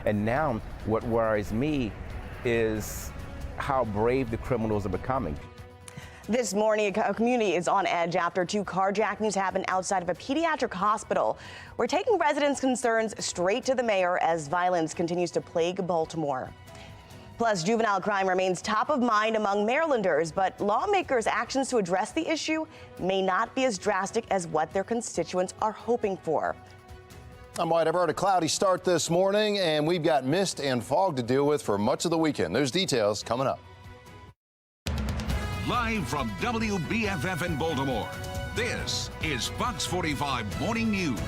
And now what worries me is how brave the criminals are becoming. This morning, a community is on edge after 2 carjackings happened outside of a pediatric hospital. We're taking residents' concerns straight to the mayor as violence continues to plague Baltimore. Plus, juvenile crime remains top of mind among Marylanders, but lawmakers' actions to address the issue may not be as drastic as what their constituents are hoping for. I'm White. I've heard a cloudy start this morning, and we've got mist and fog to deal with for much of the weekend. Those details coming up. Live from WBFF in Baltimore, this is Fox 45 Morning News.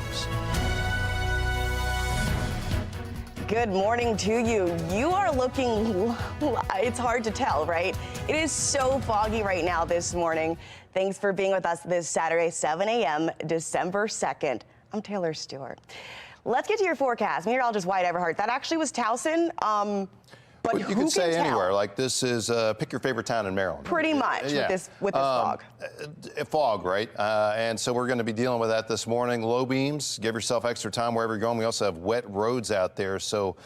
Good morning to you. You are looking, it's hard to tell, right? It is so foggy right now this morning. Thanks for being with us this Saturday, 7 a.m., December 2nd. I'm Taylor Stewart. Let's get to your forecast. Meteorologist White Everhart. That actually was Towson. But you can say anywhere, like this is pick your favorite town in Maryland. Pretty much, yeah. with this fog. Fog, right? And so we're going to be dealing with that this morning. Low beams, give yourself extra time wherever you're going. We also have wet roads out there, so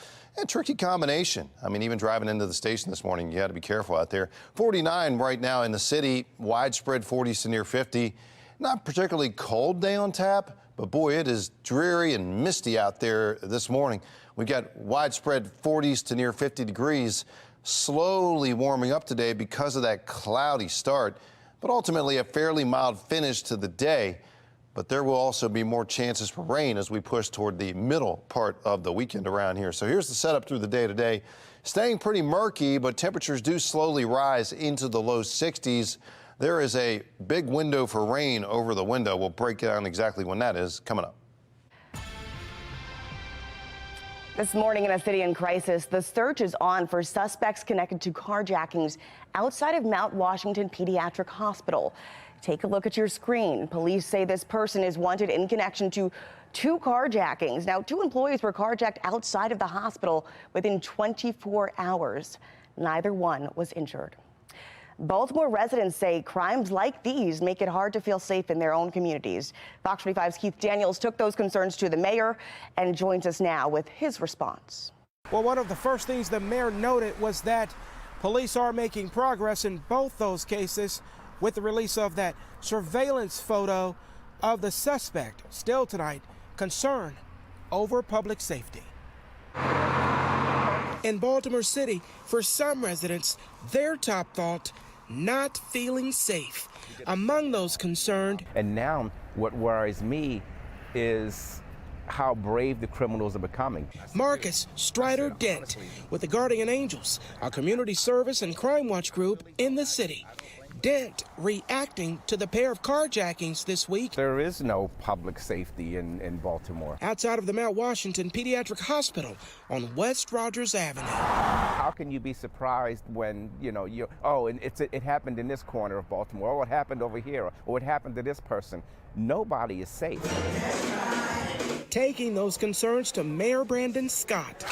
a tricky combination. I mean, even driving into the station this morning, you got to be careful out there. 49 right now in the city, widespread 40s to near 50. Not particularly cold day on tap, but boy, it is dreary and misty out there this morning. We've got widespread 40s to near 50 degrees, slowly warming up today because of that cloudy start, but ultimately a fairly mild finish to the day. But there will also be more chances for rain as we push toward the middle part of the weekend around here. So here's the setup through the day today. Staying pretty murky, but temperatures do slowly rise into the low 60s. There is a big window for rain over the window. We'll break down exactly when that is coming up. This morning in a city in crisis, the search is on for suspects connected to carjackings outside of Mount Washington Pediatric Hospital. Take a look at your screen. Police say this person is wanted in connection to 2 carjackings. Now, 2 employees were carjacked outside of the hospital within 24 hours. Neither one was injured. Baltimore residents say crimes like these make it hard to feel safe in their own communities. Fox 45's Keith Daniels took those concerns to the mayor and joins us now with his response. Well, one of the first things the mayor noted was that police are making progress in both those cases with the release of that surveillance photo of the suspect. Still tonight, concern over public safety. In Baltimore City, for some residents, their top thought, not feeling safe. Among those concerned. And now what worries me is how brave the criminals are becoming. Marcus Strider Dent with the Guardian Angels, a community service and crime watch group in the city. Dent reacting to the pair of carjackings this week. There is no public safety in Baltimore. Outside of the Mount Washington Pediatric Hospital on West Rogers Avenue. How can you be surprised when, and it happened in this corner of Baltimore, or it happened over here, or it happened to this person? Nobody is safe. Taking those concerns to Mayor Brandon Scott.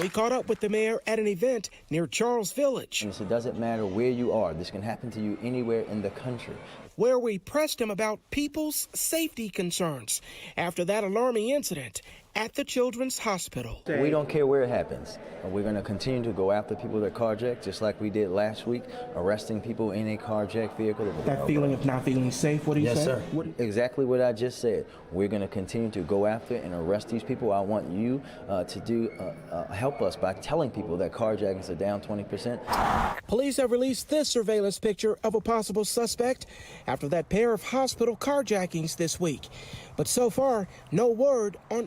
We caught up with the mayor at an event near Charles Village. And it doesn't matter where you are. This can happen to you anywhere in the country. Where we pressed him about people's safety concerns after that alarming incident at the Children's Hospital. We don't care where it happens. We're going to continue to go after people that carjack, just like we did last week, arresting people in a carjacked vehicle. That feeling of not feeling safe, what do you say? Yes, sir. Exactly what I just said. We're going to continue to go after and arrest these people. I want you to help us by telling people that carjackings are down 20%. Police have released this surveillance picture of a possible suspect after that pair of hospital carjackings this week. But so far, no word on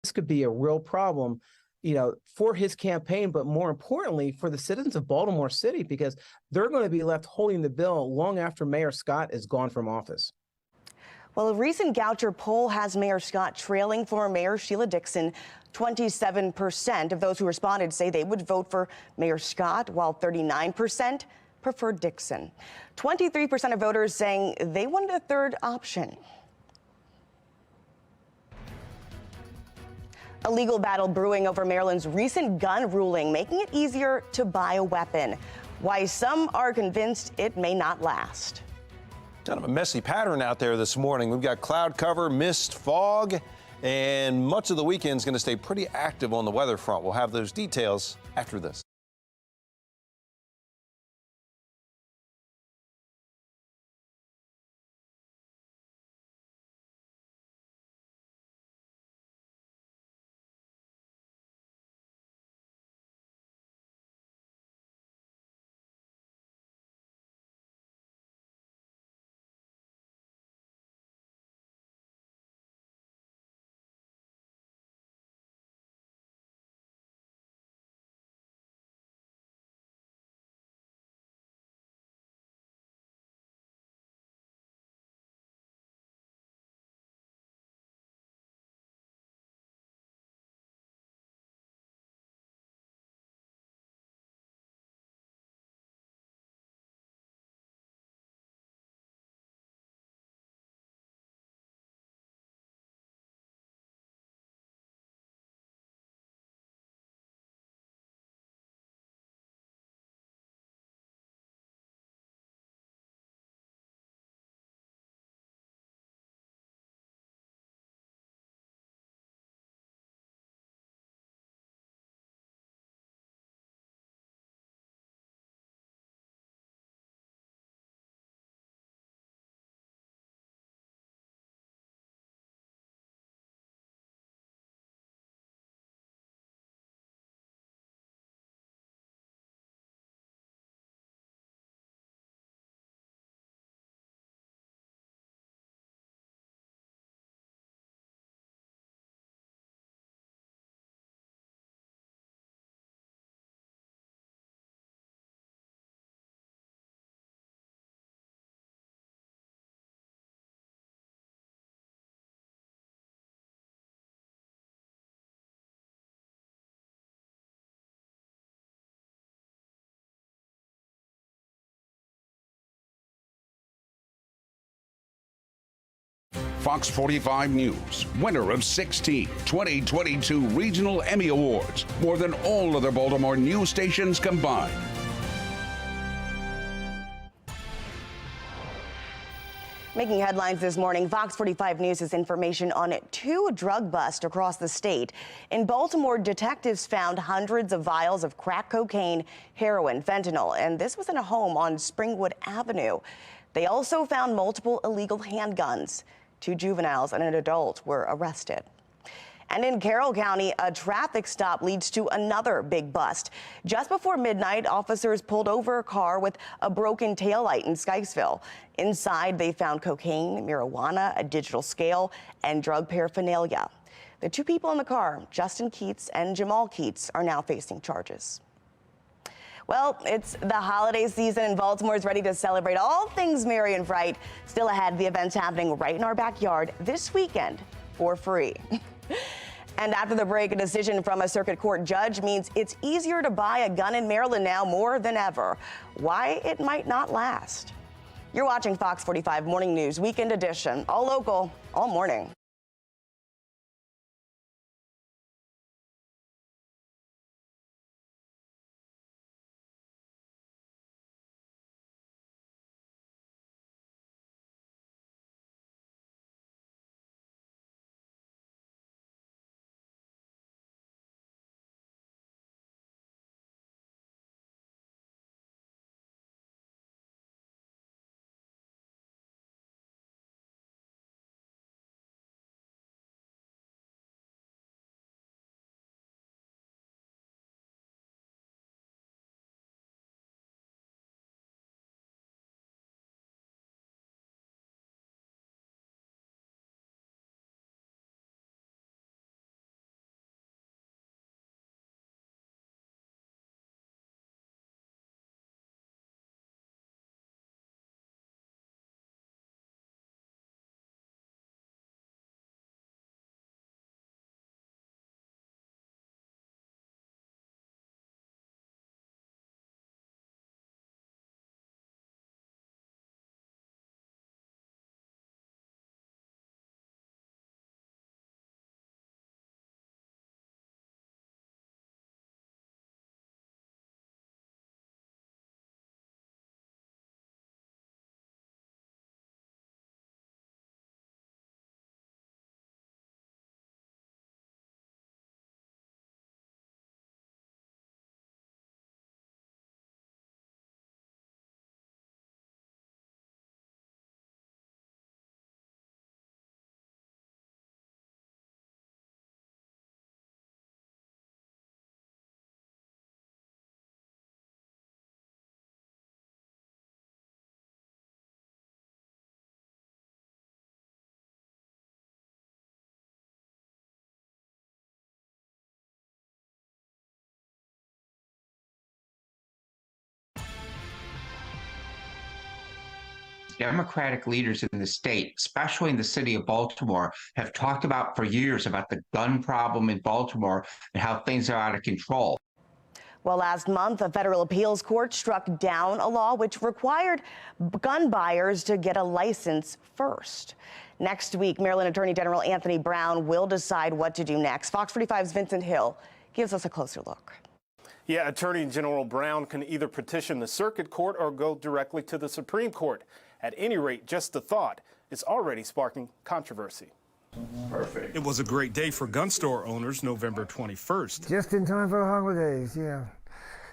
this could be a real problem for his campaign, but more importantly, for the citizens of Baltimore City, because they're going to be left holding the bill long after Mayor Scott is gone from office. Well, a recent Goucher poll has Mayor Scott trailing former Mayor Sheila Dixon. 27% of those who responded say they would vote for Mayor Scott, while 39% preferred Dixon. 23% of voters saying they wanted a third option. A legal battle brewing over Maryland's recent gun ruling, making it easier to buy a weapon. Why some are convinced it may not last. Kind of a messy pattern out there this morning. We've got cloud cover, mist, fog, and much of the weekend is going to stay pretty active on the weather front. We'll have those details after this. Fox 45 News, winner of 16 2022 Regional Emmy Awards, more than all other Baltimore news stations combined. Making headlines this morning, Fox 45 News has information on 2 drug busts across the state. In Baltimore, detectives found hundreds of vials of crack cocaine, heroin, fentanyl, and this was in a home on Springwood Avenue. They also found multiple illegal handguns. 2 juveniles and an adult were arrested. And in Carroll County, a traffic stop leads to another big bust. Just before midnight, officers pulled over a car with a broken taillight in Skykesville. Inside, they found cocaine, marijuana, a digital scale, and drug paraphernalia. The 2 people in the car, Justin Keats and Jamal Keats, are now facing charges. Well, it's the holiday season and Baltimore is ready to celebrate all things merry and bright. Still ahead, the events happening right in our backyard this weekend for free. And after the break, a decision from a circuit court judge means it's easier to buy a gun in Maryland now more than ever. Why it might not last. You're watching Fox 45 Morning News Weekend Edition, all local, all morning. Democratic leaders in the state, especially in the city of Baltimore, have talked about for years about the gun problem in Baltimore and how things are out of control. Well, last month, a federal appeals court struck down a law which required gun buyers to get a license first. Next week, Maryland Attorney General Anthony Brown will decide what to do next. Fox 45's Vincent Hill gives us a closer look. Yeah, Attorney General Brown can either petition the circuit court or go directly to the Supreme Court. At any rate, just the thought is already sparking controversy. Perfect. It was a great day for gun store owners, November 21st. Just in time for the holidays, yeah.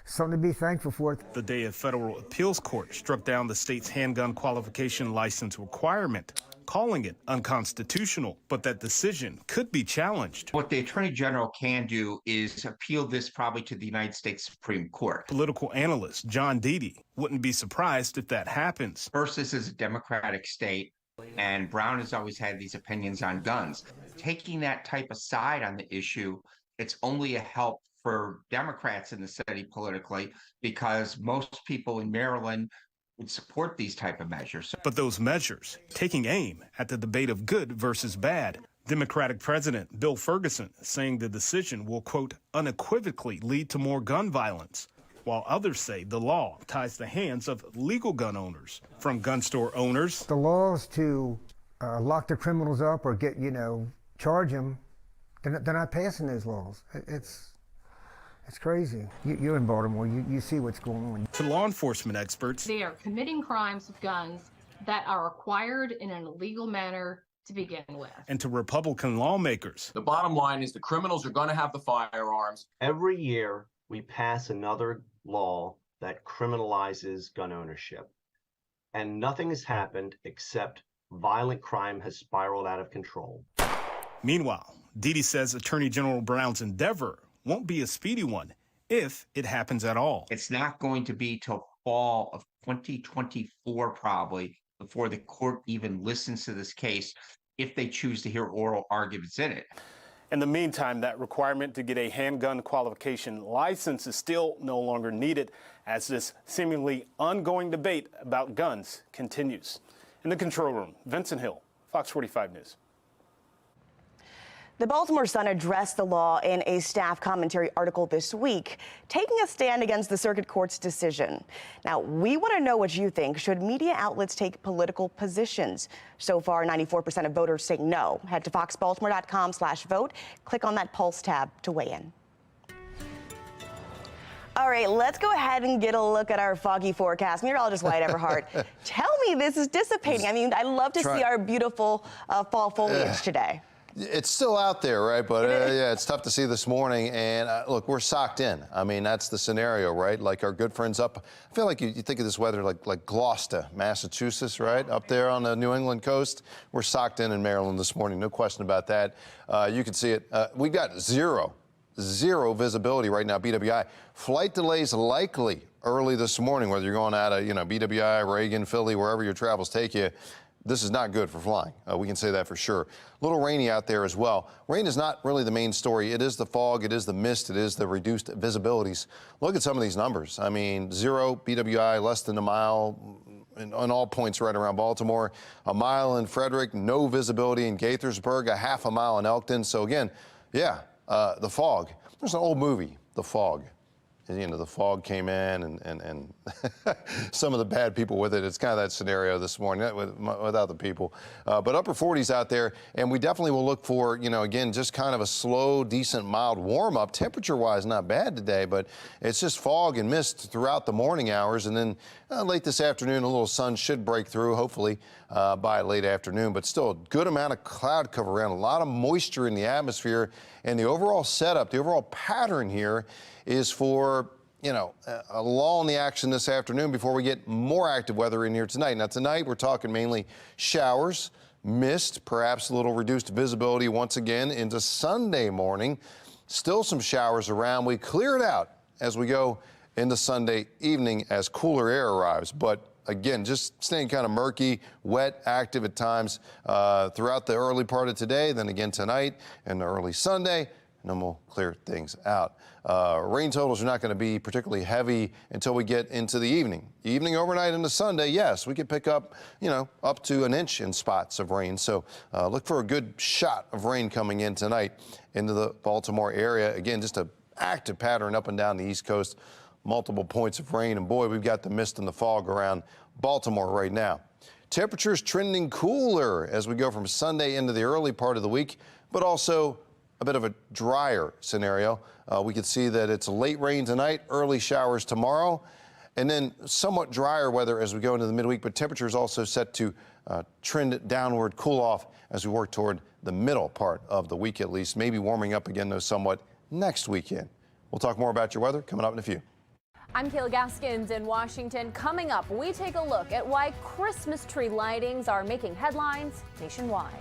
Something to be thankful for. The day a federal appeals court struck down the state's handgun qualification license requirement, calling it unconstitutional, but that decision could be challenged. What the Attorney General can do is appeal this probably to the United States Supreme Court. Political analyst John Deedy wouldn't be surprised if that happens. First, this is a Democratic state, and Brown has always had these opinions on guns. Taking that type of side on the issue, it's only a help for Democrats in the city politically, because most people in Maryland would support these type of measures. But those measures taking aim at the debate of good versus bad. Democratic President Bill Ferguson saying the decision will, quote, unequivocally lead to more gun violence, while others say the law ties the hands of legal gun owners. From gun store owners, the laws to lock the criminals up or get, charge them, they're not passing those laws. It's crazy. You're in Baltimore. You see what's going on. To law enforcement experts, they are committing crimes with guns that are acquired in an illegal manner to begin with. And to Republican lawmakers, The bottom line is the criminals are going to have the firearms. Every year, we pass another law that criminalizes gun ownership. And nothing has happened except violent crime has spiraled out of control. Meanwhile, Deedy says Attorney General Brown's endeavor won't be a speedy one if it happens at all. It's not going to be till fall of 2024 probably before the court even listens to this case, if they choose to hear oral arguments in it. In the meantime, that requirement to get a handgun qualification license is still no longer needed as this seemingly ongoing debate about guns continues. In the control room, Vincent Hill, Fox 45 News. The Baltimore Sun addressed the law in a staff commentary article this week, taking a stand against the circuit court's decision. Now, we want to know what you think. Should media outlets take political positions? So far, 94% of voters say no. Head to foxbaltimore.com/vote. Click on that Pulse tab to weigh in. All right, let's go ahead and get a look at our foggy forecast. Meteorologist Wyatt Everhart, tell me this is dissipating. I mean, I love to see our beautiful fall foliage today. It's still out there, right? But yeah, it's tough to see this morning. And look, we're socked in. I mean, that's the scenario, right? Like our good friends up. I feel like you think of this weather like Gloucester, Massachusetts, right? Up there on the New England coast. We're socked in Maryland this morning. No question about that. You can see it. We've got zero visibility right now, BWI. Flight delays likely early this morning, whether you're going out of, BWI, Reagan, Philly, wherever your travels take you. This is not good for flying. We can say that for sure. A little rainy out there as well. Rain is not really the main story. It is the fog, it is the mist, it is the reduced visibilities. Look at some of these numbers. I mean, 0 BWI, less than a mile on all points right around Baltimore. A mile in Frederick, no visibility in Gaithersburg, a half a mile in Elkton. So again, yeah, the fog. There's an old movie, The Fog. The fog came in and some of the bad people with it. It's kind of that scenario this morning without the people. But upper 40s out there, and we definitely will look for, again, just kind of a slow, decent, mild warm-up. Temperature-wise, not bad today, but it's just fog and mist throughout the morning hours. And then late this afternoon, a little sun should break through, hopefully, by late afternoon. But still a good amount of cloud cover around, a lot of moisture in the atmosphere. And the overall setup, the overall pattern here is for, a lull in the action this afternoon before we get more active weather in here tonight. Now, tonight we're talking mainly showers, mist, perhaps a little reduced visibility once again into Sunday morning. Still some showers around. We clear it out as we go into Sunday evening as cooler air arrives. But again, just staying kind of murky, wet, active at times throughout the early part of today, then again tonight and early Sunday. and then we'll clear things out. Rain totals are not going to be particularly heavy until we get into the evening. Evening, overnight, into Sunday, yes, we could pick up, up to an inch in spots of rain. So look for a good shot of rain coming in tonight into the Baltimore area. Again, just an active pattern up and down the East Coast. Multiple points of rain, and boy, we've got the mist and the fog around Baltimore right now. Temperatures trending cooler as we go from Sunday into the early part of the week, but also a bit of a drier scenario. We could see that it's late rain tonight, early showers tomorrow, and then somewhat drier weather as we go into the midweek, but temperatures also set to trend downward, cool off as we work toward the middle part of the week at least, maybe warming up again though somewhat next weekend. We'll talk more about your weather coming up in a few. I'm Kayla Gaskins in Washington. Coming up, we take a look at why Christmas tree lightings are making headlines nationwide.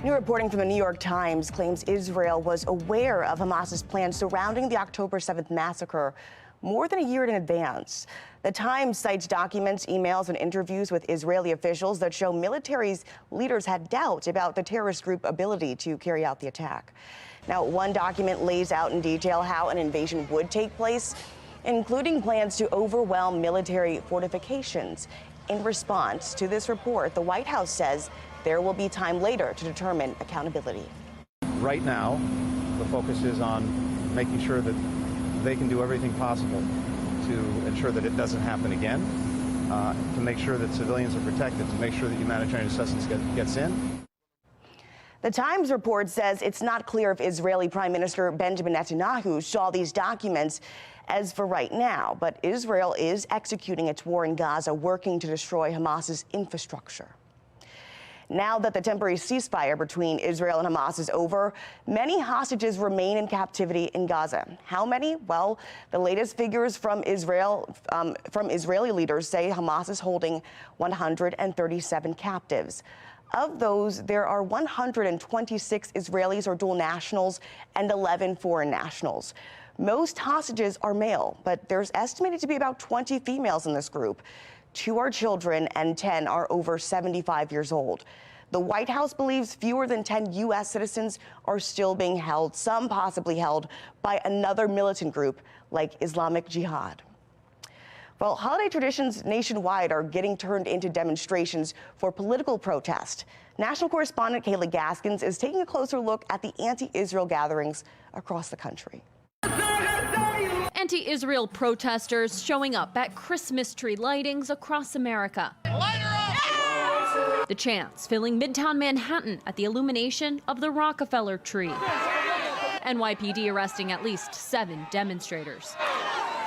New reporting from the New York Times claims Israel was aware of Hamas's plans surrounding the October 7th massacre more than a year in advance. The Times cites documents, emails, and interviews with Israeli officials that show military leaders had doubts about the terrorist group's ability to carry out the attack. Now, one document lays out in detail how an invasion would take place, including plans to overwhelm military fortifications. In response to this report, the White House says there will be time later to determine accountability. Right now, the focus is on making sure that they can do everything possible to ensure that it doesn't happen again, to make sure that civilians are protected, to make sure that humanitarian assistance gets in. The Times report says it's not clear if Israeli Prime Minister Benjamin Netanyahu saw these documents as for right now, but Israel is executing its war in Gaza, working to destroy Hamas's infrastructure. Now that the temporary ceasefire between Israel and Hamas is over, many hostages remain in captivity in Gaza. How many? Well, the latest figures from Israeli leaders say Hamas is holding 137 captives. Of those, there are 126 Israelis or dual nationals and 11 foreign nationals. Most hostages are male, but there's estimated to be about 20 females in this group. 2 are children and 10 are over 75 years old. The White House believes fewer than 10 U.S. citizens are still being held, some possibly held by another militant group like Islamic Jihad. Well, holiday traditions nationwide are getting turned into demonstrations for political protest. National correspondent Kayla Gaskins is taking a closer look at the anti-Israel gatherings across the country. Anti-Israel protesters showing up at Christmas tree lightings across America. The chants filling Midtown Manhattan at the illumination of the Rockefeller tree. NYPD arresting at least 7 demonstrators.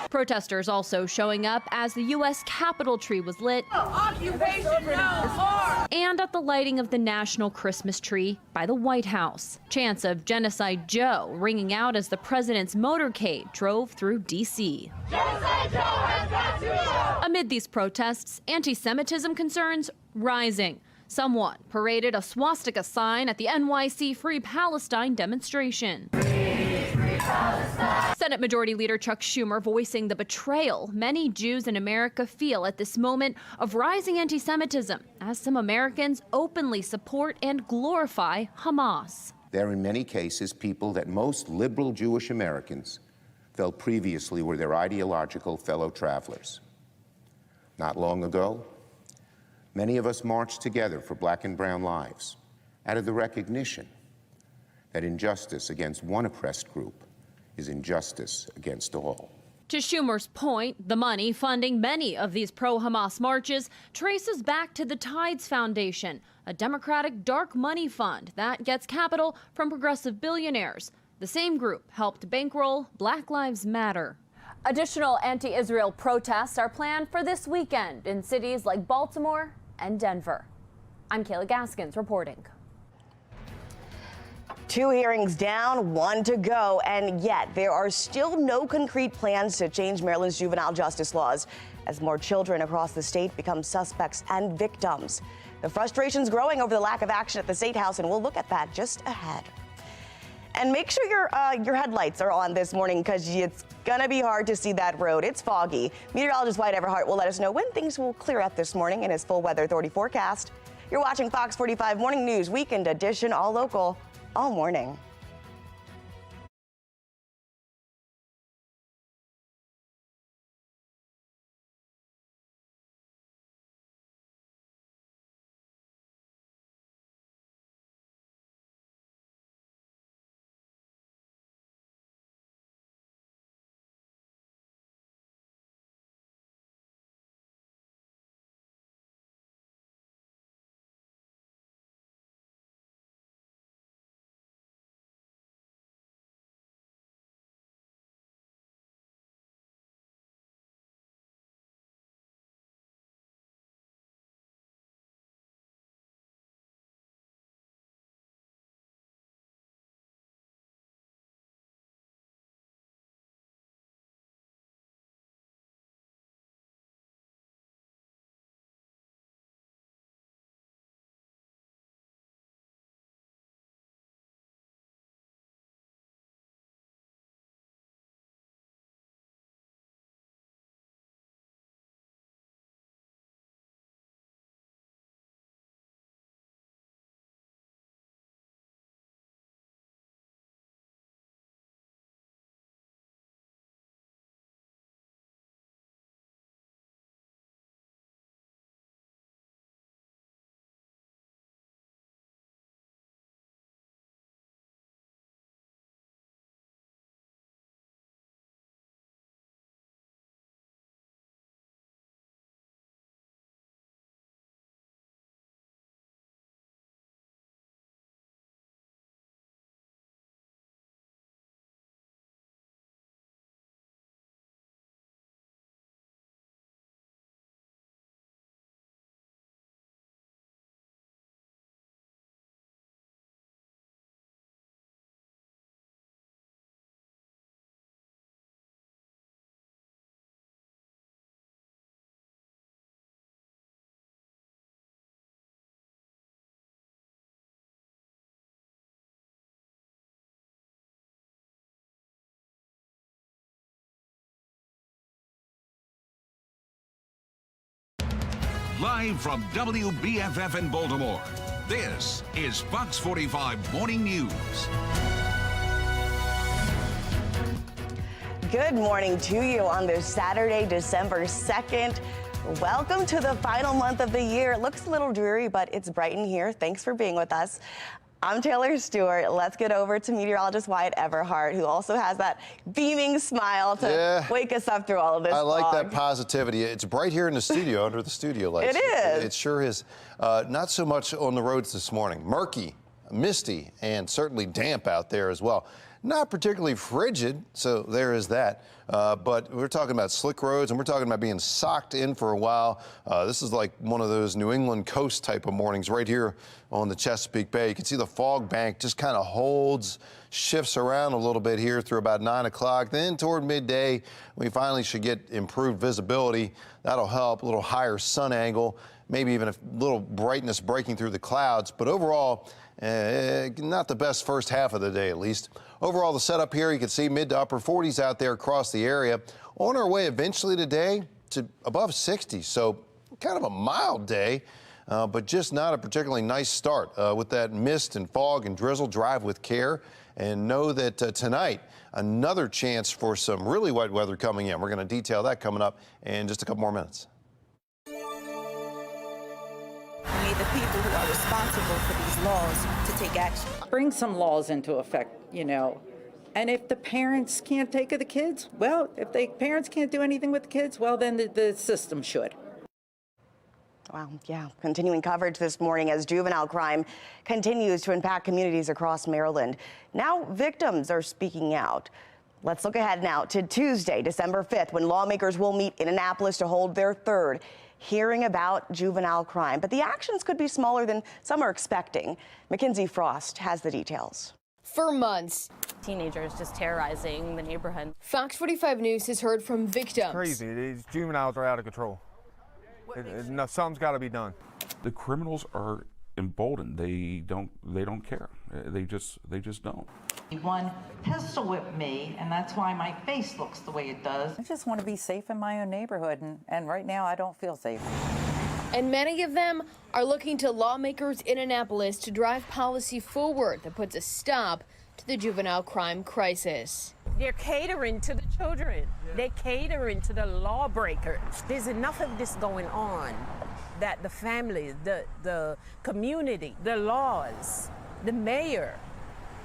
Protesters also showing up as the U.S. Capitol tree was lit. Occupation no more! And at the lighting of the national Christmas tree by the White House. Chants of Genocide Joe ringing out as the president's motorcade drove through D.C. Genocide Joe has got to go! Amid these protests, anti-Semitism concerns rising. Someone paraded a swastika sign at the NYC Free Palestine demonstration. Senate Majority Leader Chuck Schumer voicing the betrayal many Jews in America feel at this moment of rising anti-Semitism as some Americans openly support and glorify Hamas. They're in many cases people that most liberal Jewish Americans felt previously were their ideological fellow travelers. Not long ago, many of us marched together for black and brown lives out of the recognition that injustice against one oppressed group is injustice against all. To Schumer's point, the money funding many of these pro-Hamas marches traces back to the Tides Foundation, a Democratic dark money fund that gets capital from progressive billionaires. The same group helped bankroll Black Lives Matter. Additional anti-Israel protests are planned for this weekend in cities like Baltimore and Denver. I'm Kayla Gaskins reporting. 2 hearings down, 1 to go, and yet there are still no concrete plans to change Maryland's juvenile justice laws as more children across the state become suspects and victims. The frustration's growing over the lack of action at the State House, and we'll look at that just ahead. And make sure your headlights are on this morning because it's going to be hard to see that road. It's foggy. Meteorologist White Everhart will let us know when things will clear up this morning in his full weather authority forecast. You're watching Fox 45 Morning News Weekend Edition, all local, all morning. Live from WBFF in Baltimore, this is Fox 45 Morning News. Good morning to you on this Saturday, December 2nd. Welcome to the final month of the year. It looks a little dreary, but it's bright in here. Thanks for being with us. I'm Taylor Stewart. Let's get over to meteorologist Wyatt Everhart, who also has that beaming smile to wake us up through all of this I like fog. that positivity. It's bright here in the studio under the studio lights. It is. It sure is. Not so much on the roads this morning. Murky, misty, and certainly damp out there as well. Not particularly frigid, so there is that. But we're talking about slick roads, and we're talking about being socked in for a while. This is like one of those New England coast type of mornings right here on the Chesapeake Bay. You can see the fog bank just kind of holds, shifts around a little bit here through about 9 o'clock. Then toward midday, we finally should get improved visibility. That'll help, a little higher sun angle, maybe even a little brightness breaking through the clouds. But overall, not the best first half of the day, at least. Overall, the setup here, you can see mid to upper 40s out there across the area. On our way eventually today to above 60. So kind of a mild day, but just not a particularly nice start. With that mist and fog and drizzle, drive with care and know that tonight, another chance for some really wet weather coming in. We're going to detail that coming up in just a couple more minutes. We need the people who are responsible for these laws to take action. Bring some laws into effect, you know. And if the parents can't take of the kids, well, if the parents can't do anything with the kids, well, then the system should. Wow, yeah. Continuing coverage this morning as juvenile crime continues to impact communities across Maryland. Now victims are speaking out. Let's look ahead now to Tuesday, December 5th, when lawmakers will meet in Annapolis to hold their third hearing about juvenile crime. But the actions could be smaller than some are expecting. Mackenzie Frost has the details. For months, teenagers just terrorizing the neighborhood. Fox 45 News has heard from victims. It's crazy. These juveniles are out of control. Something's got to be done. The criminals are emboldened. They don't care. They just don't. One pistol whipped me, and that's why my face looks the way it does. I just want to be safe in my own neighborhood, and right now I don't feel safe. And many of them are looking to lawmakers in Annapolis to drive policy forward that puts a stop to the juvenile crime crisis. They're catering to the children. They're catering to the lawbreakers. There's enough of this going on that the family, the community, the laws, the mayor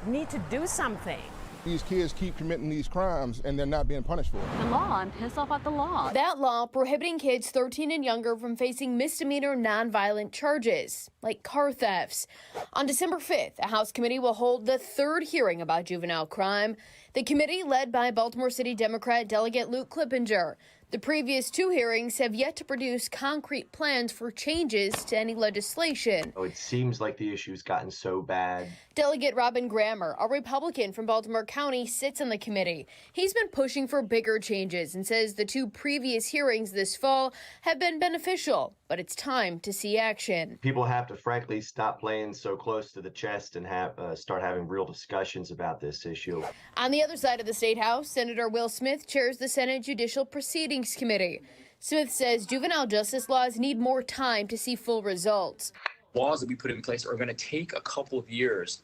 need to do something. These kids keep committing these crimes and they're not being punished for it. The law, I'm pissed off at the law. That law prohibiting kids 13 and younger from facing misdemeanor nonviolent charges, like car thefts. On December 5th, a House committee will hold the third hearing about juvenile crime. The committee, led by Baltimore City Democrat Delegate Luke Clippinger. The previous two hearings have yet to produce concrete plans for changes to any legislation. It seems like the issue's gotten so bad. Delegate Robin Grammer, a Republican from Baltimore County, sits on the committee. He's been pushing for bigger changes and says the two previous hearings this fall have been beneficial, but it's time to see action. People have to, frankly, stop playing so close to the chest and start having real discussions about this issue. On the other side of the State House, Senator Will Smith chairs the Senate Judicial Proceedings Committee. Smith says juvenile justice laws need more time to see full results. Laws that we put in place are going to take a couple of years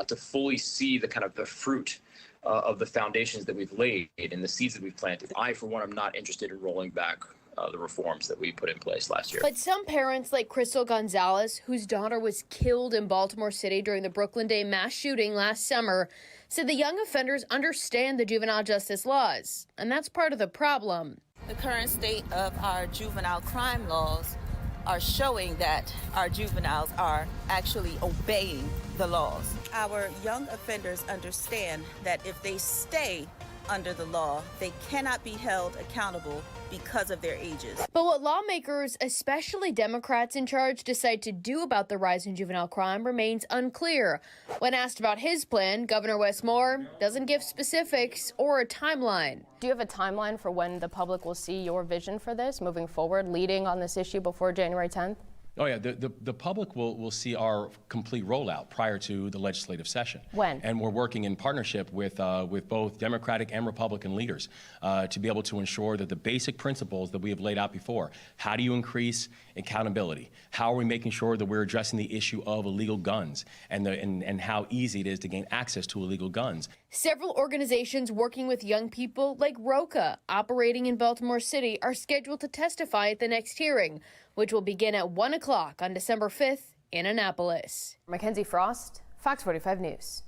to fully see the kind of the fruit of the foundations that we've laid and the seeds that we've planted. I, for one, am not interested in rolling back the reforms that we put in place last year. But some parents, like Crystal Gonzalez, whose daughter was killed in Baltimore City during the Brooklyn Day mass shooting last summer, said the young offenders understand the juvenile justice laws, and that's part of the problem. The current state of our juvenile crime laws are showing that our juveniles are actually obeying the laws. Our young offenders understand that if they stay under the law, they cannot be held accountable because of their ages. But what lawmakers, especially Democrats in charge, decide to do about the rise in juvenile crime remains unclear. When asked about his plan, Governor Wes Moore doesn't give specifics or a timeline. Do you have a timeline for when the public will see your vision for this moving forward, leading on this issue before January 10th? Oh yeah, the public will see our complete rollout prior to the legislative session. When? And we're working in partnership with both Democratic and Republican leaders to be able to ensure that the basic principles that we have laid out before. How do you increase accountability? How are we making sure that we're addressing the issue of illegal guns and how easy it is to gain access to illegal guns? Several organizations working with young people like ROCA, operating in Baltimore City, are scheduled to testify at the next hearing, which will begin at 1 o'clock on December 5th in Annapolis. Mackenzie Frost, Fox 45 News.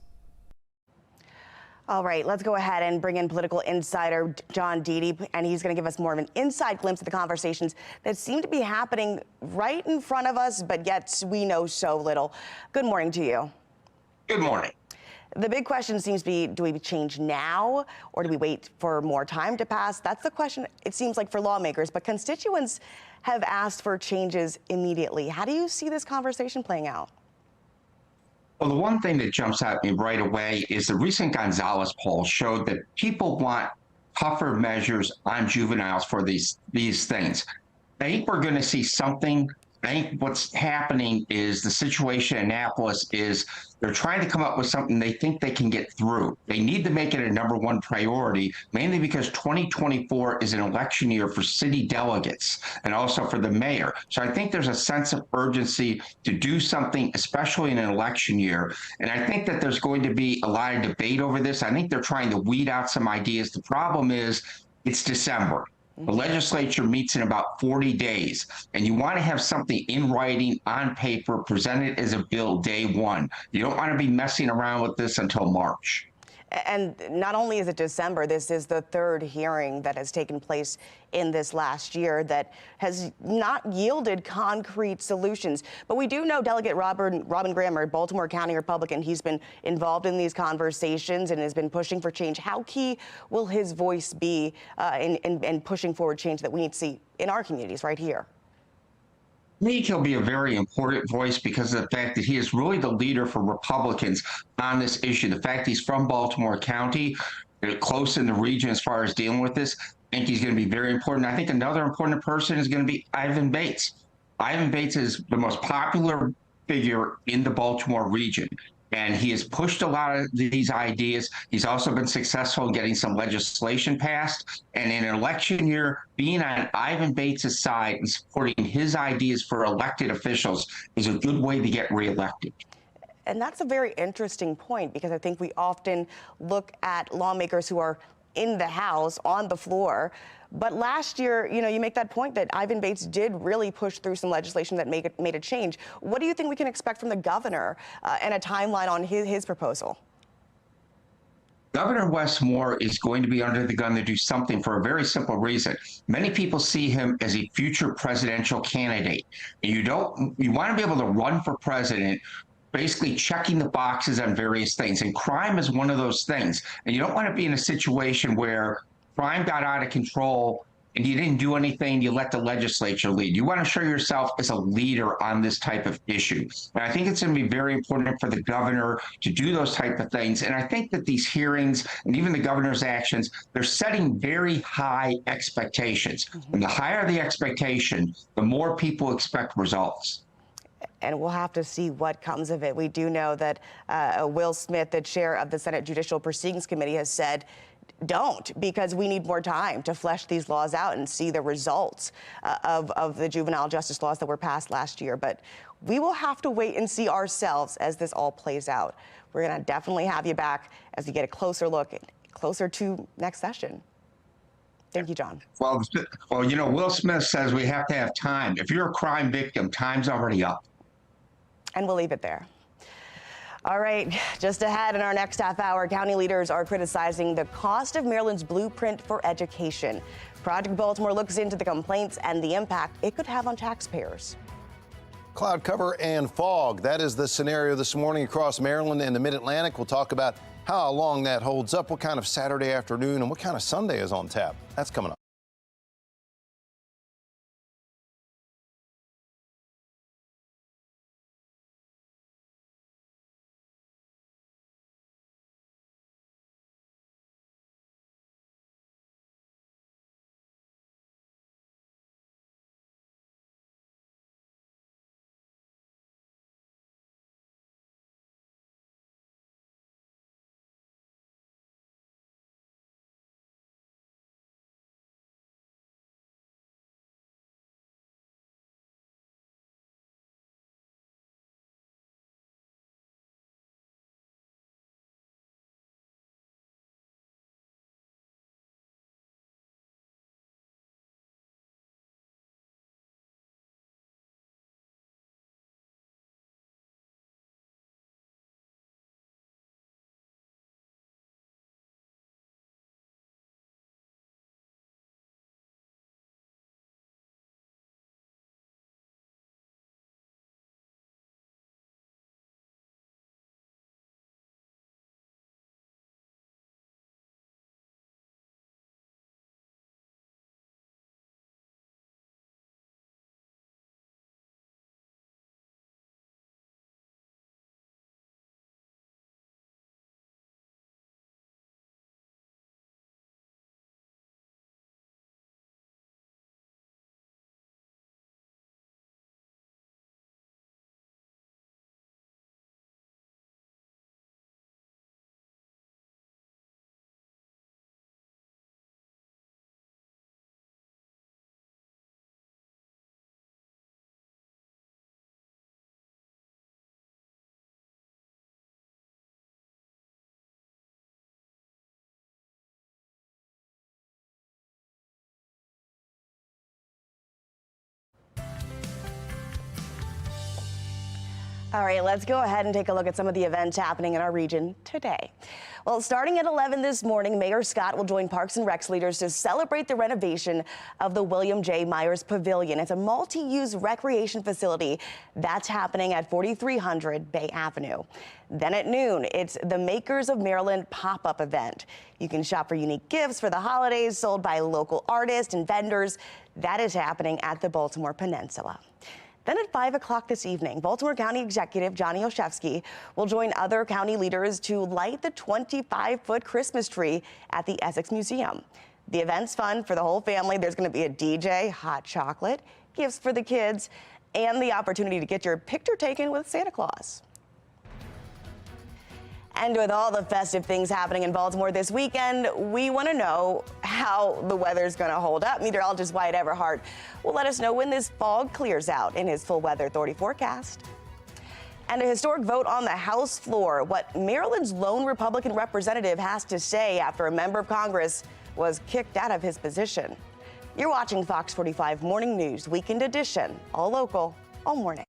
All right, let's go ahead and bring in political insider John Deedy, and he's going to give us more of an inside glimpse of the conversations that seem to be happening right in front of us, but yet we know so little. Good morning to you. Good morning. The big question seems to be, do we change now or do we wait for more time to pass? That's the question, it seems like, for lawmakers, but constituents have asked for changes immediately. How do you see this conversation playing out? Well, the one thing that jumps at me right away is the recent Gonzalez poll showed that people want tougher measures on juveniles for these things. I think we're going to see something. I think what's happening is the situation in Annapolis is they're trying to come up with something they think they can get through. They need to make it a #1 priority, mainly because 2024 is an election year for city delegates and also for the mayor. So I think there's a sense of urgency to do something, especially in an election year. And I think that there's going to be a lot of debate over this. I think they're trying to weed out some ideas. The problem is it's December. The legislature meets in about 40 days, and you want to have something in writing, on paper, presented as a bill day one. You don't want to be messing around with this until March. And not only is it December, this is the third hearing that has taken place in this last year that has not yielded concrete solutions. But we do know Delegate Robin Grammer, Baltimore County Republican, he's been involved in these conversations and has been pushing for change. How key will his voice be in pushing forward change that we need to see in our communities right here? I think he'll be a very important voice because of the fact that he is really the leader for Republicans on this issue. The fact he's from Baltimore County, close in the region as far as dealing with this, I think he's going to be very important. I think another important person is going to be Ivan Bates. Ivan Bates is the most popular figure in the Baltimore region, and he has pushed a lot of these ideas. He's also been successful in getting some legislation passed. And in an election year, being on Ivan Bates' side and supporting his ideas for elected officials is a good way to get reelected. And that's a very interesting point, because I think we often look at lawmakers who are in the House, on the floor. But last year, you make that point that Ivan Bates did really push through some legislation that made a change. What do you think we can expect from the governor and a timeline on his proposal? Governor Wes Moore is going to be under the gun to do something for a very simple reason. Many people see him as a future presidential candidate. And you want to be able to run for president basically checking the boxes on various things. And crime is one of those things. And you don't want to be in a situation where crime got out of control and you didn't do anything, you let the legislature lead. You want to show yourself as a leader on this type of issue. And I think it's going to be very important for the governor to do those type of things. And I think that these hearings and even the governor's actions, they're setting very high expectations. And the higher the expectation, the more people expect results. And we'll have to see what comes of it. We do know that Will Smith, the chair of the Senate Judicial Proceedings Committee, has said, don't, because we need more time to flesh these laws out and see the results of the juvenile justice laws that were passed last year. But we will have to wait and see ourselves as this all plays out. We're going to definitely have you back as we get a closer look, closer to next session. Thank you, John. Well, Will Smith says we have to have time. If you're a crime victim, time's already up. And we'll leave it there. All right, just ahead in our next half hour, county leaders are criticizing the cost of Maryland's blueprint for education. Project Baltimore looks into the complaints and the impact it could have on taxpayers. Cloud cover and fog. That is the scenario this morning across Maryland and the Mid-Atlantic. We'll talk about how long that holds up, what kind of Saturday afternoon, and what kind of Sunday is on tap. That's coming up. All right, let's go ahead and take a look at some of the events happening in our region today. Well, starting at 11 this morning, Mayor Scott will join Parks and Recs leaders to celebrate the renovation of the William J. Myers Pavilion. It's a multi-use recreation facility that's happening at 4300 Bay Avenue. Then at noon, it's the Makers of Maryland pop-up event. You can shop for unique gifts for the holidays sold by local artists and vendors. That is happening at the Baltimore Peninsula. Then at 5 o'clock this evening, Baltimore County Executive Johnny Olszewski will join other county leaders to light the 25-foot Christmas tree at the Essex Museum. The event's fun for the whole family. There's going to be a DJ, hot chocolate, gifts for the kids, and the opportunity to get your picture taken with Santa Claus. And with all the festive things happening in Baltimore this weekend, we want to know how the weather's going to hold up. Meteorologist Wyatt Everhart will let us know when this fog clears out in his full weather authority forecast. And a historic vote on the House floor. What Maryland's lone Republican representative has to say after a member of Congress was kicked out of his position. You're watching Fox 45 Morning News Weekend Edition, all local, all morning.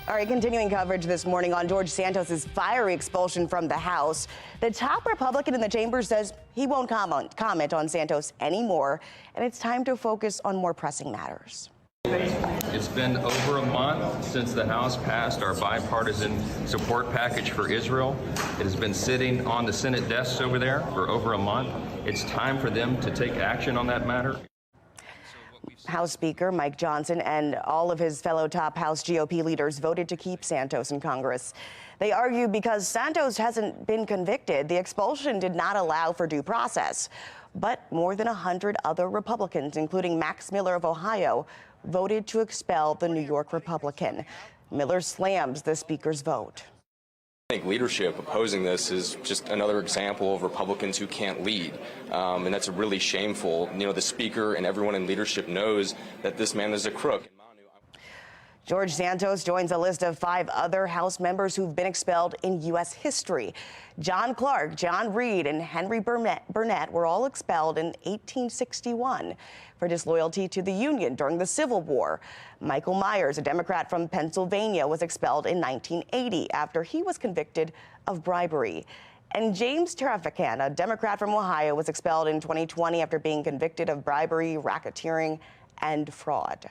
All right, continuing coverage this morning on George Santos' fiery expulsion from the House. The top Republican in the chamber says he won't comment on Santos anymore, and it's time to focus on more pressing matters. It's been over a month since the House passed our bipartisan support package for Israel. It has been sitting on the Senate desks over there for over a month. It's time for them to take action on that matter. House Speaker Mike Johnson and all of his fellow top House GOP leaders voted to keep Santos in Congress. They argue because Santos hasn't been convicted, the expulsion did not allow for due process. But more than 100 other Republicans, including Max Miller of Ohio, voted to expel the New York Republican. Miller slams the Speaker's vote. I think leadership opposing this is just another example of Republicans who can't lead, and that's really shameful. You know, the Speaker and everyone in leadership knows that this man is a crook. George Santos joins a list of 5 other House members who've been expelled in U.S. history. John Clark, John Reed, and Henry Burnett were all expelled in 1861 for disloyalty to the Union during the Civil War. Michael Myers, a Democrat from Pennsylvania, was expelled in 1980 after he was convicted of bribery. And James Taraficant, a Democrat from Ohio, was expelled in 2020 after being convicted of bribery, racketeering, and fraud.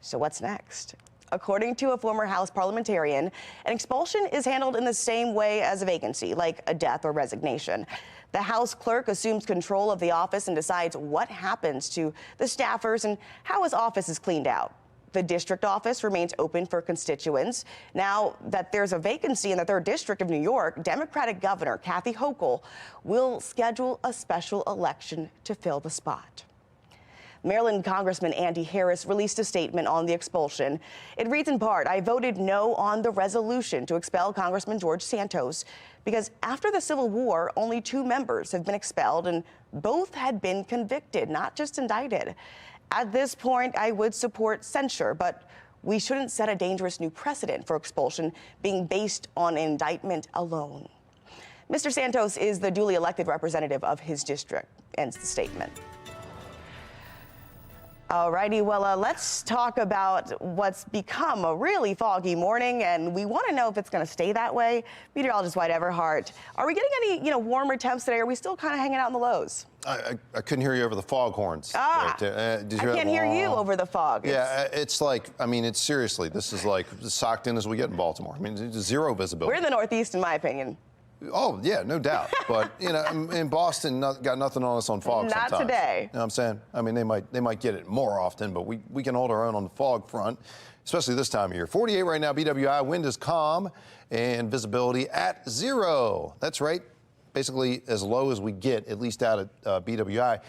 So what's next? According to a former House parliamentarian, an expulsion is handled in the same way as a vacancy, like a death or resignation. The House clerk assumes control of the office and decides what happens to the staffers and how his office is cleaned out. The district office remains open for constituents. Now that there's a vacancy in the 3rd District of New York, Democratic Governor Kathy Hochul will schedule a special election to fill the spot. Maryland Congressman Andy Harris released a statement on the expulsion. It reads in part, "I voted no on the resolution to expel Congressman George Santos because after the Civil War, only 2 members have been expelled and both had been convicted, not just indicted. At this point, I would support censure, but we shouldn't set a dangerous new precedent for expulsion being based on indictment alone." Mr. Santos is the duly elected representative of his district, ends the statement. All righty, well, let's talk about what's become a really foggy morning, and we want to know if it's going to stay that way. Meteorologist White Everhart, are we getting any, warmer temps today? Or are we still kind of hanging out in the lows? I couldn't hear you over the foghorns. Ah, Did you I can't hear you over the fog. Yeah, it's like, it's seriously, this is like as socked in as we get in Baltimore. It's zero visibility. We're in the Northeast, in my opinion. Oh, yeah, no doubt. But, in Boston, got nothing on us on fog sometimes. Not today. You know what I'm saying? They might get it more often, but we can hold our own on the fog front, especially this time of year. 48 right now, BWI. Wind is calm and visibility at 0. That's right. Basically as low as we get, at least out at BWI.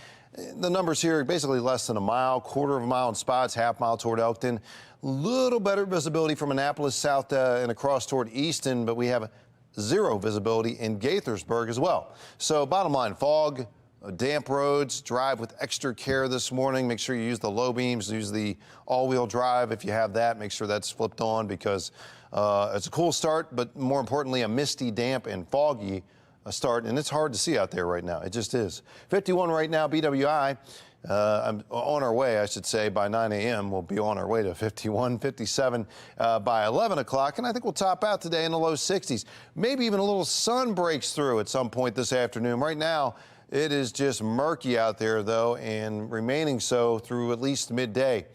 The numbers here are basically less than a mile, quarter of a mile in spots, half mile toward Elkton. Little better visibility from Annapolis south and across toward Easton, but we have 0 visibility in Gaithersburg as well. So bottom line, fog, damp roads, drive with extra care this morning. Make sure you use the low beams, use the all-wheel drive if you have that. Make sure that's flipped on because it's a cool start, but more importantly, a misty, damp, and foggy start, and it's hard to see out there right now. It just is. 51 right now, BWI. I'm on our way, I should say, by 9 a.m. We'll be on our way to 51, 57 by 11 o'clock, and I think we'll top out today in the low 60s. Maybe even a little sun breaks through at some point this afternoon. Right now, it is just murky out there, though, and remaining so through at least midday.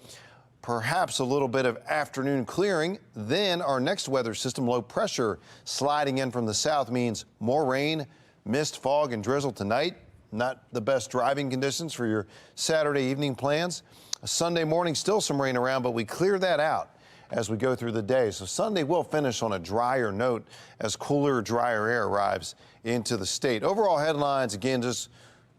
Perhaps a little bit of afternoon clearing. Then our next weather system, low pressure, sliding in from the south means more rain, mist, fog, and drizzle tonight. Not the best driving conditions for your Saturday evening plans. Sunday morning, still some rain around, but we clear that out as we go through the day. So Sunday will finish on a drier note as cooler, drier air arrives into the state. Overall headlines, again, just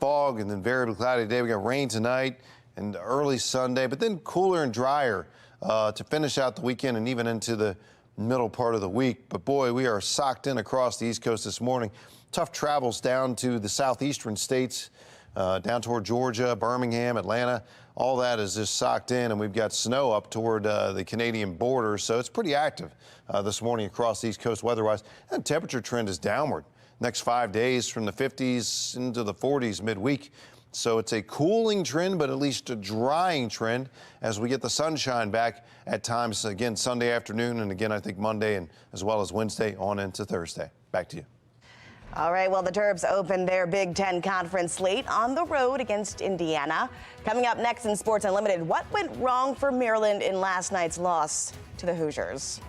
fog and then variably cloudy today. We got rain tonight and early Sunday, but then cooler and drier to finish out the weekend and even into the middle part of the week. But boy, we are socked in across the East Coast this morning. Tough travels down to the southeastern states, down toward Georgia, Birmingham, Atlanta. All that is just socked in, and we've got snow up toward the Canadian border. So it's pretty active this morning across the East Coast weather-wise. And temperature trend is downward. Next 5 days from the 50s into the 40s midweek. So it's a cooling trend, but at least a drying trend as we get the sunshine back at times, again, Sunday afternoon, and again, I think Monday and as well as Wednesday on into Thursday. Back to you. All right, well, the Terps opened their Big Ten Conference slate on the road against Indiana. Coming up next in Sports Unlimited, what went wrong for Maryland in last night's loss to the Hoosiers?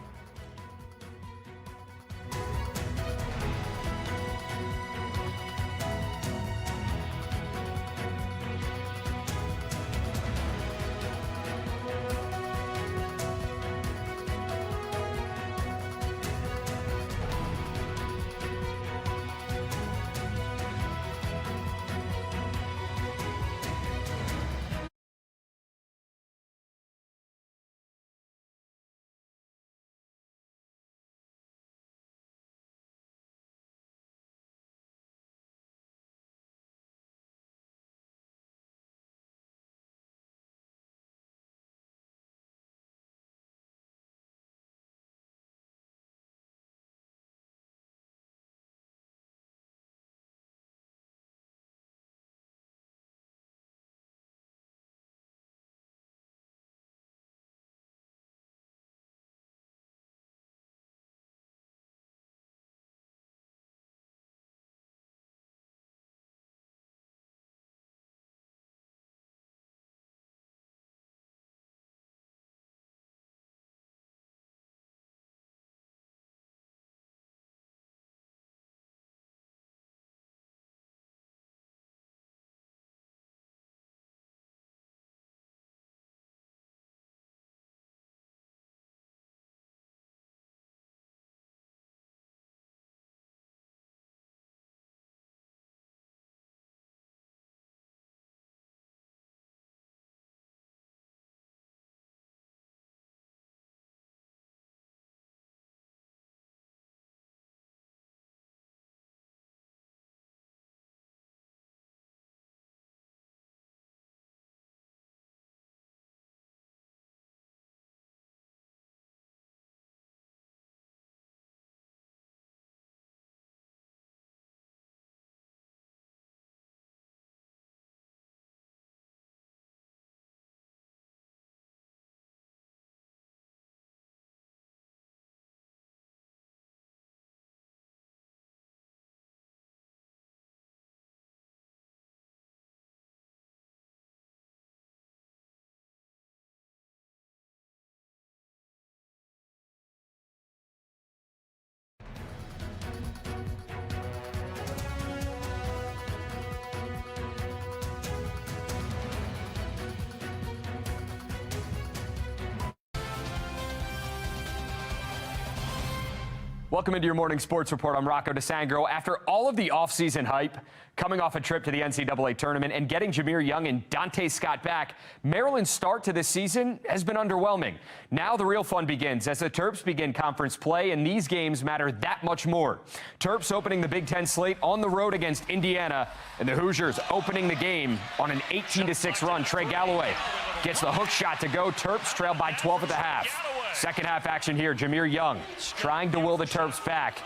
Welcome into your morning sports report. I'm Rocco DeSangro. After all of the offseason hype, coming off a trip to the NCAA tournament and getting Jameer Young and Dante Scott back, Maryland's start to this season has been underwhelming. Now the real fun begins as the Terps begin conference play, and these games matter that much more. Terps opening the Big Ten slate on the road against Indiana, and the Hoosiers opening the game on an 18-6 run. Trey Galloway gets the hook shot to go. Terps trail by 12 at the half. Second half action here. Jameer Young trying to will the Terps back.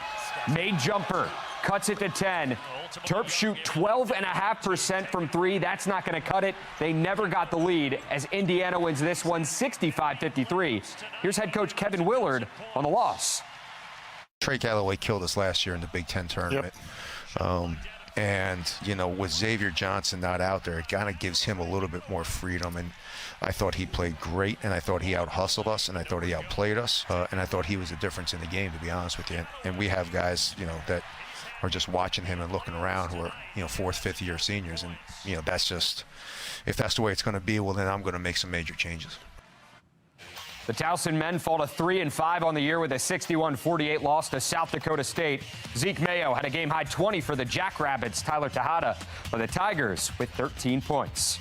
Made jumper, cuts it to 10. Terps shoot 12.5% from three. That's not going to cut it. They never got the lead as Indiana wins this one 65-53. Here's head coach Kevin Willard on the loss. Trey Galloway killed us last year in the Big Ten tournament. And, you know, with Xavier Johnson not out there, it kind of gives him a little bit more freedom. And I thought he played great, and I thought he out-hustled us, and I thought he outplayed us. And I thought he was the difference in the game, to be honest with you. And we have guys, you know, that are just watching him and looking around who are, you know, fourth, fifth-year seniors. And, you know, that's just, if that's the way it's going to be, well, then I'm going to make some major changes. The Towson men fall to 3-5 on the year with a 61-48 loss to South Dakota State. Zeke Mayo had a game-high 20 for the Jackrabbits. Tyler Tejada for the Tigers with 13 points.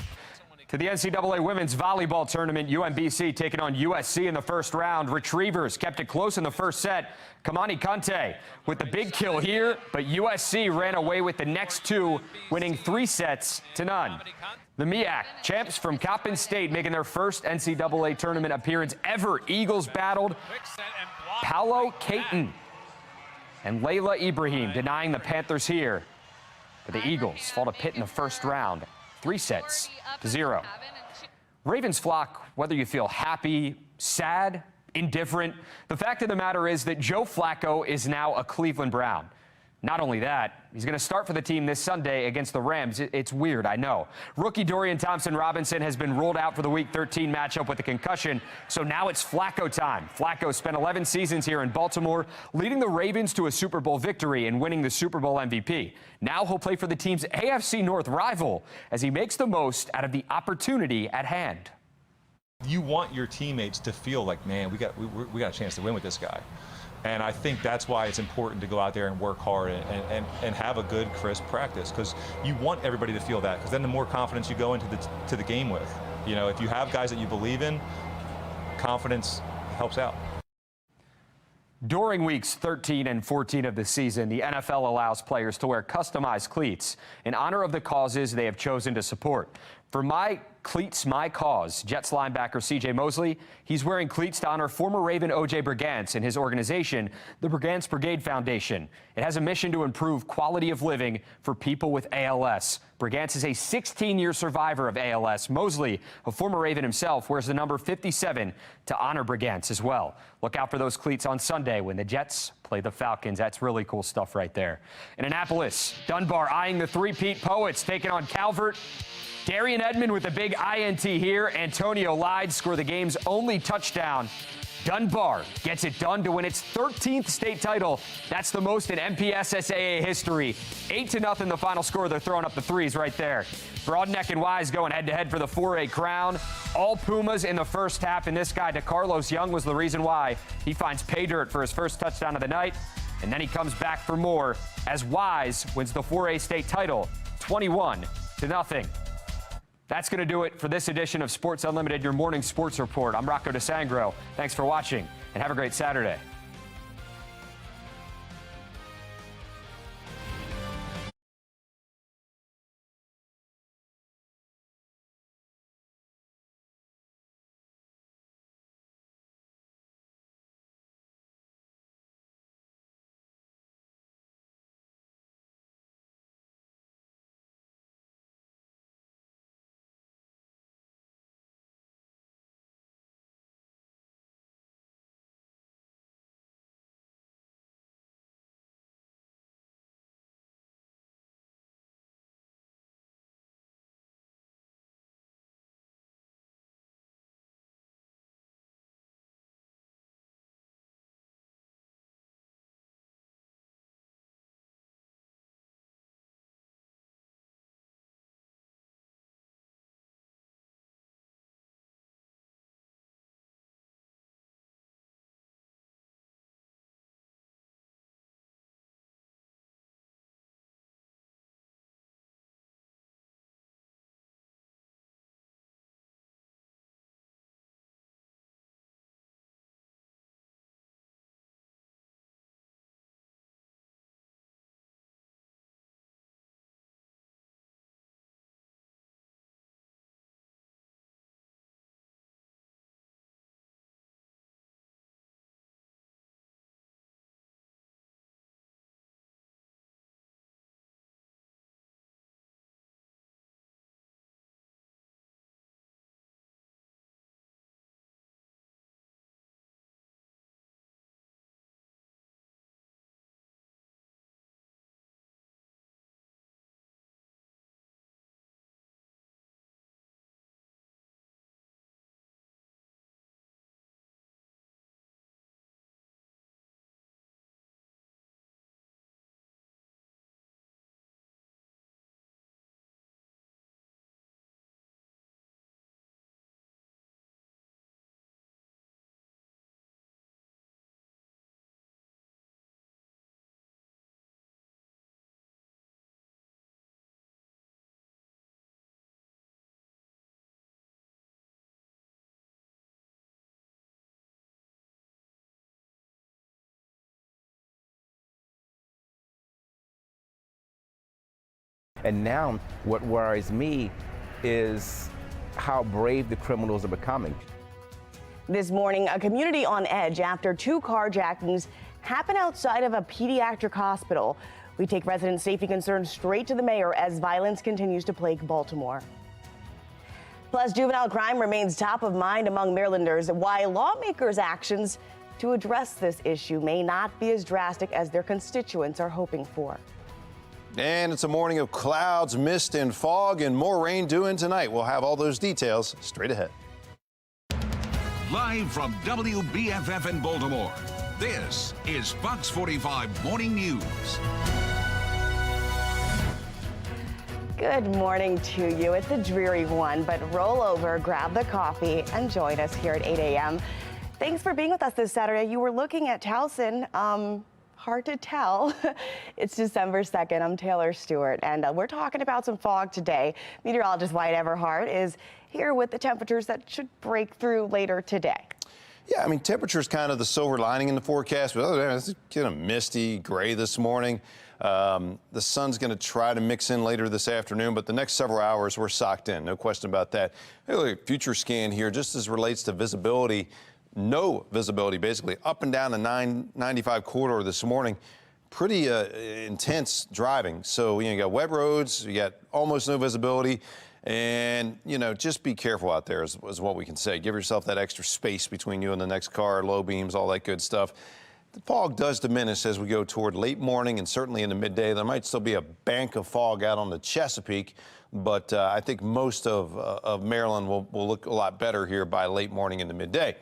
To the NCAA Women's Volleyball Tournament, UMBC taking on USC in the first round. Retrievers kept it close in the first set. Kamani Kante with the big kill here, but USC ran away with the next two, winning 3-0. The MEAC champs from Coppin State making their first NCAA tournament appearance ever. Eagles battled Paolo Caton and Layla Ibrahim, denying the Panthers here. But the Eagles fall to Pitt in the first round, 3-0. Ravens flock, whether you feel happy, sad, indifferent, the fact of the matter is that Joe Flacco is now a Cleveland Brown. Not only that, he's going to start for the team this Sunday against the Rams. It's weird, I know. Rookie Dorian Thompson-Robinson has been ruled out for the Week 13 matchup with a concussion, so now it's Flacco time. Flacco spent 11 seasons here in Baltimore, leading the Ravens to a Super Bowl victory and winning the Super Bowl MVP. Now he'll play for the team's AFC North rival as he makes the most out of the opportunity at hand. You want your teammates to feel like, man, we got a chance to win with this guy. And I think that's why it's important to go out there and work hard and have a good, crisp practice, because you want everybody to feel that, because then the more confidence you go into the game with. You know, if you have guys that you believe in, confidence helps out. During weeks 13 and 14 of the season, the NFL allows players to wear customized cleats in honor of the causes they have chosen to support. For My Cleats, My Cause, Jets linebacker C.J. Mosley, he's wearing cleats to honor former Raven O.J. Brigance and his organization, the Brigance Brigade Foundation. It has a mission to improve quality of living for people with ALS. Brigance is a 16-year survivor of ALS. Mosley, a former Raven himself, wears the number 57 to honor Brigance as well. Look out for those cleats on Sunday when the Jets play the Falcons. That's really cool stuff right there. In Annapolis, Dunbar eyeing the three-peat Poets, taking on Calvert. Darian Edmond with a big INT here. Antonio Lyde scored the game's only touchdown. Dunbar gets it done to win its 13th state title. That's the most in MPSSAA history. 8-0 the final score. They're throwing up the threes right there. Broadneck and Wise going head-to-head for the 4A crown. All Pumas in the first half, and this guy, DeCarlos Young, was the reason why. He finds pay dirt for his first touchdown of the night, and then he comes back for more as Wise wins the 4A state title 21-0. That's going to do it for this edition of Sports Unlimited, your morning sports report. I'm Rocco DeSangro. Thanks for watching, and have a great Saturday. And now what worries me is how brave the criminals are becoming. This morning, a community on edge after 2 carjackings happen outside of a pediatric hospital. We take resident safety concerns straight to the mayor as violence continues to plague Baltimore. Plus, juvenile crime remains top of mind among Marylanders, why lawmakers' actions to address this issue may not be as drastic as their constituents are hoping for. And it's a morning of clouds, mist, and fog, and more rain due in tonight. We'll have all those details straight ahead. Live from WBFF in Baltimore, this is Fox 45 Morning News. Good morning to you. It's a dreary one, but roll over, grab the coffee, and join us here at 8 a.m. Thanks for being with us this Saturday. You were looking at Towson. Hard to tell. It's December 2nd. I'm Taylor Stewart, and we're talking about some fog today. Meteorologist Wyatt Everhart is here with the temperatures that should break through later today. Yeah, I mean, temperature is kind of the silver lining in the forecast, but other than that, it's kind of misty, gray this morning. The sun's going to try to mix in later this afternoon, but the next several hours we're socked in. No question about that. Hey, look at future scan here, just as relates to visibility. No visibility, basically, up and down the 995 corridor this morning. Pretty intense driving. So, you got wet roads, you got almost no visibility, and, just be careful out there is what we can say. Give yourself that extra space between you and the next car, low beams, all that good stuff. The fog does diminish as we go toward late morning and certainly into midday. There might still be a bank of fog out on the Chesapeake, but I think most of Maryland will look a lot better here by late morning into midday.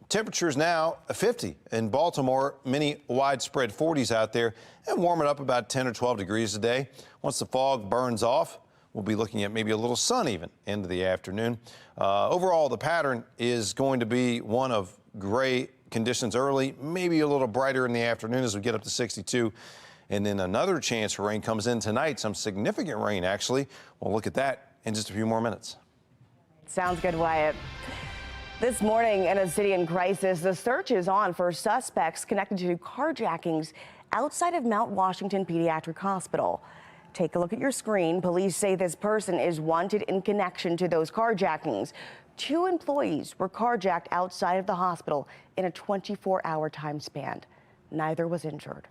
Temperatures now 50 in Baltimore, many widespread 40s out there, and warming up about 10 or 12 degrees a day. Once the fog burns off, we'll be looking at maybe a little sun even into the afternoon. Overall, the pattern is going to be one of gray conditions early, maybe a little brighter in the afternoon as we get up to 62. And then another chance for rain comes in tonight, some significant rain actually. We'll look at that in just a few more minutes. Sounds good, Wyatt. This morning in a city in crisis, the search is on for suspects connected to carjackings outside of Mount Washington Pediatric Hospital. Take a look at your screen. Police say this person is wanted in connection to those carjackings. 2 employees were carjacked outside of the hospital in a 24-hour time span. Neither was injured.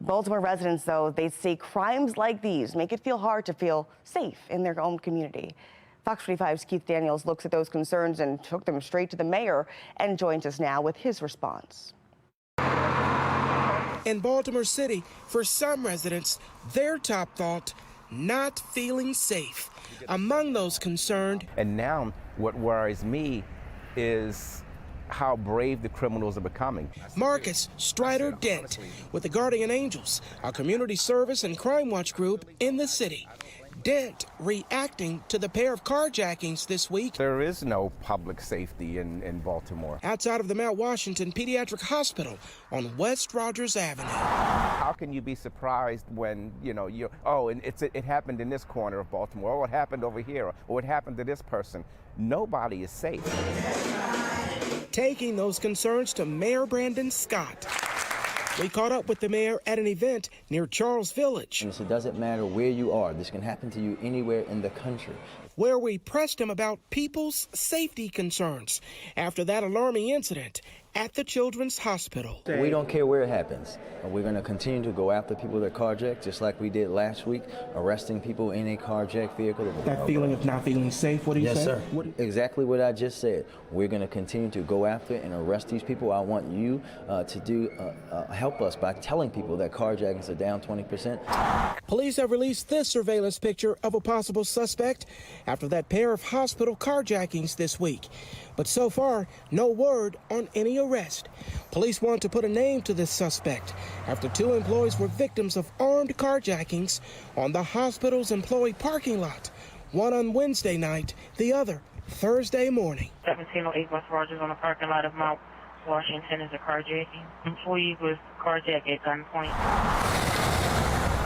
Baltimore residents, though, they say crimes like these make it feel hard to feel safe in their own community. Fox 45's Keith Daniels looks at those concerns and took them straight to the mayor and joins us now with his response. In Baltimore City, for some residents, their top thought, not feeling safe. Among those concerned. And now what worries me is how brave the criminals are becoming. Marcus Strider Dent with the Guardian Angels, a community service and crime watch group in the city. Dent reacting to the pair of carjackings this week. There is no public safety in Baltimore. Outside of the Mount Washington Pediatric Hospital on West Rogers Avenue. How can you be surprised when, it happened in this corner of Baltimore, or it happened over here, or it happened to this person? Nobody is safe. Taking those concerns to Mayor Brandon Scott. We caught up with the mayor at an event near Charles Village. It doesn't matter where you are. This can happen to you anywhere in the country. Where we pressed him about people's safety concerns after that alarming incident at the Children's Hospital. We don't care where it happens. We're going to continue to go after people that carjack, just like we did last week, arresting people in a carjacked vehicle. That feeling of not feeling safe, what do you say? Yes, sir. Exactly what I just said. We're going to continue to go after and arrest these people. I want you to help us by telling people that carjackings are down 20%. Police have released this surveillance picture of a possible suspect after that pair of hospital carjackings this week. But so far, no word on any arrest. Police want to put a name to this suspect after 2 employees were victims of armed carjackings on the hospital's employee parking lot. One on Wednesday night, the other Thursday morning. 1708 West Rogers on the parking lot of Mount Washington is a carjacking. Employee was carjacked at gunpoint.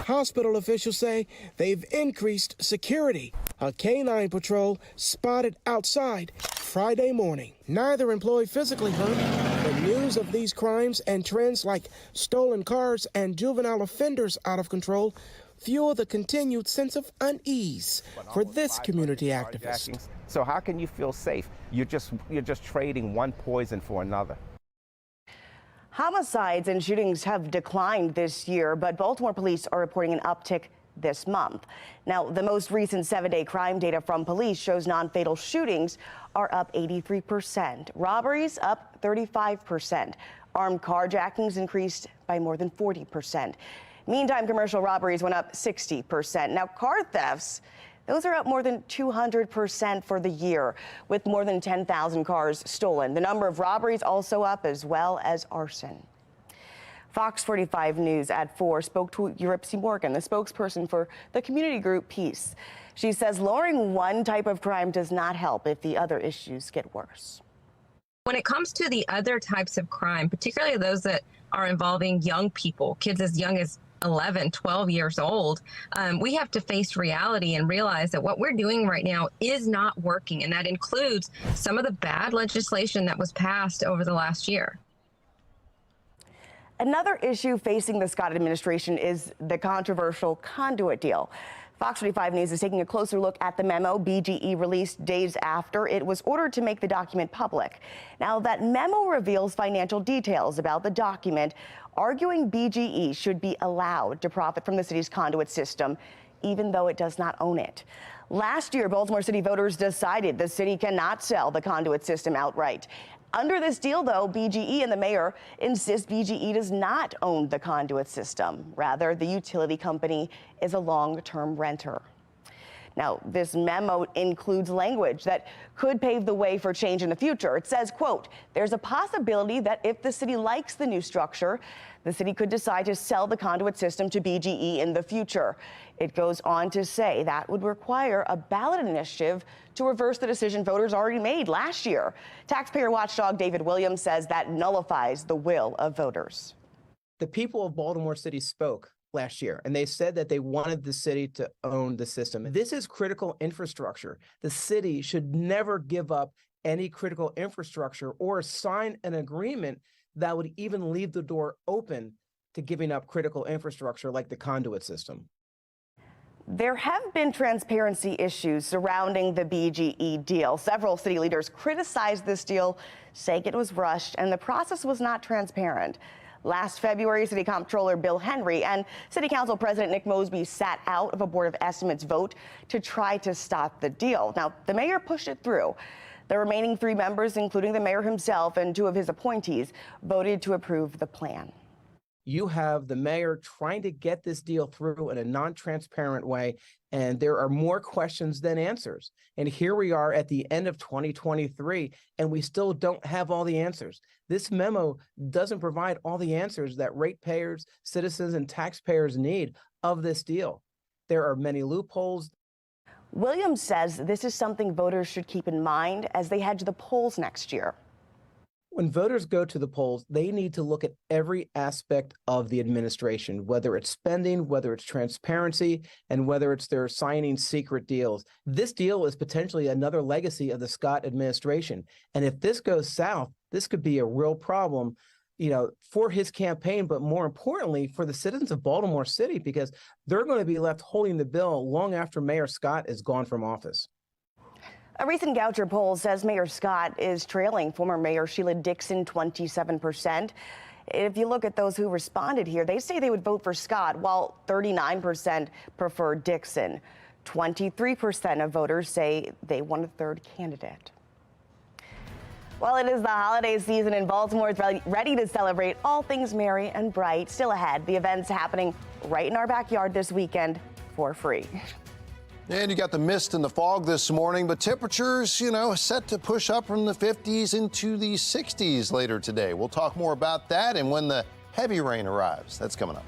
Hospital officials say they've increased security. A canine patrol spotted outside Friday morning. Neither employee physically hurt. The news of these crimes and trends like stolen cars and juvenile offenders out of control fuel the continued sense of unease for this community activist. So how can you feel safe? You're just trading one poison for another. Homicides and shootings have declined this year, but Baltimore police are reporting an uptick this month. Now, the most recent 7-day crime data from police shows non-fatal shootings are up 83%, robberies up 35%, armed carjackings increased by more than 40%. Meantime, commercial robberies went up 60%. Now, car thefts, those are up more than 200% for the year, with more than 10,000 cars stolen. The number of robberies also up, as well as arson. Fox 45 News at 4 spoke to Eurypsy Morgan, the spokesperson for the community group Peace. She says lowering one type of crime does not help if the other issues get worse. When it comes to the other types of crime, particularly those that are involving young people, kids as young as 11, 12 years old, we have to face reality and realize that what we're doing right now is not working. And that includes some of the bad legislation that was passed over the last year. Another issue facing the Scott administration is the controversial Conduit deal. Fox 45 News is taking a closer look at the memo BGE released days after it was ordered to make the document public. Now, that memo reveals financial details about the document, arguing BGE should be allowed to profit from the city's conduit system, even though it does not own it. Last year, Baltimore City voters decided the city cannot sell the conduit system outright. Under this deal, though, BGE and the mayor insist BGE does not own the conduit system. Rather, the utility company is a long-term renter. Now, this memo includes language that could pave the way for change in the future. It says, quote, there's a possibility that if the city likes the new structure, the city could decide to sell the conduit system to BGE in the future. It goes on to say that would require a ballot initiative to reverse the decision voters already made last year. Taxpayer watchdog David Williams says that nullifies the will of voters. The people of Baltimore City spoke last year, and they said that they wanted the city to own the system. This is critical infrastructure. The city should never give up any critical infrastructure or sign an agreement that would even leave the door open to giving up critical infrastructure like the conduit system. There have been transparency issues surrounding the BGE deal. Several city leaders criticized this deal, saying it was rushed and the process was not transparent. Last February, City Comptroller Bill Henry and City Council President Nick Mosby sat out of a Board of Estimates vote to try to stop the deal. Now, the mayor pushed it through. The remaining 3 members, including the mayor himself and 2 of his appointees, voted to approve the plan. You have the mayor trying to get this deal through in a non-transparent way, and there are more questions than answers. And here we are at the end of 2023, and we still don't have all the answers. This memo doesn't provide all the answers that ratepayers, citizens, and taxpayers need of this deal. There are many loopholes. Williams says this is something voters should keep in mind as they head to the polls next year. When voters go to the polls, they need to look at every aspect of the administration, whether it's spending, whether it's transparency, and whether it's their signing secret deals. This deal is potentially another legacy of the Scott administration. And if this goes south, this could be a real problem, for his campaign, but more importantly, for the citizens of Baltimore City, because they're going to be left holding the bill long after Mayor Scott is gone from office. A recent Goucher poll says Mayor Scott is trailing former Mayor Sheila Dixon 27%. If you look at those who responded here, they say they would vote for Scott, while 39% prefer Dixon. 23% of voters say they want a third candidate. Well, it is the holiday season in Baltimore. It's ready to celebrate all things merry and bright. Still ahead, the events happening right in our backyard this weekend for free. And you got the mist and the fog this morning, but temperatures, set to push up from the 50s into the 60s later today. We'll talk more about that and when the heavy rain arrives. That's coming up.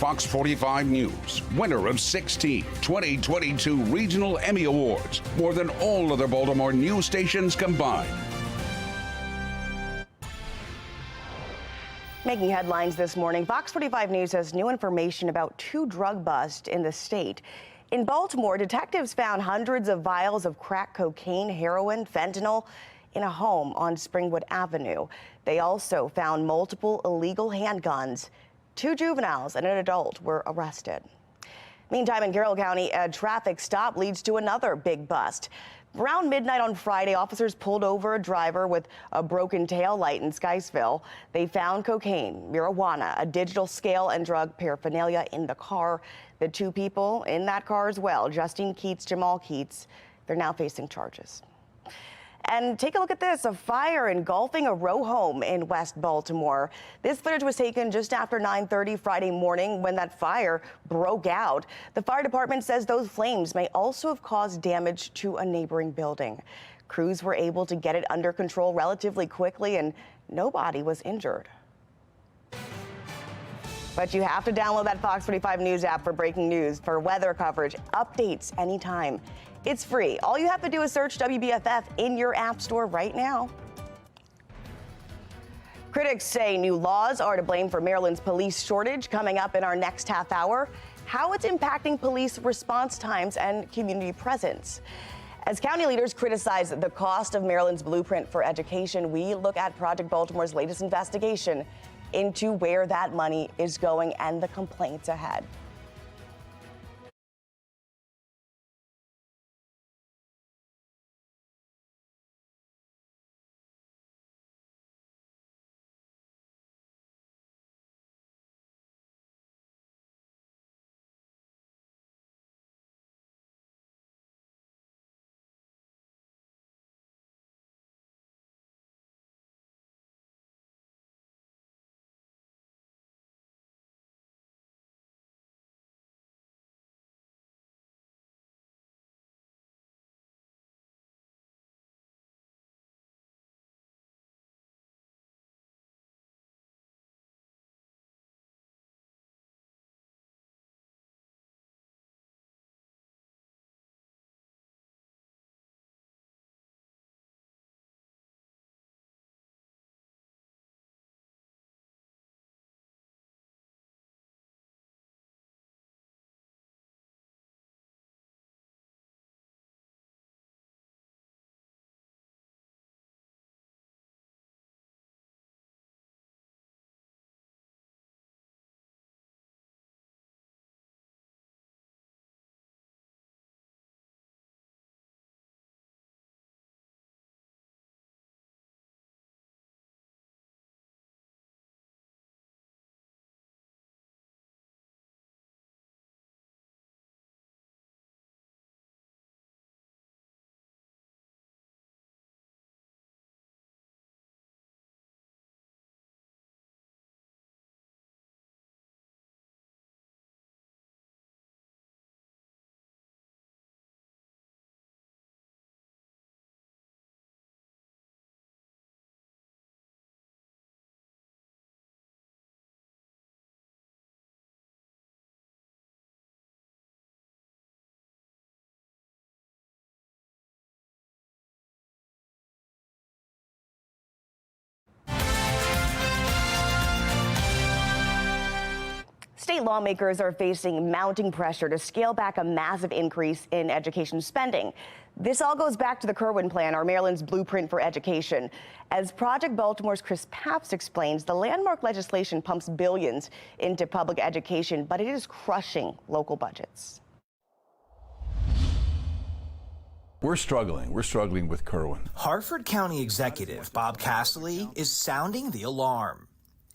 Fox 45 News, winner of 16 2022 Regional Emmy Awards, more than all other Baltimore news stations combined. Making headlines this morning, Fox 45 News has new information about 2 drug busts in the state. In Baltimore, detectives found hundreds of vials of crack cocaine, heroin, fentanyl in a home on Springwood Avenue. They also found multiple illegal handguns. 2 juveniles and an adult were arrested. Meantime, in Carroll County, a traffic stop leads to another big bust. Around midnight on Friday, officers pulled over a driver with a broken taillight in Skiesville. They found cocaine, marijuana, a digital scale, and drug paraphernalia in the car. The 2 people in that car as well, Justine Keats, Jamal Keats, they're now facing charges. And take a look at this, a fire engulfing a row home in West Baltimore. This footage was taken just after 9:30 Friday morning when that fire broke out. The fire department says those flames may also have caused damage to a neighboring building. Crews were able to get it under control relatively quickly and nobody was injured. But you have to download that Fox 45 News app for breaking news, for weather coverage, updates anytime. It's free. All you have to do is search WBFF in your app store right now. Critics say new laws are to blame for Maryland's police shortage. Coming up in our next half hour, how it's impacting police response times and community presence. As county leaders criticize the cost of Maryland's blueprint for education, we look at Project Baltimore's latest investigation into where that money is going and the complaints ahead. State lawmakers are facing mounting pressure to scale back a massive increase in education spending. This all goes back to the Kerwin Plan, our Maryland's blueprint for education. As Project Baltimore's Chris Papps explains, the landmark legislation pumps billions into public education, but it is crushing local budgets. We're struggling with Kerwin. Harford County Executive Bob Castley is sounding the alarm.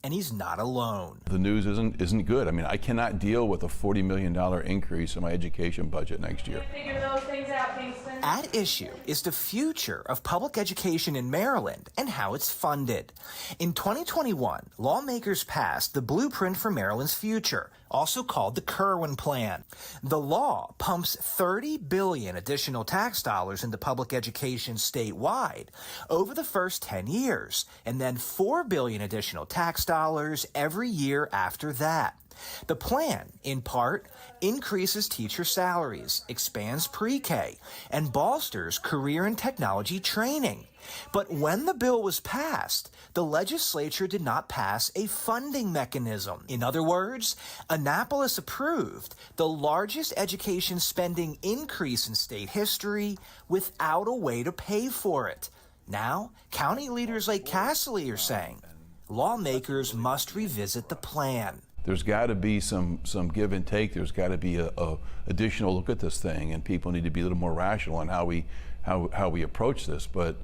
And he's not alone. The news isn't good. I mean, I cannot deal with a $40 million increase in my education budget next year. Figure those things out, Kingston. At issue is the future of public education in Maryland and how it's funded. In 2021, lawmakers passed the Blueprint for Maryland's Future, also called the Kerwin Plan. The law pumps $30 billion additional tax dollars into public education statewide over the first 10 years, and then $4 billion additional tax dollars every year after that. The plan, in part, increases teacher salaries, expands pre-K, and bolsters career and technology training. But when the bill was passed, the legislature did not pass a funding mechanism. In other words, Annapolis approved the largest education spending increase in state history without a way to pay for it. Now, county leaders like Casserly are saying lawmakers must revisit the plan. There's got to be some give and take. There's got to be a additional look at this thing, and people need to be a little more rational on how we approach this. But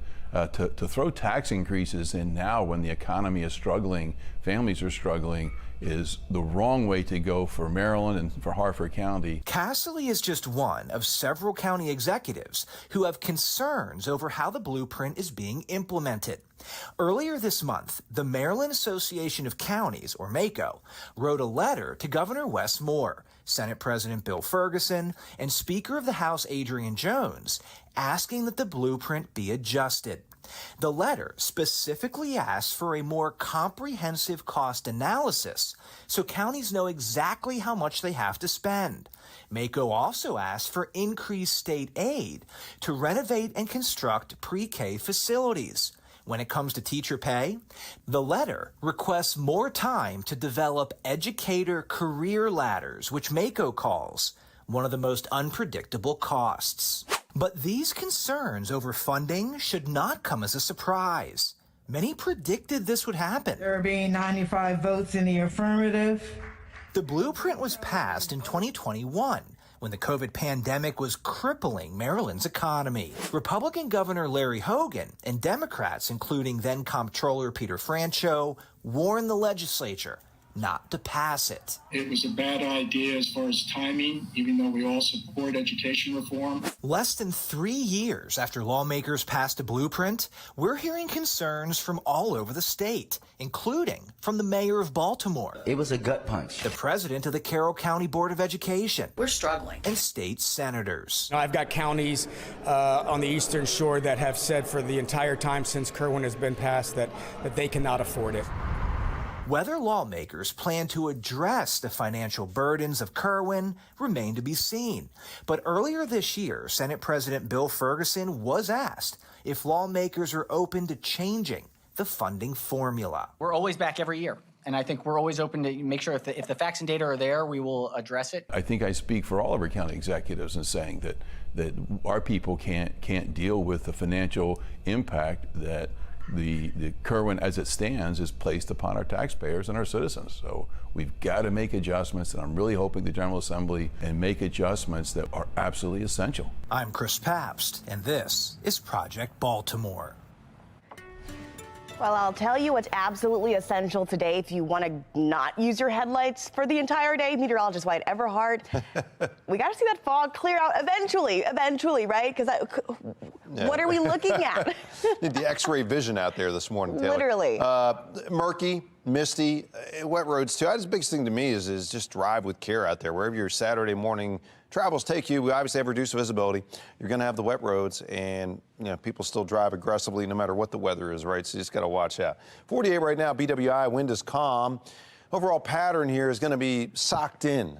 to throw tax increases in now when the economy is struggling, families are struggling, is the wrong way to go for Maryland and for Harford County. Casserly is just one of several county executives who have concerns over how the blueprint is being implemented. Earlier this month, the Maryland Association of Counties, or MACO, wrote a letter to Governor Wes Moore, Senate President Bill Ferguson, and Speaker of the House Adrian Jones, asking that the blueprint be adjusted. The letter specifically asks for a more comprehensive cost analysis so counties know exactly how much they have to spend. MACO also asked for increased state aid to renovate and construct pre-K facilities. When it comes to teacher pay, the letter requests more time to develop educator career ladders, which MACO calls one of the most unpredictable costs. But these concerns over funding should not come as a surprise. Many predicted this would happen. There being 95 votes in the affirmative. The blueprint was passed in 2021 when the COVID pandemic was crippling Maryland's economy. Republican Governor Larry Hogan and Democrats, including then Comptroller Peter Franchot, warned the legislature not to pass it. It was a bad idea as far as timing, even though we all support education reform. Less than 3 years after lawmakers passed a blueprint, we're hearing concerns from all over the state, including from the mayor of Baltimore. It was a gut punch. The president of the Carroll County Board of Education. We're struggling. And state senators. I've got counties on the Eastern Shore that have said for the entire time since Kerwin has been passed that they cannot afford it. Whether lawmakers plan to address the financial burdens of Kerwin remain to be seen. But earlier this year, Senate President Bill Ferguson was asked if lawmakers are open to changing the funding formula. We're always back every year, and I think we're always open to make sure if the facts and data are there, we will address it. I think I speak for all of our county executives in saying that our people can't deal with the financial impact that the Kerwin as it stands is placed upon our taxpayers and our citizens. So we've got to make adjustments, and I'm really hoping the General Assembly and make adjustments that are absolutely essential. I'm Chris Pabst, and this is Project Baltimore. Well, I'll tell you what's absolutely essential today if you want to not use your headlights for the entire day. Meteorologist Wyatt Everhart. We got to see that fog clear out eventually, right? Because what are we looking at? Need the X-ray vision out there this morning, Taylor. Literally. Murky, misty, wet roads too. The biggest thing to me is just drive with care out there. Wherever your Saturday morning travels take you, we obviously have reduced visibility. You're going to have the wet roads, and people still drive aggressively no matter what the weather is, right? So you just got to watch out. 48 right now, BWI, wind is calm. Overall pattern here is going to be socked in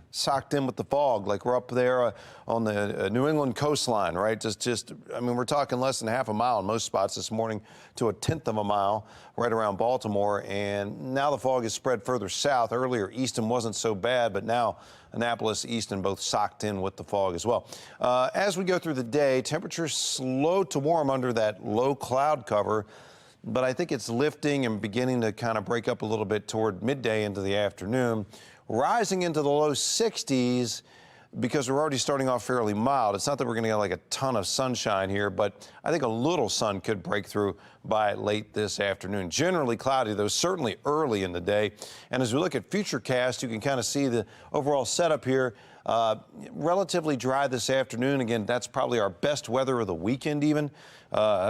with the fog, like we're up there on the New England coastline, right? We're talking less than half a mile in most spots this morning to a tenth of a mile right around Baltimore. And now the fog is spread further south. Earlier, Easton wasn't so bad, but now Annapolis, Easton both socked in with the fog as well. As we go through the day, temperatures slow to warm under that low cloud cover. But I think it's lifting and beginning to kind of break up a little bit toward midday into the afternoon, rising into the low 60s because we're already starting off fairly mild. It's not that we're going to get like a ton of sunshine here, but I think a little sun could break through by late this afternoon. Generally cloudy, though, certainly early in the day. And as we look at Futurecast, you can kind of see the overall setup here. Relatively dry this afternoon. Again, that's probably our best weather of the weekend even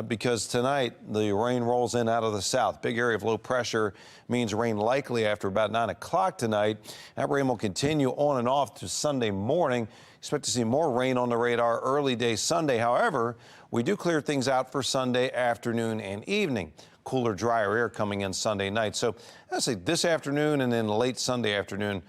because tonight the rain rolls in out of the south. Big area of low pressure means rain likely after about 9 o'clock tonight. That rain will continue on and off to Sunday morning. Expect to see more rain on the radar early day Sunday. However, we do clear things out for Sunday afternoon and evening. Cooler, drier air coming in Sunday night. So I'd say this afternoon and then late Sunday afternoon,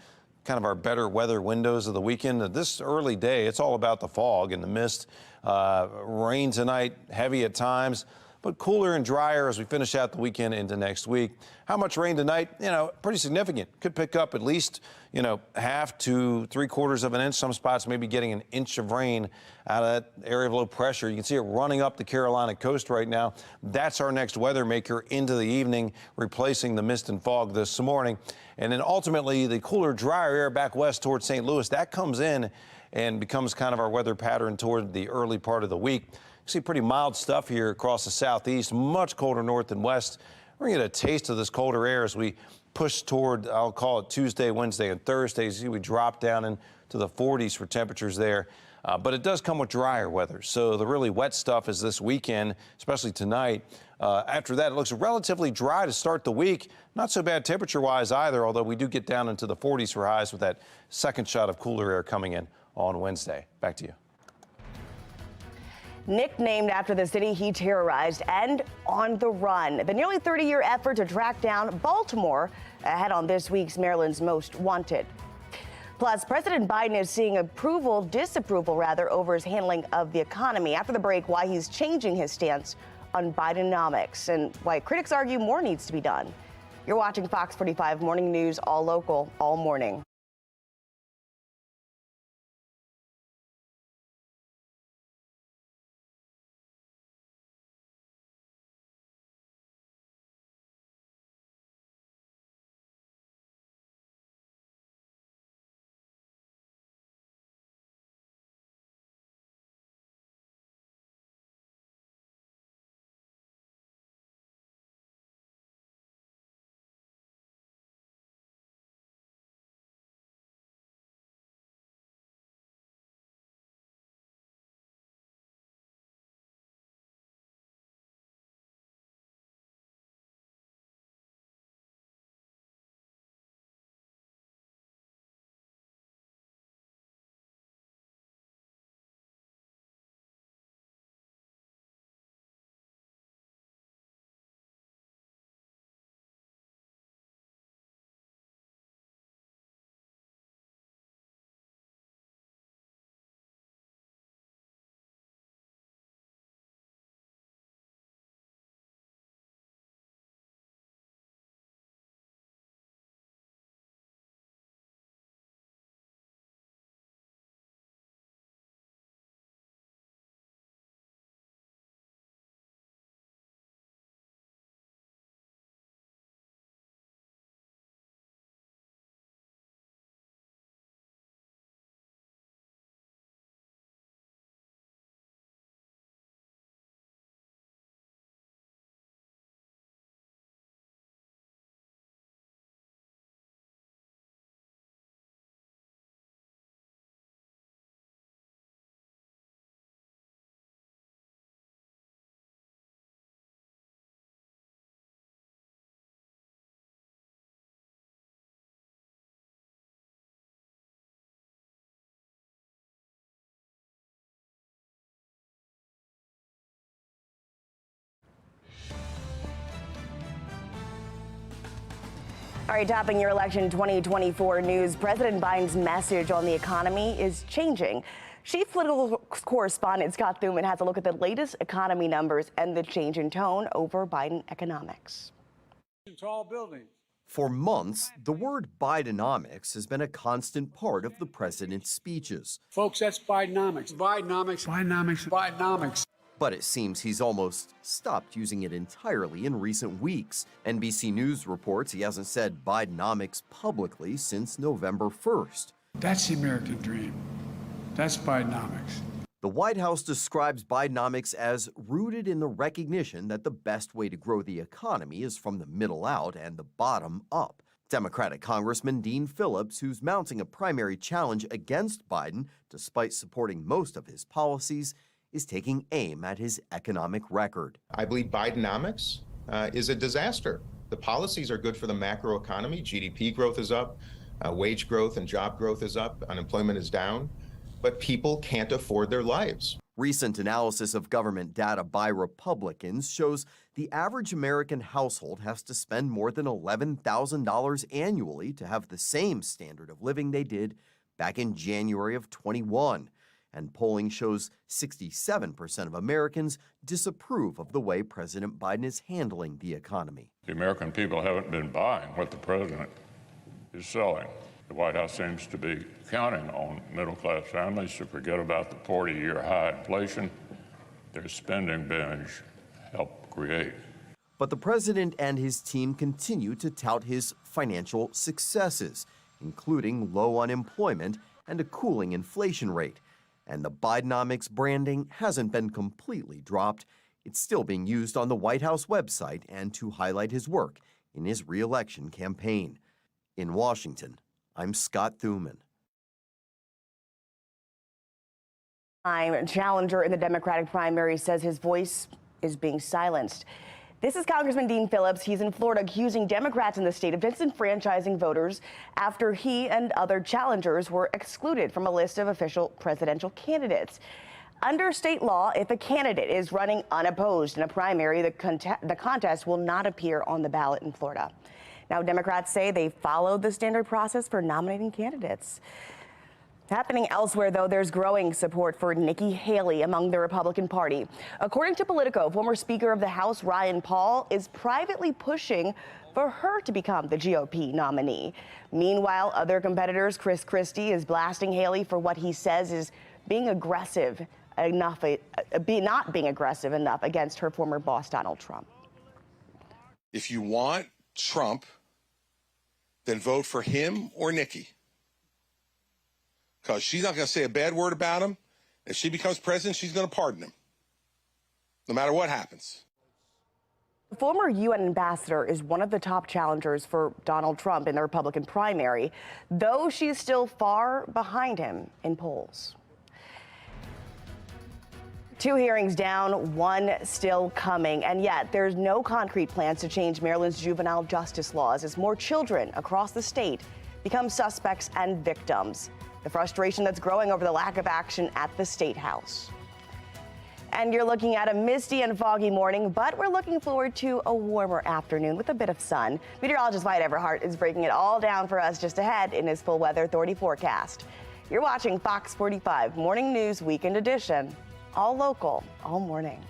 kind of our better weather windows of the weekend. This early day, it's all about the fog and the mist. Rain tonight, heavy at times, but cooler and drier as we finish out the weekend into next week. How much rain tonight? You know, pretty significant. Could pick up at least, you know, 1/2 to 3/4 of an inch. Some spots maybe getting an inch of rain out of that area of low pressure. You can see it running up the Carolina coast right now. That's our next weather maker into the evening, replacing the mist and fog this morning. And then ultimately the cooler, drier air back west towards St. Louis, that comes in and becomes kind of our weather pattern toward the early part of the week. You see pretty mild stuff here across the southeast, much colder north and west. We're going to get a taste of this colder air as we push toward, I'll call it Tuesday, Wednesday, and Thursday. See, we drop down into the 40s for temperatures there. But it does come with drier weather. So the really wet stuff is this weekend, especially tonight. After that, it looks relatively dry to start the week. Not so bad temperature-wise either, although we do get down into the 40s for highs with that second shot of cooler air coming in on Wednesday. Back to you. Nicknamed after the city he terrorized and on the run. The nearly 30-year effort to track down Baltimore ahead on this week's Maryland's Most Wanted. Plus, President Biden is seeing disapproval over his handling of the economy. After the break, why he's changing his stance on Bidenomics and why critics argue more needs to be done. You're watching Fox 45 Morning News, all local, all morning. All right, topping your election 2024 news, President Biden's message on the economy is changing. Chief political correspondent Scott Thuman has a look at the latest economy numbers and the change in tone over Biden economics. Tall buildings. For months, the word Bidenomics has been a constant part of the president's speeches. Folks, that's Bidenomics. Bidenomics. Bidenomics. Bidenomics. But it seems he's almost stopped using it entirely in recent weeks. NBC News reports he hasn't said Bidenomics publicly since November 1st. That's the American dream. That's Bidenomics. The White House describes Bidenomics as rooted in the recognition that the best way to grow the economy is from the middle out and the bottom up. Democratic Congressman Dean Phillips, who's mounting a primary challenge against Biden despite supporting most of his policies, is taking aim at his economic record. I believe Bidenomics is a disaster. The policies are good for the macroeconomy. GDP growth is up, wage growth and job growth is up, unemployment is down, but people can't afford their lives. Recent analysis of government data by Republicans shows the average American household has to spend more than $11,000 annually to have the same standard of living they did back in January of 21. And polling shows 67% of Americans disapprove of the way President Biden is handling the economy. The American people haven't been buying what the president is selling. The White House seems to be counting on middle-class families to forget about the 40-year high inflation their spending binge helped create. But the president and his team continue to tout his financial successes, including low unemployment and a cooling inflation rate. And the Bidenomics branding hasn't been completely dropped. It's still being used on the White House website and to highlight his work in his re-election campaign. In Washington, I'm Scott Thuman. A challenger in the Democratic primary says his voice is being silenced. This is Congressman Dean Phillips. He's in Florida accusing Democrats in the state of disenfranchising voters after he and other challengers were excluded from a list of official presidential candidates. Under state law, if a candidate is running unopposed in a primary, the contest will not appear on the ballot in Florida. Now, Democrats say they followed the standard process for nominating candidates. Happening elsewhere, though, there's growing support for Nikki Haley among the Republican Party. According to Politico, former Speaker of the House Ryan Paul is privately pushing for her to become the GOP nominee. Meanwhile, other competitors, Chris Christie, is blasting Haley for what he says is being aggressive enough, not being aggressive enough against her former boss, Donald Trump. If you want Trump, then vote for him or Nikki. Because she's not going to say a bad word about him. If she becomes president, she's going to pardon him, no matter what happens. The former UN ambassador is one of the top challengers for Donald Trump in the Republican primary, though she's still far behind him in polls. 2 hearings down, 1 still coming, and yet there's no concrete plans to change Maryland's juvenile justice laws as more children across the state become suspects and victims. The frustration that's growing over the lack of action at the State House. And you're looking at a misty and foggy morning, but we're looking forward to a warmer afternoon with a bit of sun. Meteorologist Wyatt Everhart is breaking it all down for us just ahead in his full weather authority forecast. You're watching Fox 45 Morning News Weekend Edition. All local, all morning.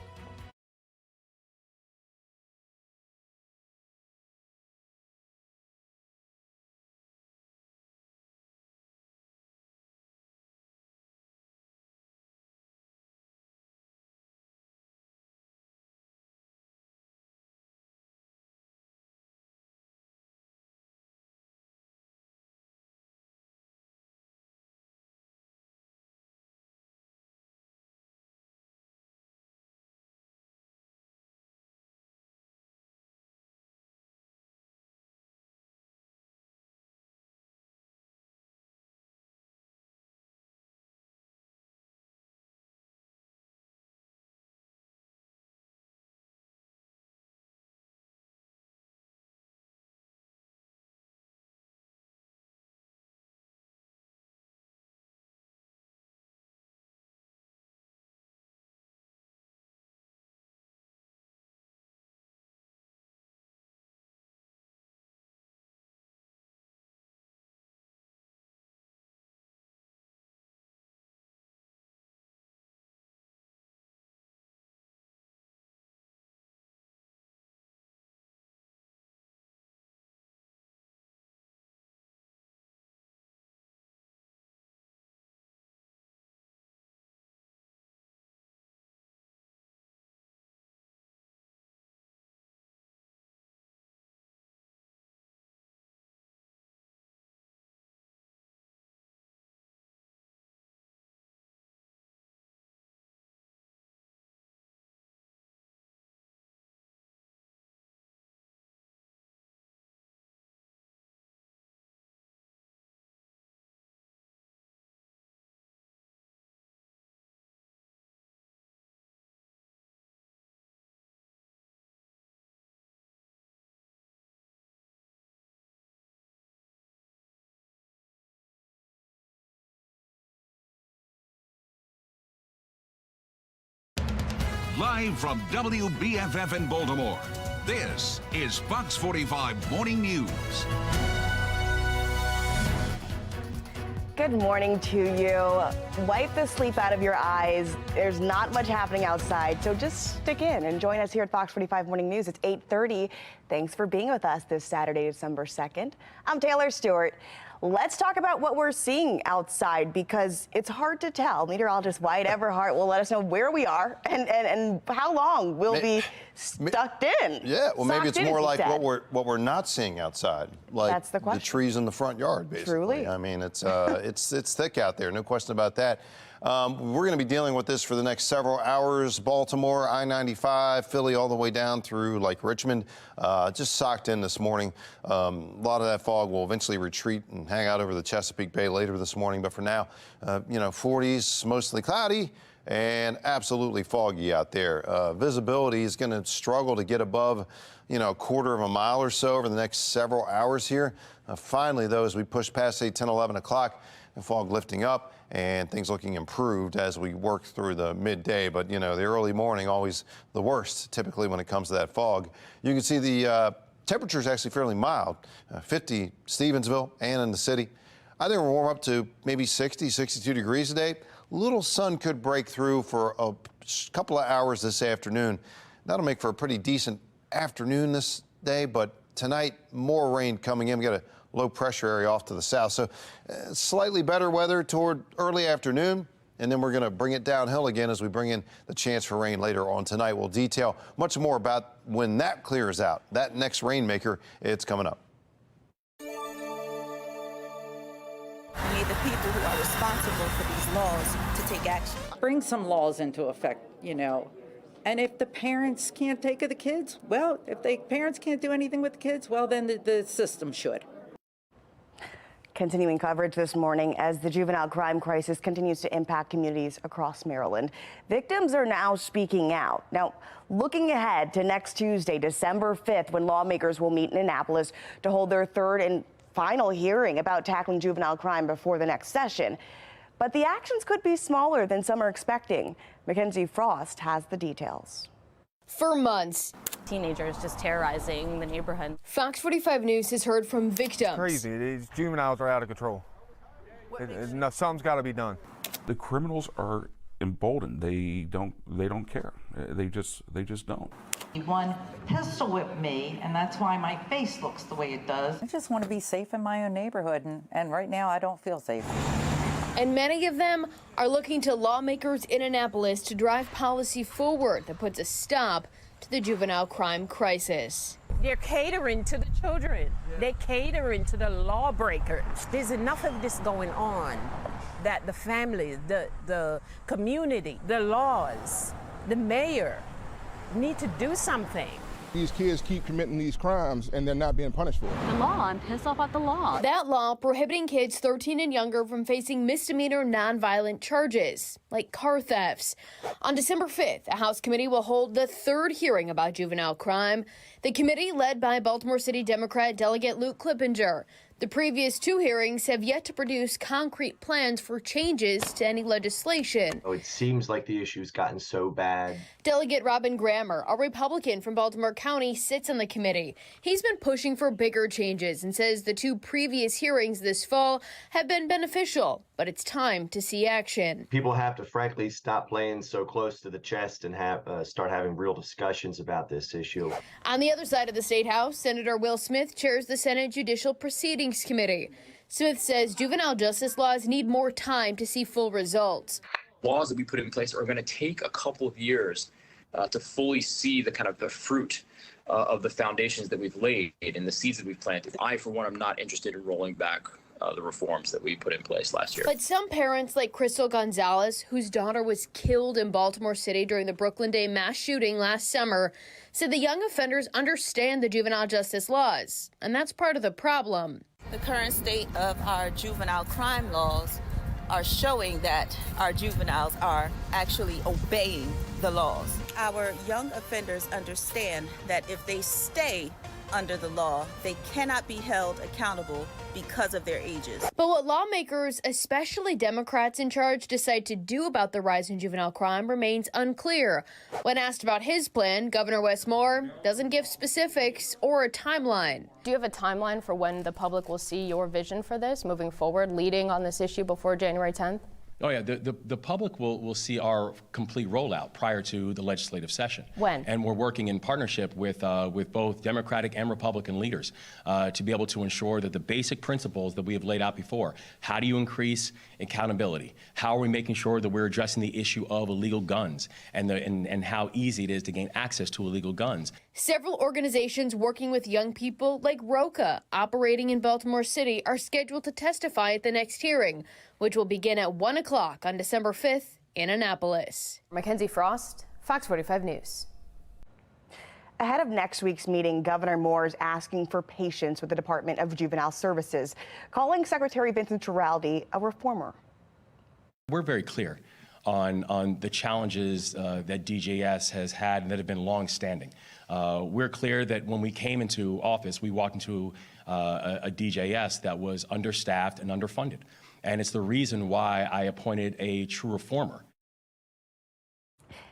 Live from WBFF in Baltimore, this is Fox 45 Morning News. Good morning to you. Wipe the sleep out of your eyes. There's not much happening outside, so just stick in and join us here at Fox 45 Morning News. It's 8:30. Thanks for being with us this Saturday, December 2nd. I'm Taylor Stewart. Let's talk about what we're seeing outside because it's hard to tell. Meteorologist Wyatt Everhart will let us know where we are and how long we'll be stuck in. Yeah, well, maybe it's more like said. what we're not seeing outside, like That's the question. the trees in the front yard, basically. Truly. I mean, it's thick out there, no question about that. We're going to be dealing with this for the next several hours. Baltimore, I-95, Philly, all the way down through like Richmond, just socked in this morning. A lot of that fog will eventually retreat and hang out over the Chesapeake Bay later this morning. But for now, 40s, mostly cloudy and absolutely foggy out there. Visibility is going to struggle to get above, a quarter of a mile or so over the next several hours here. Finally, though, as we push past 8, 10, 11 o'clock, the fog lifting up and things looking improved as we work through the midday. But, the early morning, always the worst, typically when it comes to that fog. You can see the temperature is actually fairly mild, 50 Stevensville and in the city. I think we'll warm up to maybe 60, 62 degrees today. Little sun could break through for a couple of hours this afternoon. That'll make for a pretty decent afternoon this day, but tonight, more rain coming in. We got a low pressure area off to the south. So slightly better weather toward early afternoon, and then we're going to bring it downhill again as we bring in the chance for rain later on tonight. We'll detail much more about when that clears out. That next rainmaker, it's coming up. We need the people who are responsible for these laws to take action. Bring some laws into effect, And if the parents can't take care of the kids, well, if the parents can't do anything with the kids, well, then the system should. Continuing coverage this morning as the juvenile crime crisis continues to impact communities across Maryland. Victims are now speaking out. Now, looking ahead to next Tuesday, December 5th, when lawmakers will meet in Annapolis to hold their third and final hearing about tackling juvenile crime before the next session. But the actions could be smaller than some are expecting. Mackenzie Frost has the details. For months, teenagers just terrorizing the neighborhood. Fox 45 News has heard from victims. Crazy. These juveniles are out of control. Something's got to be done. The criminals are emboldened. They don't care. They just don't. One pistol whipped me, and that's why my face looks the way it does. I just want to be safe in my own neighborhood, and right now I don't feel safe. And many of them are looking to lawmakers in Annapolis to drive policy forward that puts a stop to the juvenile crime crisis. They're catering to the children. They're catering to the lawbreakers. There's enough of this going on that the families, the community, the laws, the mayor need to do something. These kids keep committing these crimes and they're not being punished for it. The law, I'm pissed off at the law. That law prohibiting kids 13 and younger from facing misdemeanor nonviolent charges, like car thefts. On December 5th, a House committee will hold the third hearing about juvenile crime. The committee, led by Baltimore City Democrat Delegate Luke Clippinger. The previous two hearings have yet to produce concrete plans for changes to any legislation. It seems like the issue's gotten so bad. Delegate Robin Grammer, a Republican from Baltimore County, sits on the committee. He's been pushing for bigger changes and says the two previous hearings this fall have been beneficial, but it's time to see action. People have to, frankly, stop playing so close to the chest and start having real discussions about this issue. On the other side of the State House, Senator Will Smith chairs the Senate Judicial Proceedings Committee. Smith says juvenile justice laws need more time to see full results. Laws that we put in place are going to take a couple of years to fully see the fruit of the foundations that we've laid and the seeds that we've planted. I, for one, am not interested in rolling back the reforms that we put in place last year. But some parents, like Crystal Gonzalez, whose daughter was killed in Baltimore City during the Brooklyn Day mass shooting last summer, said the young offenders understand the juvenile justice laws, and that's part of the problem. The current state of our juvenile crime laws are showing that our juveniles are actually obeying the laws. Our young offenders understand that if they stay under the law. They cannot be held accountable because of their ages. But what lawmakers, especially Democrats in charge, decide to do about the rise in juvenile crime remains unclear. When asked about his plan, Governor Wes Moore doesn't give specifics or a timeline. Do you have a timeline for when the public will see your vision for this moving forward, leading on this issue before January 10th? Oh, yeah. The public will see our complete rollout prior to the legislative session. When? And we're working in partnership with both Democratic and Republican leaders to be able to ensure that the basic principles that we have laid out before, how do you increase accountability? How are we making sure that we're addressing the issue of illegal guns and how easy it is to gain access to illegal guns? Several organizations working with young people like ROCA, operating in Baltimore City, are scheduled to testify at the next hearing, which will begin at 1 o'clock on December 5th in Annapolis. Mackenzie Frost, Fox 45 News. Ahead of next week's meeting, Governor Moore is asking for patience with the Department of Juvenile Services, calling Secretary Vincent Giraldi a reformer. We're very clear on the challenges that DJS has had and that have been long-standing. We're clear that when we came into office, we walked into a DJS that was understaffed and underfunded. And it's the reason why I appointed a true reformer.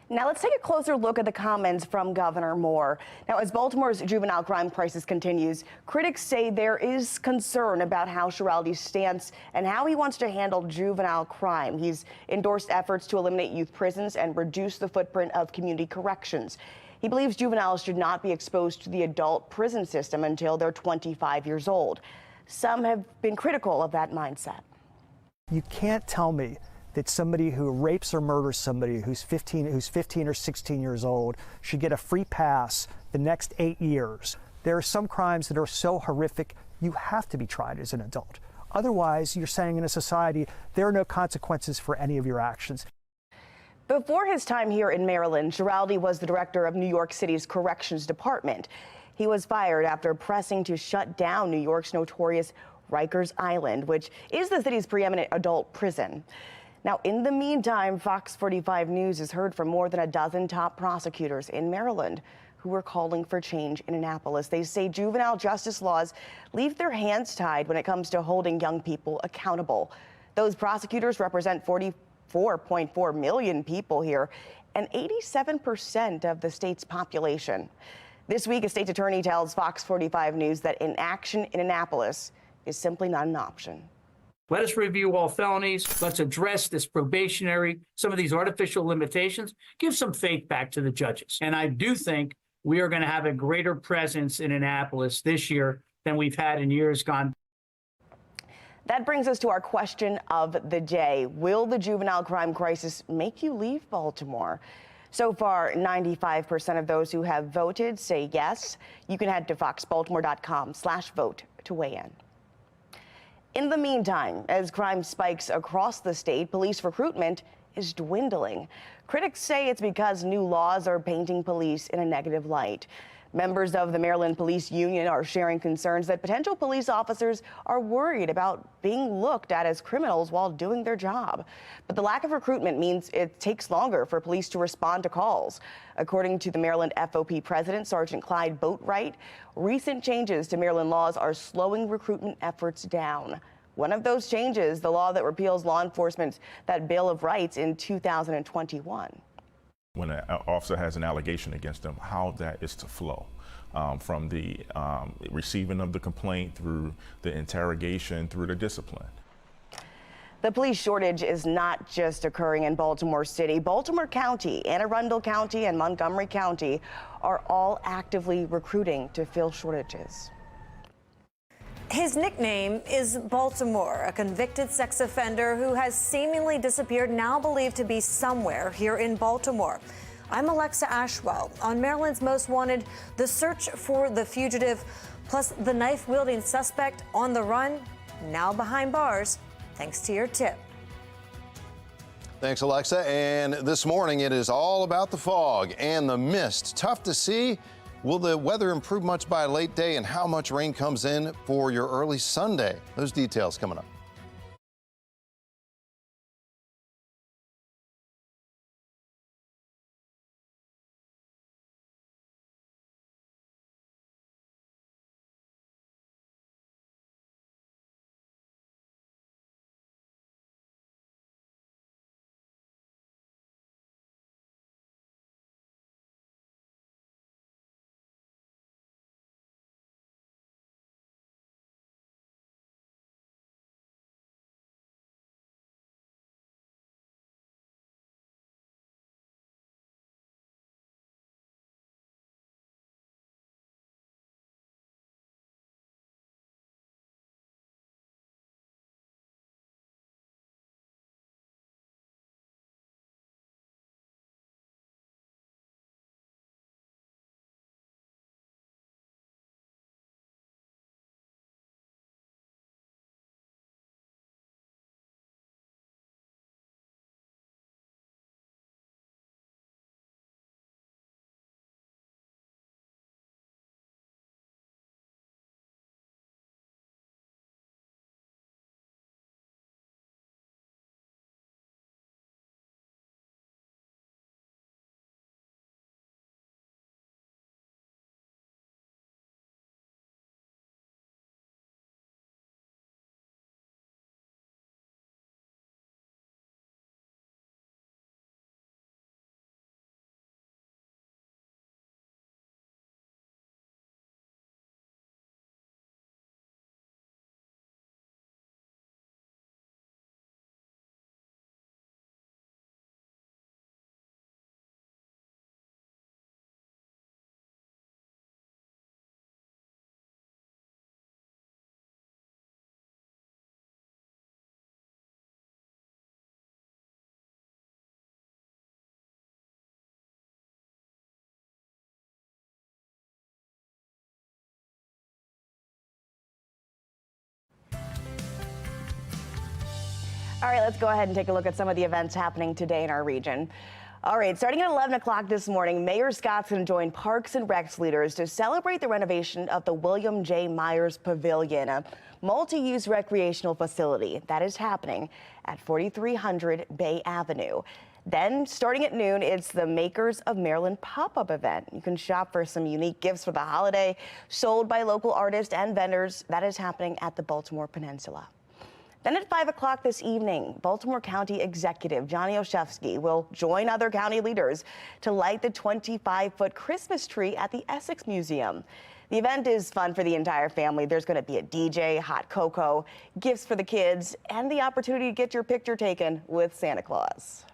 Now let's take a closer look at the comments from Governor Moore. Now, as Baltimore's juvenile crime crisis continues, critics say there is concern about how Giraldi's stance and how he wants to handle juvenile crime. He's endorsed efforts to eliminate youth prisons and reduce the footprint of community corrections. He believes juveniles should not be exposed to the adult prison system until they're 25 years old. Some have been critical of that mindset. You can't tell me that somebody who rapes or murders somebody who's 15 or 16 years old should get a free pass the next 8 years. There are some crimes that are so horrific, you have to be tried as an adult. Otherwise, you're saying in a society, there are no consequences for any of your actions. Before his time here in Maryland, Giraldi was the director of New York City's Corrections Department. He was fired after pressing to shut down New York's notorious Rikers Island, which is the city's preeminent adult prison. Now, in the meantime, Fox 45 News has heard from more than a dozen top prosecutors in Maryland who are calling for change in Annapolis. They say juvenile justice laws leave their hands tied when it comes to holding young people accountable. Those prosecutors represent 44.4 million people here and 87% of the state's population. This week, a state attorney tells Fox 45 News that inaction in Annapolis is simply not an option. Let us review all felonies. Let's address this probationary, some of these artificial limitations. Give some faith back to the judges. And I do think we are going to have a greater presence in Annapolis this year than we've had in years gone. That brings us to our question of the day. Will the juvenile crime crisis make you leave Baltimore? So far, 95% of those who have voted say yes. You can head to foxbaltimore.com/vote to weigh in. In the meantime, as crime spikes across the state, police recruitment is dwindling. Critics say it's because new laws are painting police in a negative light. Members of the Maryland Police Union are sharing concerns that potential police officers are worried about being looked at as criminals while doing their job. But the lack of recruitment means it takes longer for police to respond to calls. According to the Maryland FOP president, Sergeant Clyde Boatwright, recent changes to Maryland laws are slowing recruitment efforts down. One of those changes, the law that repeals law enforcement's that Bill of Rights in 2021. When an officer has an allegation against them, how that is to flow from the receiving of the complaint through the interrogation through the discipline. The police shortage is not just occurring in Baltimore City. Baltimore County, Anne Arundel County, and Montgomery County are all actively recruiting to fill shortages. His nickname is Baltimore, a convicted sex offender who has seemingly disappeared, now believed to be somewhere here in Baltimore. I'm Alexa Ashwell. On Maryland's Most Wanted, the search for the fugitive, plus the knife-wielding suspect on the run, now behind bars, thanks to your tip. Thanks, Alexa. And this morning, it is all about the fog and the mist. Tough to see. Will the weather improve much by late day, and how much rain comes in for your early Sunday? Those details coming up. All right, let's go ahead and take a look at some of the events happening today in our region. All right, starting at 11 o'clock this morning, Mayor Scott's going to join Parks and Recs leaders to celebrate the renovation of the William J. Myers Pavilion, a multi-use recreational facility that is happening at 4300 Bay Avenue. Then, starting at noon, it's the Makers of Maryland pop-up event. You can shop for some unique gifts for the holiday, sold by local artists and vendors. That is happening at the Baltimore Peninsula. Then at 5 o'clock this evening, Baltimore County Executive Johnny Olszewski will join other county leaders to light the 25-foot Christmas tree at the Essex Museum. The event is fun for the entire family. There's going to be a DJ, hot cocoa, gifts for the kids, and the opportunity to get your picture taken with Santa Claus.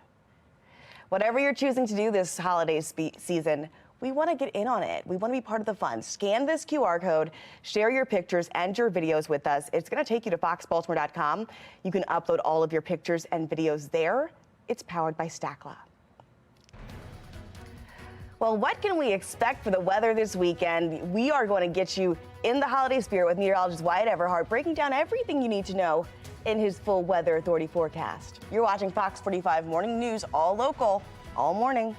Whatever you're choosing to do this holiday season, we want to get in on it. We want to be part of the fun. Scan this QR code, share your pictures and your videos with us. It's going to take you to foxbaltimore.com. You can upload all of your pictures and videos there. It's powered by Stackla. Well, what can we expect for the weather this weekend? We are going to get you in the holiday spirit with meteorologist Wyatt Everhart, breaking down everything you need to know in his full Weather Authority forecast. You're watching Fox 45 Morning News, all local, all morning.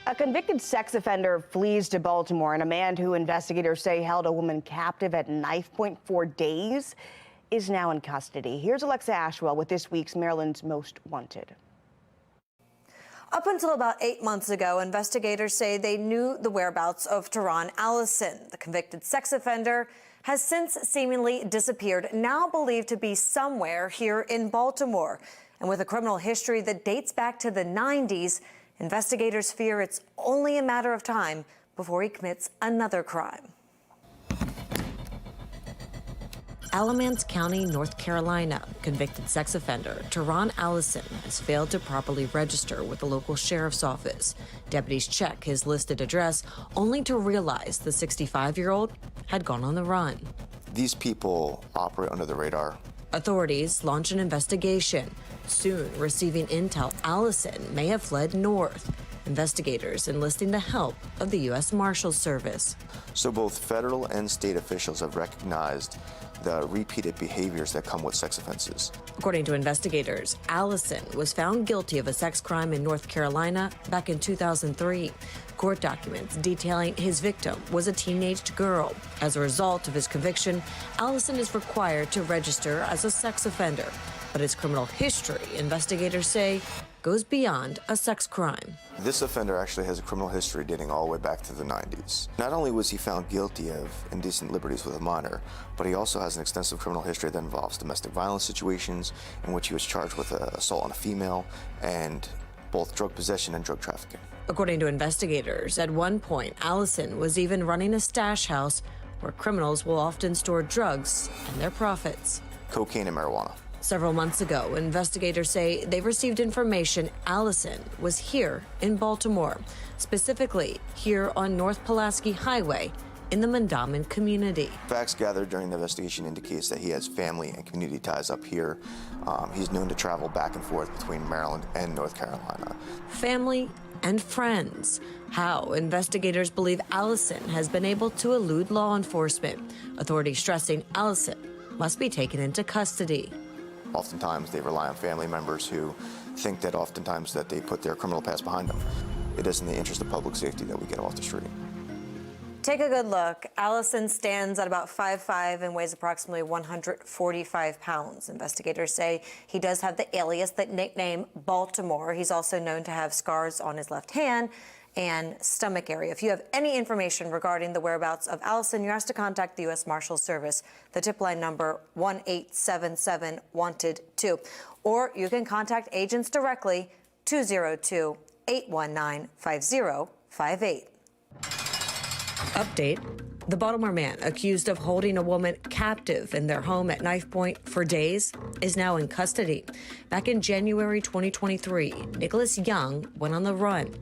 A convicted sex offender flees to Baltimore, and a man who investigators say held a woman captive at knife point for days is now in custody. Here's Alexa Ashwell with this week's Maryland's Most Wanted. Up until about 8 months ago, investigators say they knew the whereabouts of Teron Allison. The convicted sex offender has since seemingly disappeared, now believed to be somewhere here in Baltimore. And with a criminal history that dates back to the 90s, investigators fear it's only a matter of time before he commits another crime. Alamance County, North Carolina, convicted sex offender Teron Allison has failed to properly register with the local sheriff's office. Deputies check his listed address only to realize the 65-year-old had gone on the run. These people operate under the radar. Authorities launch an investigation. Soon, receiving intel Allison may have fled north. Investigators enlisting the help of the U.S. Marshals Service. So both federal and state officials have recognized the repeated behaviors that come with sex offenses. According to investigators, Allison was found guilty of a sex crime in North Carolina back in 2003. Court documents detailing his victim was a teenaged girl. As a result of his conviction, Allison is required to register as a sex offender. But his criminal history, investigators say, goes beyond a sex crime. This offender actually has a criminal history dating all the way back to the 90s. Not only was he found guilty of indecent liberties with a minor, but he also has an extensive criminal history that involves domestic violence situations in which he was charged with assault on a female and both drug possession and drug trafficking. According to investigators, at one point, Allison was even running a stash house where criminals will often store drugs and their profits. Cocaine and marijuana. Several months ago, investigators say they received information Allison was here in Baltimore, specifically here on North Pulaski Highway in the Mandamin community. Facts gathered during the investigation indicates that he has family and community ties up here. He's known to travel back and forth between Maryland and North Carolina. Family and friends. How investigators believe Allison has been able to elude law enforcement. Authorities stressing Allison must be taken into custody. Oftentimes they rely on family members who think that oftentimes that they put their criminal past behind them. It is in the interest of public safety that we get off the street. Take a good look. Allison stands at about 5'5" and weighs approximately 145 pounds. Investigators say he does have the alias, that nickname Baltimore. He's also known to have scars on his left hand and stomach area. If you have any information regarding the whereabouts of Allison, you're asked to contact the U.S. Marshals Service. The tip line number 1-877-WANTED-2. Or you can contact agents directly, 202-819-5058. Update. The Baltimore man accused of holding a woman captive in their home at knife point for days is now in custody. Back in January 2023, Nicholas Young went on the run.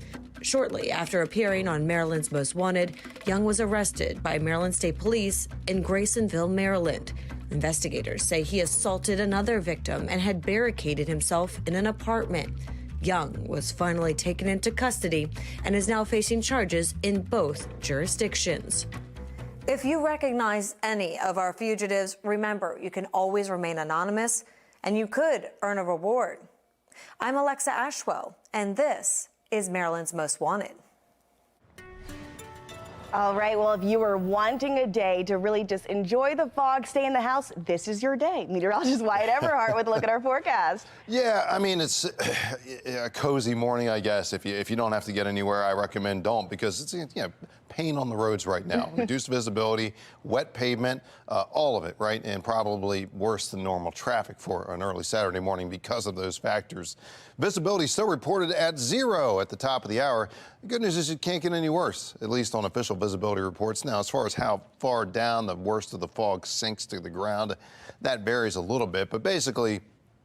Shortly after appearing on Maryland's Most Wanted, Young was arrested by Maryland State Police in Graysonville, Maryland. Investigators say he assaulted another victim and had barricaded himself in an apartment. Young was finally taken into custody and is now facing charges in both jurisdictions. If you recognize any of our fugitives, remember you can always remain anonymous and you could earn a reward. I'm Alexa Ashwell, and this is Maryland's Most Wanted. All right, well, if you are wanting a day to really just enjoy the fog, stay in the house, this is your day. Meteorologist Wyatt Everhart with a look at our forecast. Yeah, I mean, it's a cozy morning, I guess. If you don't have to get anywhere, I recommend don't, because it's pain on the roads right now. Reduced visibility, wet pavement, all of it, right? And probably worse than normal traffic for an early Saturday morning because of those factors. Visibility still reported at 0 at the top of the hour. The good news is it can't get any worse, at least on official visibility reports. Now, as far as how far down the worst of the fog sinks to the ground, that varies a little bit. But basically,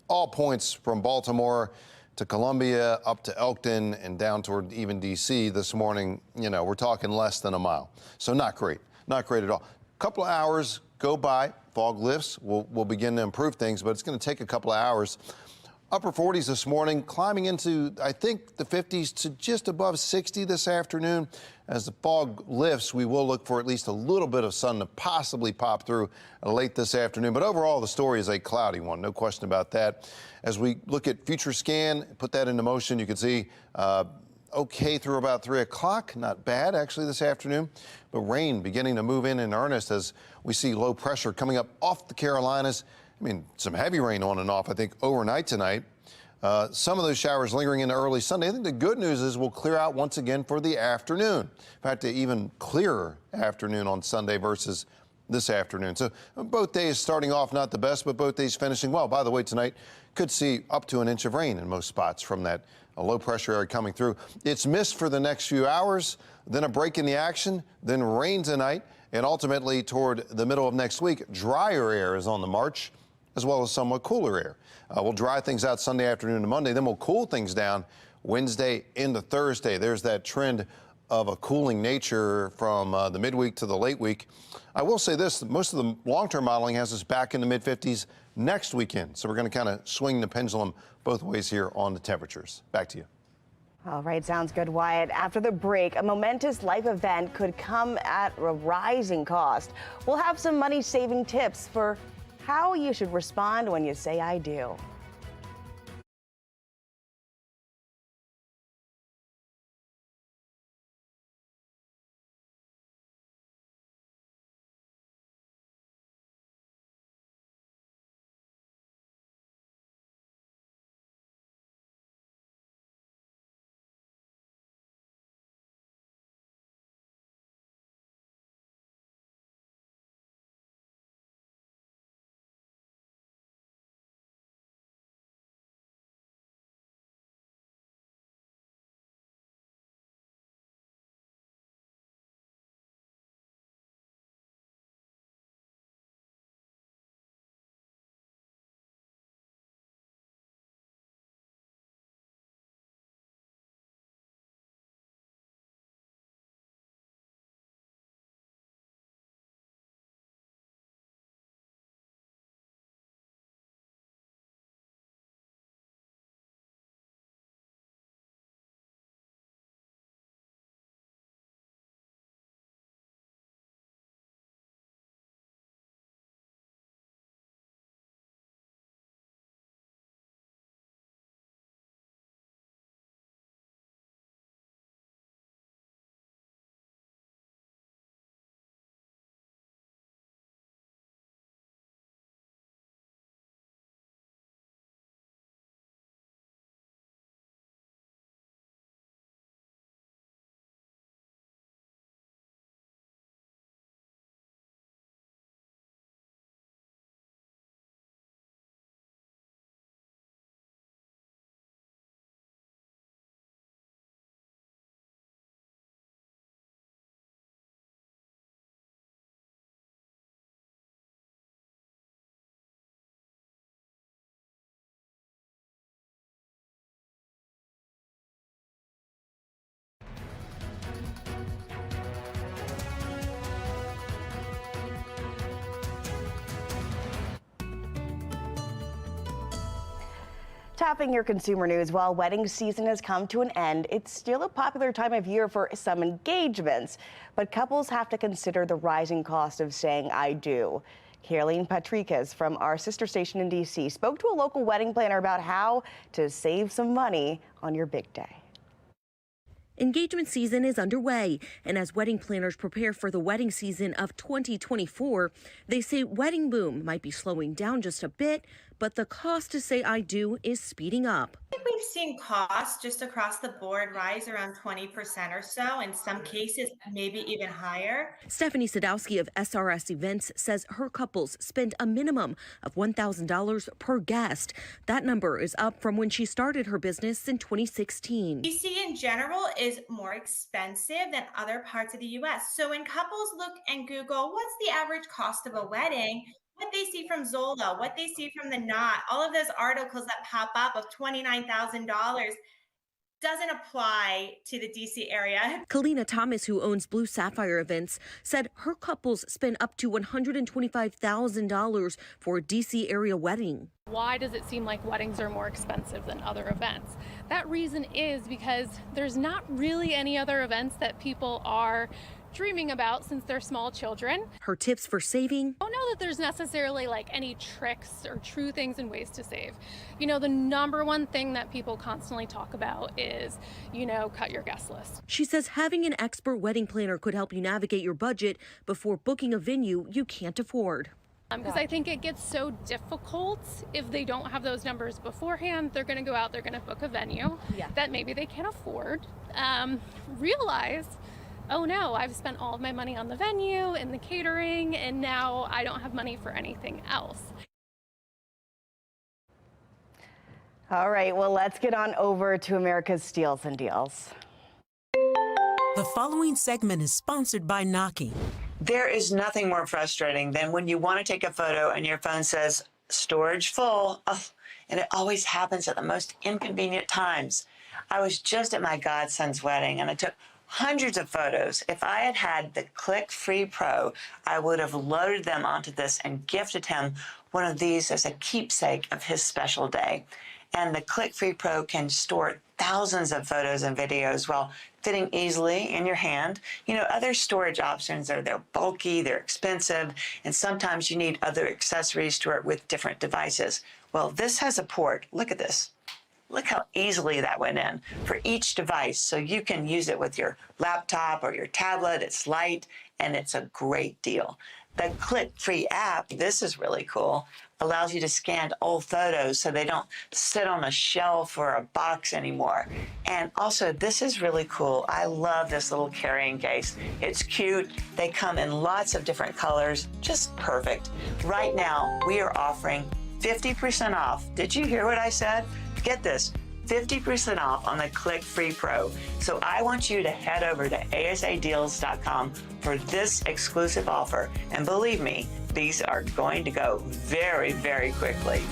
all points from Baltimore to Columbia, up to Elkton, and down toward even D.C. this morning, we're talking less than a mile. So not great. Not great at all. A couple of hours go by, fog lifts. We'll begin to improve things, but it's going to take a couple of hours. Upper 40s this morning, climbing into, I think, the 50s to just above 60 this afternoon. As the fog lifts, we will look for at least a little bit of sun to possibly pop through late this afternoon. But overall, the story is a cloudy one, no question about that. As we look at future scan, put that into motion, you can see okay through about 3 o'clock. Not bad, actually, this afternoon. But rain beginning to move in earnest as we see low pressure coming up off the Carolinas. I mean, some heavy rain on and off, I think, overnight tonight. Some of those showers lingering into early Sunday. I think the good news is we'll clear out once again for the afternoon. In fact, an even clearer afternoon on Sunday versus this afternoon. So both days starting off not the best, but both days finishing well. By the way, tonight could see up to an inch of rain in most spots from that low pressure area coming through. It's mist for the next few hours, then a break in the action, then rain tonight, and ultimately toward the middle of next week, drier air is on the march, as well as somewhat cooler air. We'll dry things out Sunday afternoon to Monday, then we'll cool things down Wednesday into Thursday. There's that trend of a cooling nature from the midweek to the late week. I will say this, most of the long-term modeling has us back in the mid-50s next weekend. So we're going to kind of swing the pendulum both ways here on the temperatures. Back to you. All right, sounds good, Wyatt. After the break, a momentous life event could come at a rising cost. We'll have some money-saving tips for how you should respond when you say I do. Topping your consumer news, while wedding season has come to an end, it's still a popular time of year for some engagements. But couples have to consider the rising cost of saying I do. Caroline Patrikas from our sister station in D.C. spoke to a local wedding planner about how to save some money on your big day. Engagement season is underway, and as wedding planners prepare for the wedding season of 2024, they say wedding boom might be slowing down just a bit, but the cost to say I do is speeding up. I think we've seen costs just across the board rise around 20% or so, in some cases maybe even higher. Stephanie Sadowski of SRS Events says her couples spend a minimum of $1,000 per guest. That number is up from when she started her business in 2016. DC in general is more expensive than other parts of the US. So when couples look and Google what's the average cost of a wedding, what they see from Zola, what they see from the Knot, all of those articles that pop up of $29,000 doesn't apply to the DC area. Kalina Thomas, who owns Blue Sapphire Events, said her couples spend up to $125,000 for a DC area wedding. Why does it seem like weddings are more expensive than other events? That reason is because there's not really any other events that people are dreaming about since they're small children. Her tips for saving? I don't know that there's necessarily like any tricks or true things and ways to save. You know, the number one thing that people constantly talk about is, you know, cut your guest list. She says having an expert wedding planner could help you navigate your budget before booking a venue you can't afford. Because I think it gets so difficult if they don't have those numbers beforehand. They're going to go out, they're going to book a venue that maybe they can't afford. Realize, oh no, I've spent all of my money on the venue and the catering, and now I don't have money for anything else. All right, well, let's get on over to America's Steals and Deals. The following segment is sponsored by Knocking. There is nothing more frustrating than when you want to take a photo and your phone says, storage full. Oh, and it always happens at the most inconvenient times. I was just at my godson's wedding and I took hundreds of photos. If I had had the Click Free Pro, I would have loaded them onto this and gifted him one of these as a keepsake of his special day. And the Click Free Pro can store thousands of photos and videos while fitting easily in your hand. You know, other storage options they're bulky, they're expensive, and sometimes you need other accessories to work with different devices. Well, this has a port. Look at this. Look how easily that went in for each device. So you can use it with your laptop or your tablet. It's light and it's a great deal. The Click Free app, this is really cool, allows you to scan old photos so they don't sit on a shelf or a box anymore. And also, this is really cool. I love this little carrying case. It's cute. They come in lots of different colors, just perfect. Right now, we are offering 50% off. Did you hear what I said? Get this, 50% off on the Click Free Pro. So I want you to head over to asadeals.com for this exclusive offer. And believe me, these are going to go very, very quickly.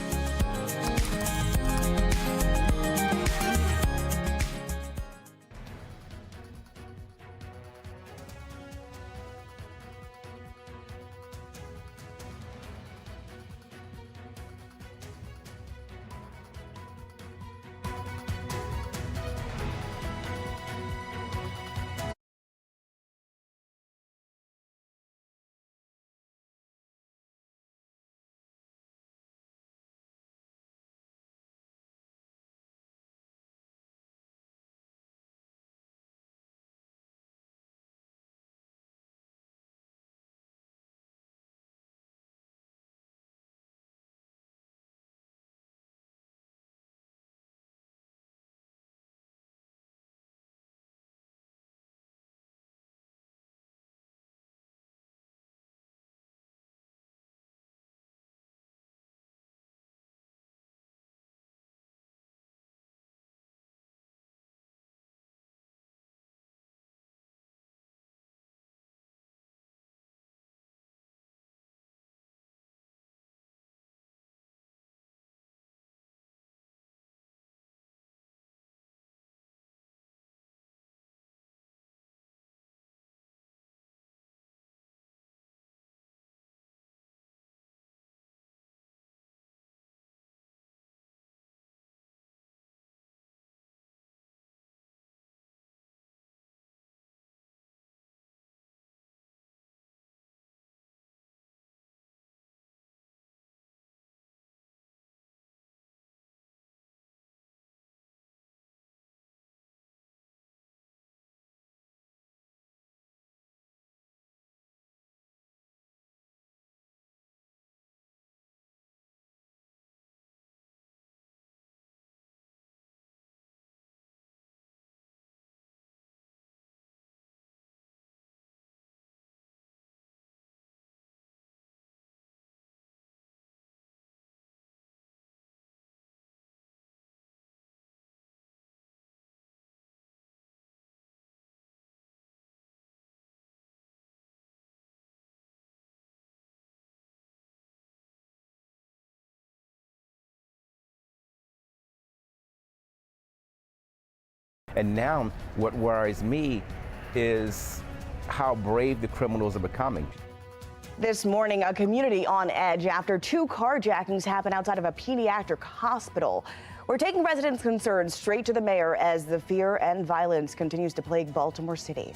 And now what worries me is how brave the criminals are becoming. This morning, a community on edge after 2 carjackings happened outside of a pediatric hospital. We're taking residents' concerns straight to the mayor as the fear and violence continues to plague Baltimore City.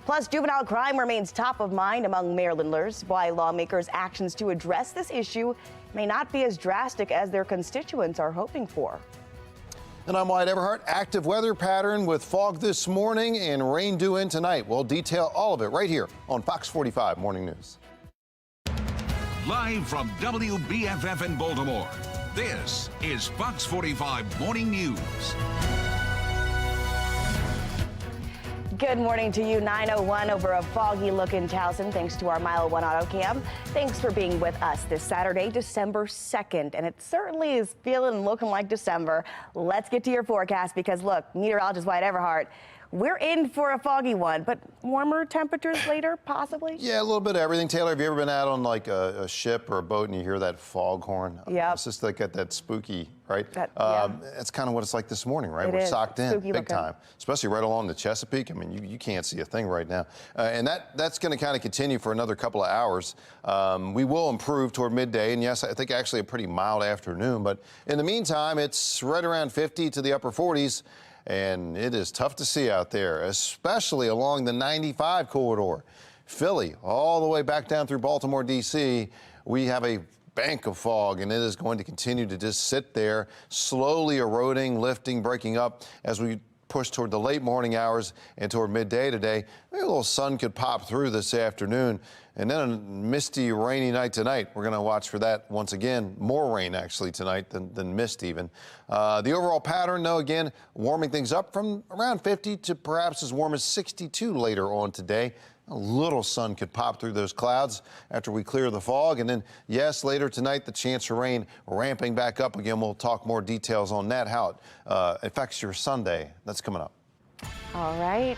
Plus, juvenile crime remains top of mind among Marylanders, why lawmakers' actions to address this issue may not be as drastic as their constituents are hoping for. And I'm Wyatt Everhart. Active weather pattern with fog this morning and rain due in tonight. We'll detail all of it right here on Fox 45 Morning News. Live from WBFF in Baltimore, this is Fox 45 Morning News. Good morning to you. 9:01 over a foggy look in Towson, thanks to our Mile 1 auto cam. Thanks for being with us this Saturday, December 2nd. And it certainly is feeling and looking like December. Let's get to your forecast because, look, meteorologist Wyatt Everhart, we're in for a foggy one, but warmer temperatures later, possibly? Yeah, a little bit of everything. Taylor, have you ever been out on like a ship or a boat and you hear that foghorn? Yeah. It's just like that spooky, right? Yeah. It's kind of what it's like this morning, right? It We're is. socked in Spooky big looking. time, especially right along the Chesapeake. I mean, you can't see a thing right now. And that's going to kind of continue for another couple of hours. We will improve toward midday. And yes, I think actually a pretty mild afternoon. But in the meantime, it's right around 50 to the upper 40s. And it is tough to see out there, especially along the 95 corridor. Philly, all the way back down through Baltimore, D.C., we have a bank of fog, and it is going to continue to just sit there, slowly eroding, lifting, breaking up as we push toward the late morning hours and toward midday today. Maybe a little sun could pop through this afternoon. And then a misty, rainy night tonight. We're going to watch for that once again. More rain, actually, tonight than mist even. The overall pattern, though, again, warming things up from around 50 to perhaps as warm as 62 later on today. A little sun could pop through those clouds after we clear the fog. And then, yes, later tonight, the chance for rain ramping back up again. We'll talk more details on that, how it affects your Sunday. That's coming up. All right.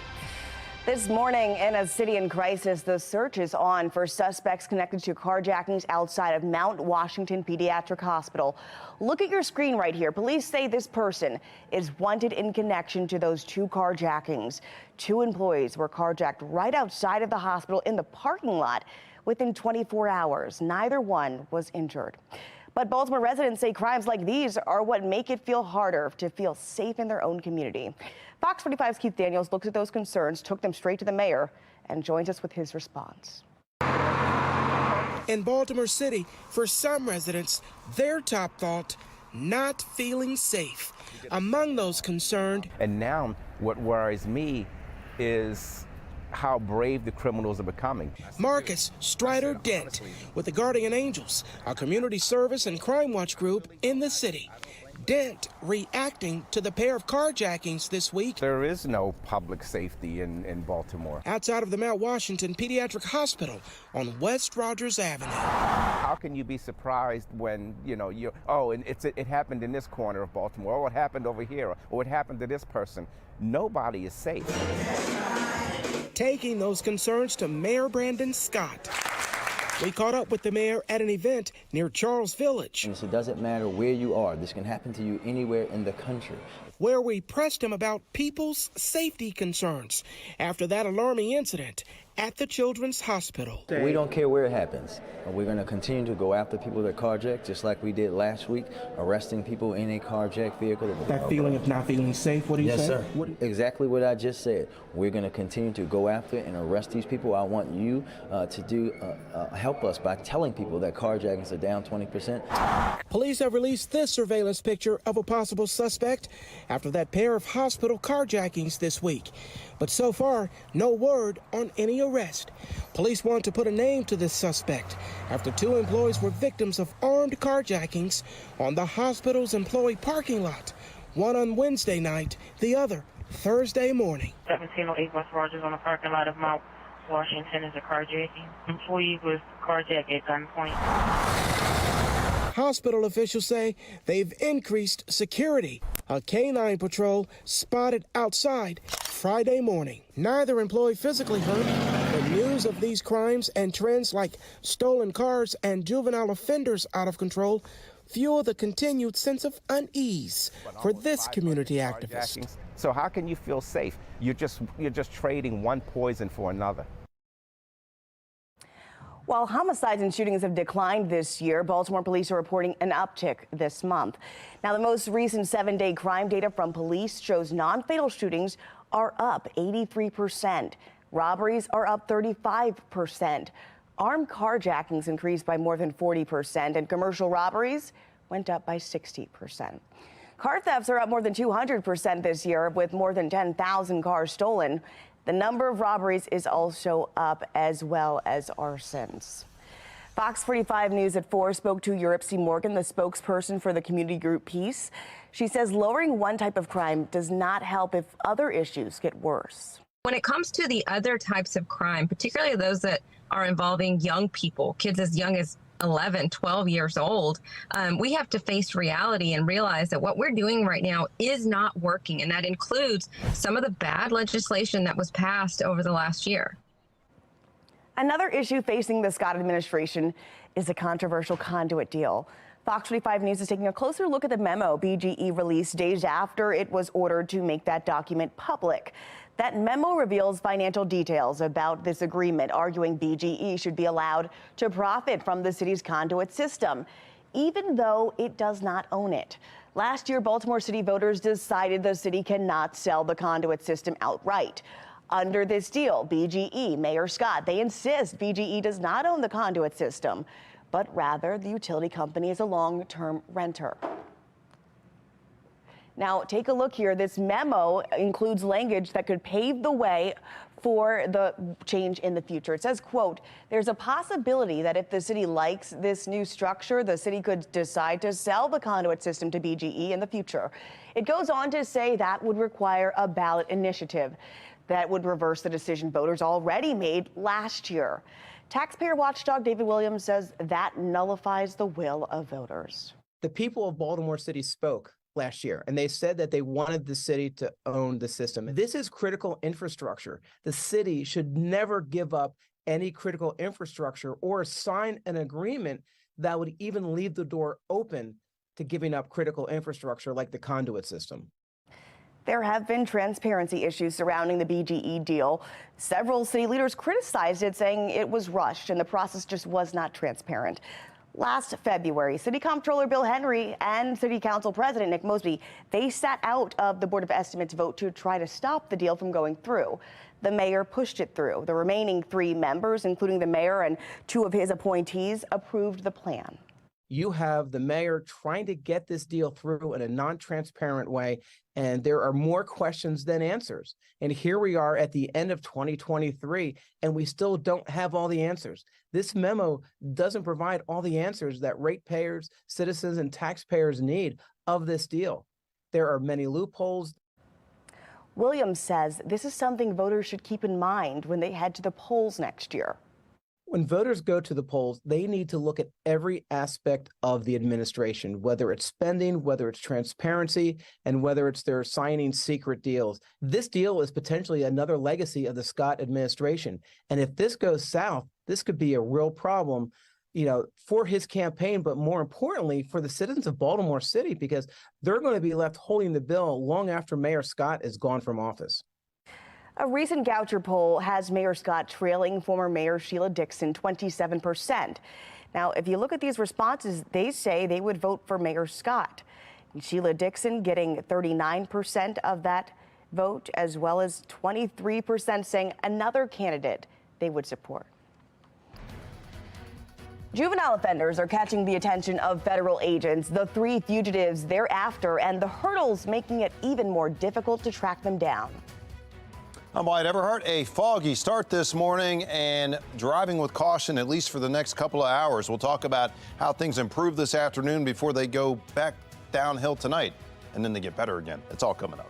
This morning in a city in crisis, the search is on for suspects connected to carjackings outside of Mount Washington Pediatric Hospital. Look at your screen right here. Police say this person is wanted in connection to those 2 carjackings. 2 employees were carjacked right outside of the hospital in the parking lot within 24 hours. Neither one was injured. But Baltimore residents say crimes like these are what make it feel harder to feel safe in their own community. Fox 45's Keith Daniels looks at those concerns, took them straight to the mayor, and joins us with his response. In Baltimore City, for some residents, their top thought, not feeling safe. Among those concerned. And now what worries me is how brave the criminals are becoming. Marcus Strider Dent with the Guardian Angels, a community service and crime watch group in the city. Dent reacting to the pair of carjackings this week. There is no public safety in Baltimore. Outside of the Mount Washington Pediatric Hospital on West Rogers Avenue. How can you be surprised when, and it happened in this corner of Baltimore, or it happened over here, or it happened to this person? Nobody is safe. Taking those concerns to Mayor Brandon Scott. We caught up with the mayor at an event near Charles Village. It doesn't matter where you are. This can happen to you anywhere in the country. Where we pressed him about people's safety concerns after that alarming incident at the Children's Hospital. We don't care where it happens. We're going to continue to go after people that carjack, just like we did last week, arresting people in a carjacked vehicle. That feeling of not feeling safe, what do you say? Yes, sir. Exactly what I just said. We're going to continue to go after and arrest these people. I want you to help us by telling people that carjackings are down 20%. Police have released this surveillance picture of a possible suspect after that pair of hospital carjackings this week. But so far, no word on any arrest. Police want to put a name to this suspect after 2 employees were victims of armed carjackings on the hospital's employee parking lot. One on Wednesday night, the other Thursday morning. 1708 West Rogers on the parking lot of Mount Washington is a carjacking. Employee was carjacked at gunpoint. Hospital officials say they've increased security. A canine patrol spotted outside Friday morning. Neither employee physically hurt. The news of these crimes and trends like stolen cars and juvenile offenders out of control fuel the continued sense of unease for this community activist. So how can you feel safe? You're just trading one poison for another. While homicides and shootings have declined this year, Baltimore police are reporting an uptick this month. Now, the most recent 7-day crime data from police shows non-fatal shootings are up 83%. Robberies are up 35%. Armed carjackings increased by more than 40%, and commercial robberies went up by 60%. Car thefts are up more than 200% this year, with more than 10,000 cars stolen. The number of robberies is also up, as well as arsons. Fox 45 News at 4 spoke to Europe C. Morgan, the spokesperson for the community group Peace. She says lowering one type of crime does not help if other issues get worse. When it comes to the other types of crime, particularly those that are involving young people, kids as young as 11, 12 years old, we have to face reality and realize that what we're doing right now is not working. And that includes some of the bad legislation that was passed over the last year. Another issue facing the Scott administration is a controversial Conduit deal. Fox 45 News is taking a closer look at the memo BGE released days after it was ordered to make that document public. That memo reveals financial details about this agreement, arguing BGE should be allowed to profit from the city's Conduit system, even though it does not own it. Last year, Baltimore City voters decided the city cannot sell the Conduit system outright. Under this deal, BGE, Mayor Scott, they insist BGE does not own the Conduit system, but rather the utility company is a long-term renter. Now, take a look here. This memo includes language that could pave the way for the change in the future. It says, quote, there's a possibility that if the city likes this new structure, the city could decide to sell the Conduit system to BGE in the future. It goes on to say that would require a ballot initiative that would reverse the decision voters already made last year. Taxpayer watchdog David Williams says that nullifies the will of voters. The people of Baltimore City spoke last year, and they said that they wanted the city to own the system. This is critical infrastructure. The city should never give up any critical infrastructure or sign an agreement that would even leave the door open to giving up critical infrastructure like the Conduit system. There have been transparency issues surrounding the BGE deal. Several city leaders criticized it, saying it was rushed and the process just was not transparent. Last February, City Comptroller Bill Henry and City Council President Nick Mosby, they sat out of the Board of Estimates vote to try to stop the deal from going through. The mayor pushed it through. The remaining 3 members, including the mayor and 2 of his appointees, approved the plan. You have the mayor trying to get this deal through in a non-transparent way, and there are more questions than answers. And here we are at the end of 2023, and we still don't have all the answers. This memo doesn't provide all the answers that ratepayers, citizens, and taxpayers need of this deal. There are many loopholes. Williams says this is something voters should keep in mind when they head to the polls next year. When voters go to the polls, they need to look at every aspect of the administration, whether it's spending, whether it's transparency, and whether it's their signing secret deals. This deal is potentially another legacy of the Scott administration. And if this goes south, this could be a real problem, for his campaign, but more importantly, for the citizens of Baltimore City, because they're going to be left holding the bill long after Mayor Scott is gone from office. A recent Goucher poll has Mayor Scott trailing former Mayor Sheila Dixon 27%. Now, if you look at these responses, they say they would vote for Mayor Scott. And Sheila Dixon getting 39% of that vote, as well as 23% saying another candidate they would support. Juvenile offenders are catching the attention of federal agents. The 3 fugitives they're after, and the hurdles making it even more difficult to track them down. I'm Wyatt Everhart. A foggy start this morning and driving with caution, at least for the next couple of hours. We'll talk about how things improve this afternoon before they go back downhill tonight, and then they get better again. It's all coming up.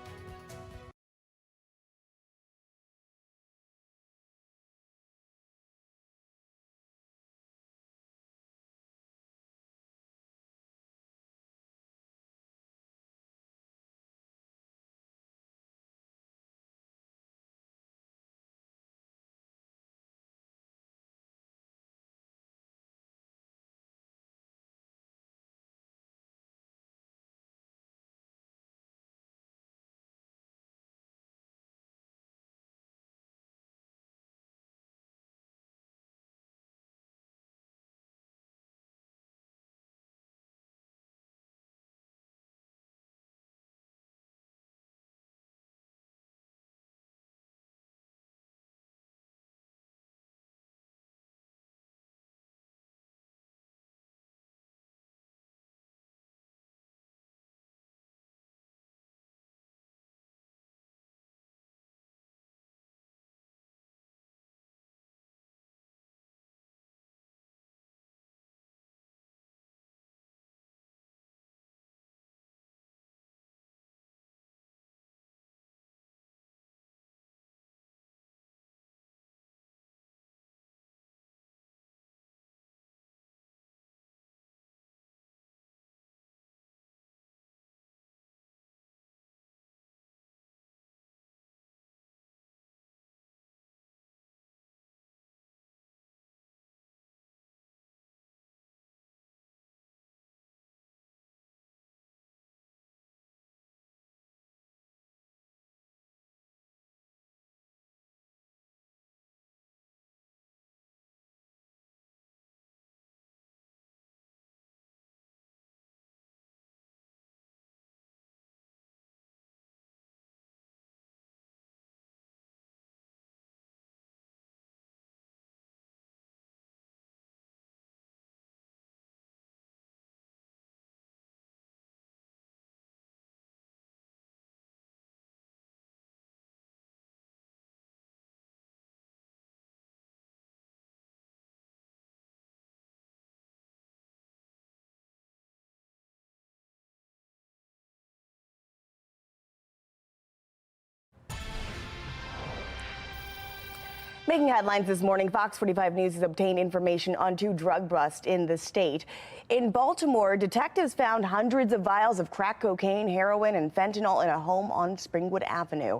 Making headlines this morning, Fox 45 News has obtained information on 2 drug busts in the state. In Baltimore, detectives found hundreds of vials of crack cocaine, heroin, and fentanyl in a home on Springwood Avenue.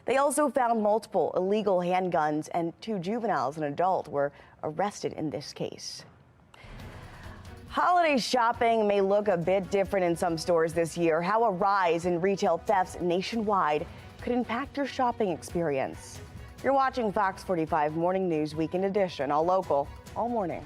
They also found multiple illegal handguns, and 2 juveniles and an adult were arrested in this case. Holiday shopping may look a bit different in some stores this year. How a rise in retail thefts nationwide could impact your shopping experience. You're watching Fox 45 Morning News Weekend Edition, all local, all morning.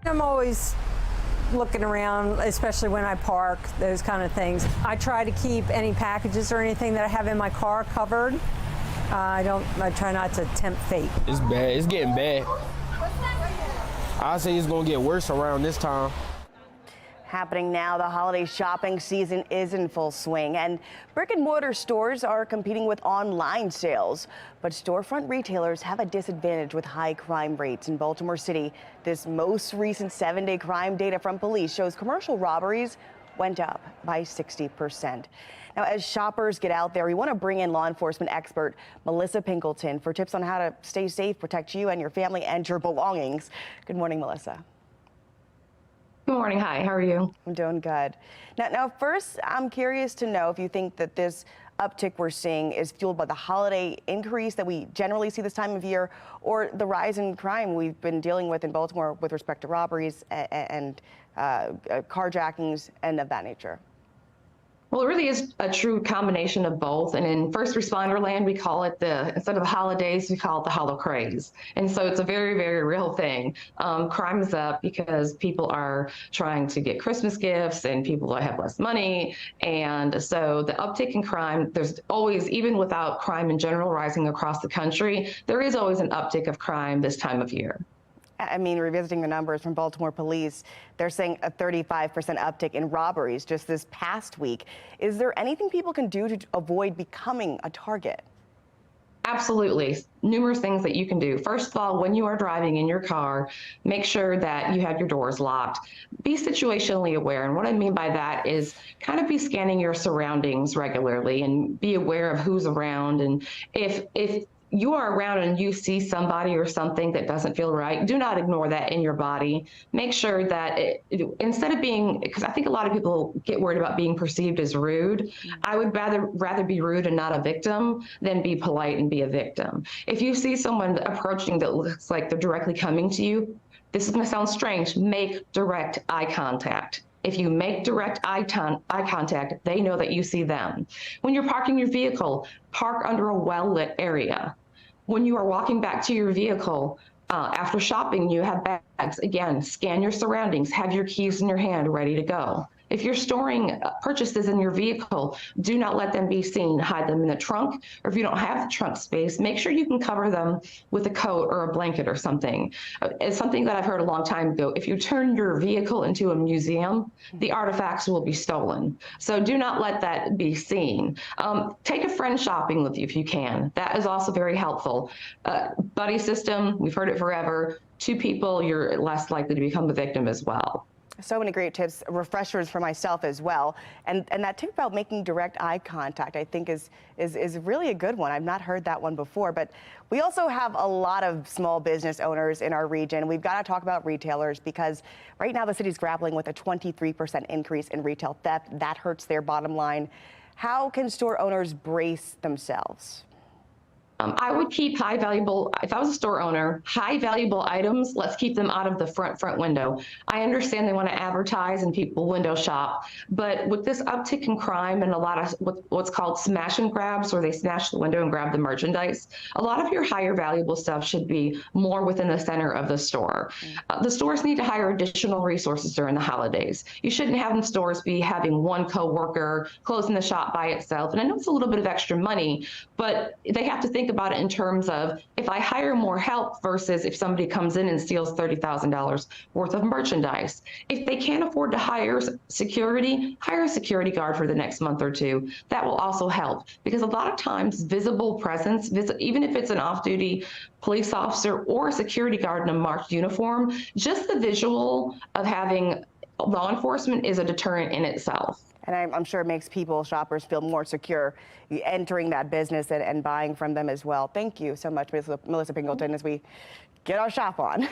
I'm always looking around, especially when I park, those kind of things. I try to keep any packages or anything that I have in my car covered. I try not to tempt fate. It's bad. It's getting bad. I say it's going to get worse around this time. Happening now, the holiday shopping season is in full swing, and brick and mortar stores are competing with online sales. But storefront retailers have a disadvantage with high crime rates in Baltimore City. This most recent 7-day crime data from police shows commercial robberies went up by 60%. Now, as shoppers get out there, we want to bring in law enforcement expert Melissa Pinkleton for tips on how to stay safe, protect you and your family and your belongings. Good morning, Melissa. Good morning. Hi, how are you? I'm doing good. Now, first, I'm curious to know if you think that this uptick we're seeing is fueled by the holiday increase that we generally see this time of year, or the rise in crime we've been dealing with in Baltimore with respect to robberies and carjackings and of that nature. Well, it really is a true combination of both. And in first responder land, we call it instead of the holidays, we call it the holo craze. And so it's a very, very real thing. Crime is up because people are trying to get Christmas gifts and people have less money. And so the uptick in crime, there's always, even without crime in general rising across the country, there is always an uptick of crime this time of year. I mean, revisiting the numbers from Baltimore police, they're saying a 35% uptick in robberies just this past week. Is there anything people can do to avoid becoming a target? Absolutely. Numerous things that you can do. First of all, when you are driving in your car, make sure that you have your doors locked. Be situationally aware. And what I mean by that is kind of be scanning your surroundings regularly and be aware of who's around. And if you are around and you see somebody or something that doesn't feel right, do not ignore that in your body. Make sure that instead of being, because I think a lot of people get worried about being perceived as rude, I would rather be rude and not a victim than be polite and be a victim. If you see someone approaching that looks like they're directly coming to you, this is going to sound strange, make direct eye contact. If you make direct eye contact, they know that you see them. When you're parking your vehicle, park under a well-lit area. When you are walking back to your vehicle, after shopping, you have bags. Again, scan your surroundings, have your keys in your hand, ready to go. If you're storing purchases in your vehicle, do not let them be seen. Hide them in the trunk, or if you don't have the trunk space, make sure you can cover them with a coat or a blanket or something. It's something that I've heard a long time ago. If you turn your vehicle into a museum, the artifacts will be stolen. So do not let that be seen. Take a friend shopping with you if you can. That is also very helpful. Buddy system, we've heard it forever. 2 people, you're less likely to become a victim as well. So many great tips, refreshers for myself as well. And that tip about making direct eye contact, I think is really a good one. I've not heard that one before, but we also have a lot of small business owners in our region. We've got to talk about retailers because right now the city's grappling with a 23% increase in retail theft. That hurts their bottom line. How can store owners brace themselves? I would keep if I was a store owner, high valuable items, let's keep them out of the front window. I understand they want to advertise and people window shop, but with this uptick in crime and a lot of what's called smash and grabs, where they smash the window and grab the merchandise, a lot of your higher valuable stuff should be more within the center of the store. The stores need to hire additional resources during the holidays. You shouldn't have in stores be having one coworker closing the shop by itself. And I know it's a little bit of extra money, but they have to think about it in terms of if I hire more help versus if somebody comes in and steals $30,000 worth of merchandise. If they can't afford to hire security, hire a security guard for the next month or 2. That will also help because a lot of times visible presence, even if it's an off-duty police officer or a security guard in a marked uniform, just the visual of having law enforcement is a deterrent in itself. And I'm sure it makes shoppers feel more secure entering that business and buying from them as well. Thank you so much, Melissa Pingleton, as we get our shop on.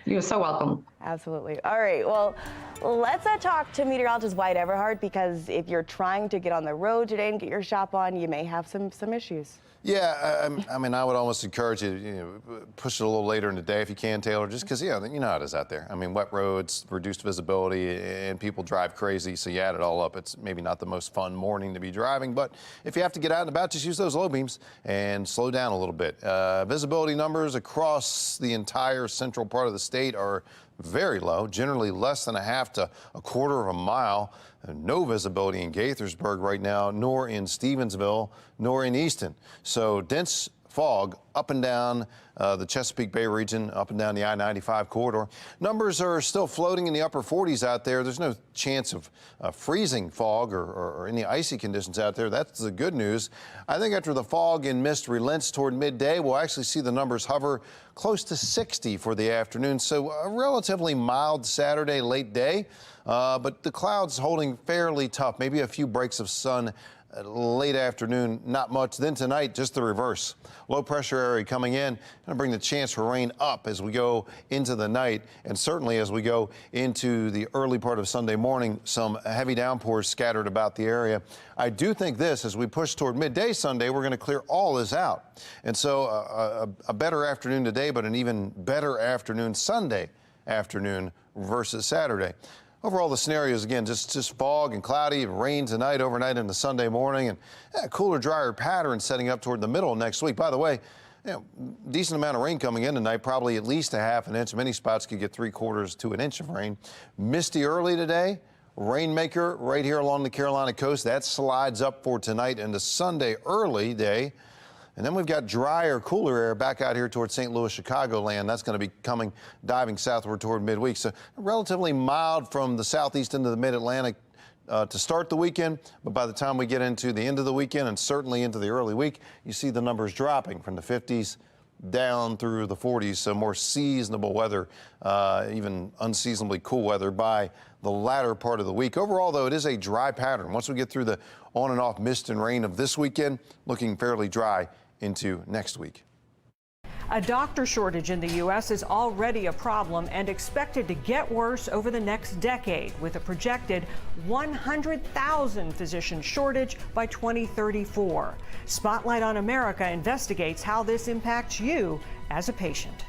You're so welcome. Absolutely. All right. Well, let's talk to meteorologist Wyatt Everhart, because if you're trying to get on the road today and get your shop on, you may have some issues. Yeah, I mean, I would almost encourage you to push it a little later in the day if you can, Taylor, just because, you know how it is out there. I mean, wet roads, reduced visibility, and people drive crazy, so you add it all up. It's maybe not the most fun morning to be driving, but if you have to get out and about, just use those low beams and slow down a little bit. Visibility numbers across the entire central part of the state are very low, generally less than a half to a quarter of a mile. No visibility in Gaithersburg right now, nor in Stevensville, nor in Easton. So dense fog up and down the Chesapeake Bay region, up and down the I-95 corridor. Numbers are still floating in the upper 40s out there. There's no chance of freezing fog or any icy conditions out there. That's the good news. I think after the fog and mist relents toward midday, we'll actually see the numbers hover close to 60 for the afternoon. So a relatively mild Saturday late day, but the clouds holding fairly tough. Maybe a few breaks of sun late afternoon, not much. Then tonight, just the reverse. Low pressure area coming in, going to bring the chance for rain up as we go into the night, and certainly as we go into the early part of Sunday morning, some heavy downpours scattered about the area. I do think this, as we push toward midday Sunday, we're going to clear all this out. And so a better afternoon today, but an even better afternoon Sunday afternoon versus Saturday. Overall, the scenario is, again, just fog and cloudy, rain tonight, overnight into Sunday morning, and a cooler, drier pattern setting up toward the middle of next week. By the way, decent amount of rain coming in tonight, probably at least a half an inch. Many spots could get 3/4 to an inch of rain. Misty early today. Rainmaker right here along the Carolina coast. That slides up for tonight into Sunday early day. And then we've got drier, cooler air back out here towards St. Louis, Chicagoland. That's going to be diving southward toward midweek. So relatively mild from the southeast into the mid-Atlantic to start the weekend. But by the time we get into the end of the weekend and certainly into the early week, you see the numbers dropping from the 50s down through the 40s. So more seasonable weather, even unseasonably cool weather by the latter part of the week. Overall, though, it is a dry pattern. Once we get through the on and off mist and rain of this weekend, looking fairly dry into next week. A doctor shortage in the U.S. is already a problem and expected to get worse over the next decade, with a projected 100,000 physician shortage by 2034. Spotlight on America investigates how this impacts you as a patient.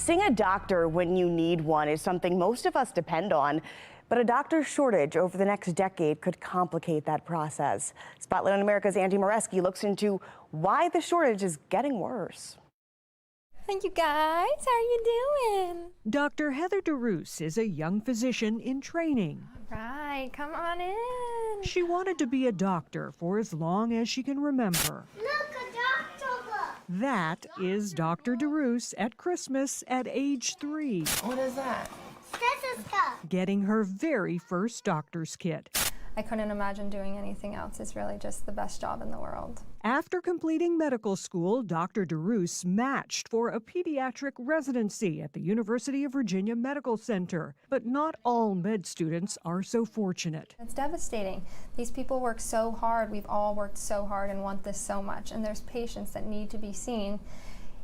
Seeing a doctor when you need one is something most of us depend on, but a doctor shortage over the next decade could complicate that process. Spotlight on America's Angie Moreski looks into why the shortage is getting worse. Thank you, guys. How are you doing? Dr. Heather DeRoos is a young physician in training. All right, come on in. She wanted to be a doctor for as long as she can remember. Look, a doctor book. That is Dr. DeRoos at Christmas at age 3. What is that? Stethoscope. Getting her very first doctor's kit. I couldn't imagine doing anything else. It's really just the best job in the world. After completing medical school, Dr. DeRoos matched for a pediatric residency at the University of Virginia Medical Center. But not all med students are so fortunate. It's devastating. These people work so hard. We've all worked so hard and want this so much. And there's patients that need to be seen,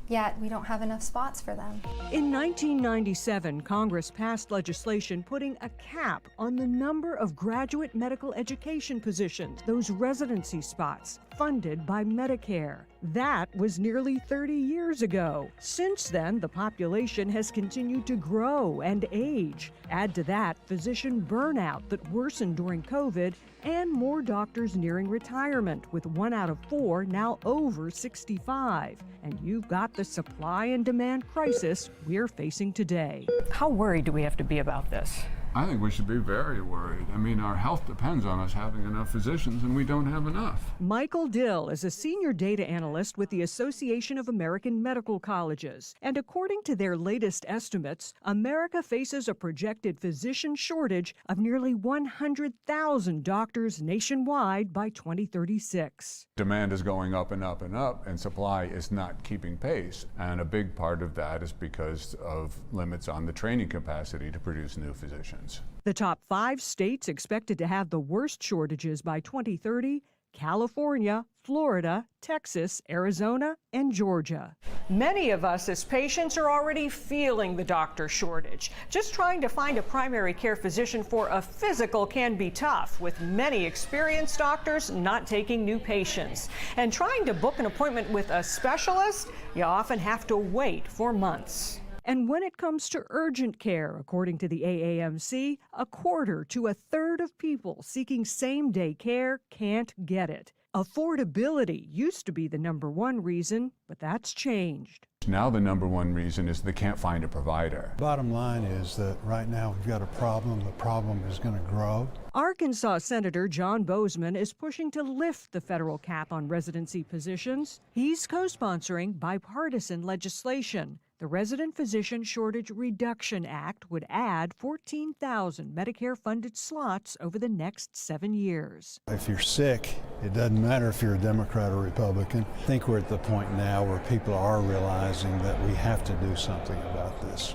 yet we don't have enough spots for them. In 1997, Congress passed legislation putting a cap on the number of graduate medical education positions, those residency spots, funded by Medicare. That was nearly 30 years ago. Since then, the population has continued to grow and age. Add to that physician burnout that worsened during COVID and more doctors nearing retirement, with 1 out of 4 now over 65. And you've got the supply and demand crisis we're facing today. How worried do we have to be about this? I think we should be very worried. I mean, our health depends on us having enough physicians, and we don't have enough. Michael Dill is a senior data analyst with the Association of American Medical Colleges. And according to their latest estimates, America faces a projected physician shortage of nearly 100,000 doctors nationwide by 2036. Demand is going up and up and up, and supply is not keeping pace. And a big part of that is because of limits on the training capacity to produce new physicians. The top 5 states expected to have the worst shortages by 2030: California, Florida, Texas, Arizona, and Georgia. Many of us as patients are already feeling the doctor shortage. Just trying to find a primary care physician for a physical can be tough, with many experienced doctors not taking new patients. And trying to book an appointment with a specialist, you often have to wait for months. And when it comes to urgent care, according to the AAMC, 1/4 to 1/3 of people seeking same-day care can't get it. Affordability used to be the #1 reason, but that's changed. Now the #1 reason is they can't find a provider. Bottom line is that right now we've got a problem. The problem is going to grow. Arkansas Senator John Bozeman is pushing to lift the federal cap on residency positions. He's co-sponsoring bipartisan legislation. The Resident Physician Shortage Reduction Act would add 14,000 Medicare-funded slots over the next 7 years. If you're sick, it doesn't matter if you're a Democrat or Republican. I think we're at the point now where people are realizing that we have to do something about this.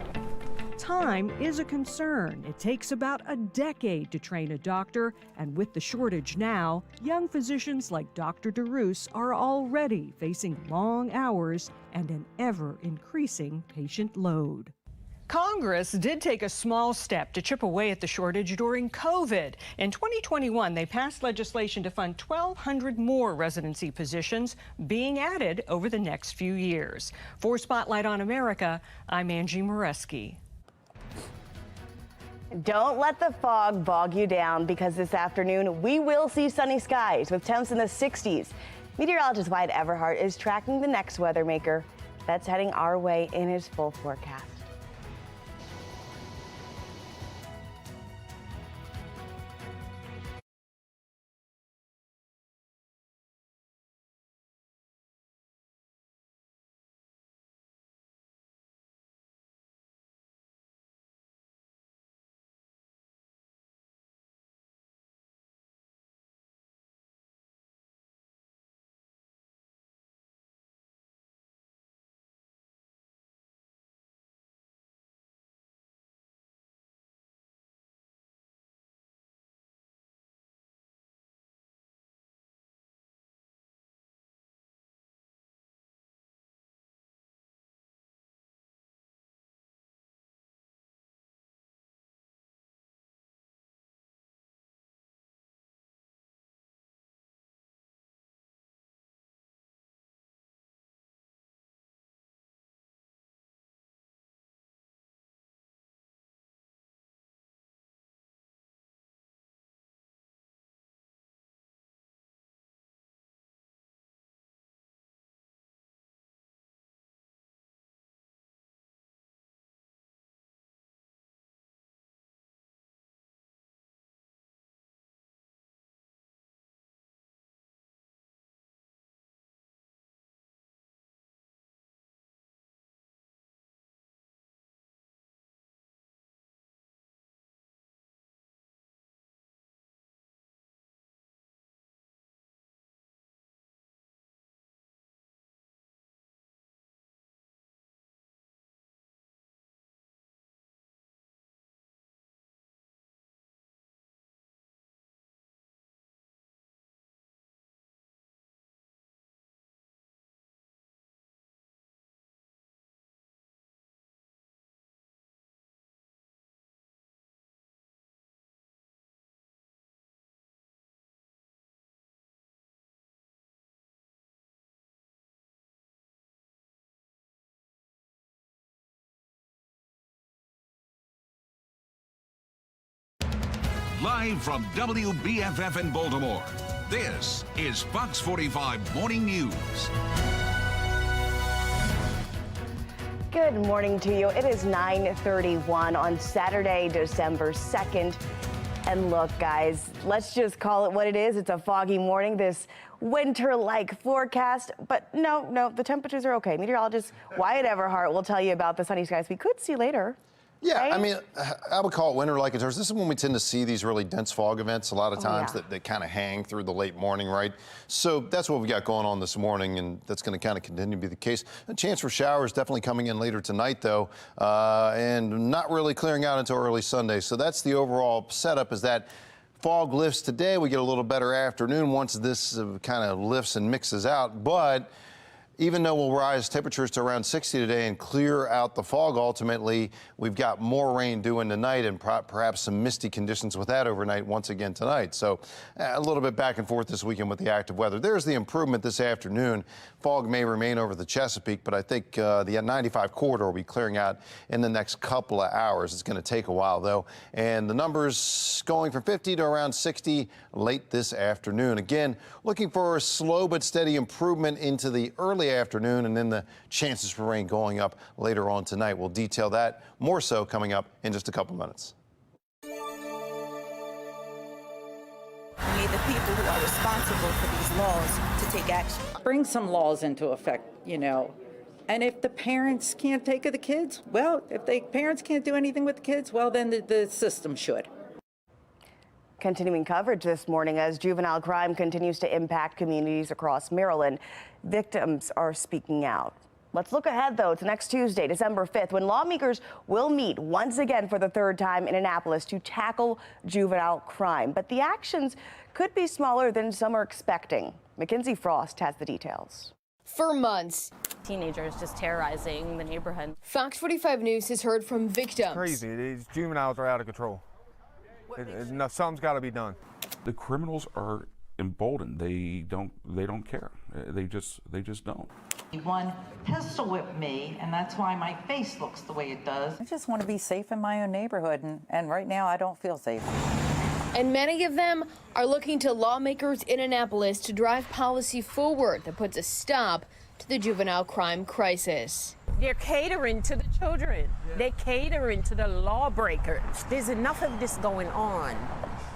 Time is a concern. It takes about a decade to train a doctor, and with the shortage now, young physicians like Dr. DeRoos are already facing long hours and an ever-increasing patient load. Congress did take a small step to chip away at the shortage during COVID. In 2021, they passed legislation to fund 1,200 more residency positions being added over the next few years. For Spotlight on America, I'm Angie Moreski. Don't let the fog bog you down, because this afternoon we will see sunny skies with temps in the 60s. Meteorologist Wyatt Everhart is tracking the next weather maker that's heading our way in his full forecast. Live from WBFF in Baltimore, this is Fox 45 Morning News. Good morning to you. It is 9:31 on Saturday, December 2nd. And look, guys, let's just call it what it is. It's a foggy morning, this winter-like forecast. But no, the temperatures are okay. Meteorologist Wyatt Everhart will tell you about the sunny skies we could see later. Yeah, right? I mean, I would call it winter-like in terms. This is when we tend to see these really dense fog events a lot of times that kind of hang through the late morning, right? So that's what we got going on this morning, and that's going to kind of continue to be the case. A chance for showers definitely coming in later tonight, though, and not really clearing out until early Sunday. So that's the overall setup, is that fog lifts today. We get a little better afternoon once this kind of lifts and mixes out, but even though we'll rise temperatures to around 60 today and clear out the fog ultimately, we've got more rain due in tonight and perhaps some misty conditions with that overnight once again tonight. So a little bit back and forth this weekend with the active weather. There's the improvement this afternoon. Fog may remain over the Chesapeake, but I think the 95 corridor will be clearing out in the next couple of hours. It's going to take a while, though. And the numbers going from 50 to around 60 late this afternoon. Again, looking for a slow but steady improvement into the early afternoon, and then the chances for rain going up later on tonight. We'll detail that more so coming up in just a couple minutes. We need the people who are responsible for these laws to take action. Bring some laws into effect, and if the parents can't take care of the kids, well, if the parents can't do anything with the kids, well, then the system should. Continuing coverage this morning as juvenile crime continues to impact communities across Maryland. Victims are speaking out. Let's look ahead, though, to next Tuesday, December 5th, when lawmakers will meet once again for the third time in Annapolis to tackle juvenile crime. But the actions could be smaller than some are expecting. Mackenzie Frost has the details. For months, teenagers just terrorizing the neighborhood. Fox 45 News has heard from victims. Crazy. These juveniles are out of control. Something's got to be done. The criminals are emboldened. They don't care. They just don't. One pistol whipped me, and that's why my face looks the way it does. I just want to be safe in my own neighborhood, and right now I don't feel safe. And many of them are looking to lawmakers in Annapolis to drive policy forward that puts a stop to the juvenile crime crisis. They're catering to the children. They're catering to the lawbreakers. There's enough of this going on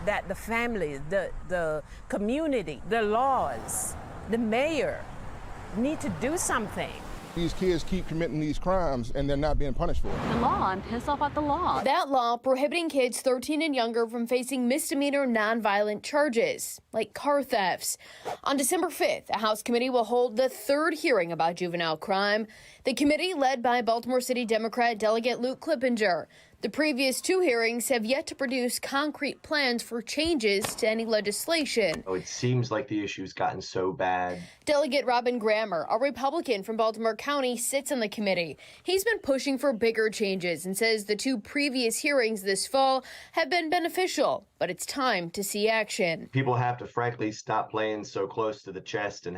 that the families, the community, the laws, the mayor need to do something. These kids keep committing these crimes and they're not being punished for it. The law, I'm pissed off at the law. That law prohibiting kids 13 and younger from facing misdemeanor nonviolent charges, like car thefts. On December 5th, a House committee will hold the third hearing about juvenile crime. The committee, led by Baltimore City Democrat Delegate Luke Clippinger. The previous two hearings have yet to produce concrete plans for changes to any legislation. It seems like the issue's gotten so bad. Delegate Robin Grammer, a Republican from Baltimore County, sits on the committee. He's been pushing for bigger changes and says the two previous hearings this fall have been beneficial, but it's time to see action. People have to, frankly, stop playing so close to the chest and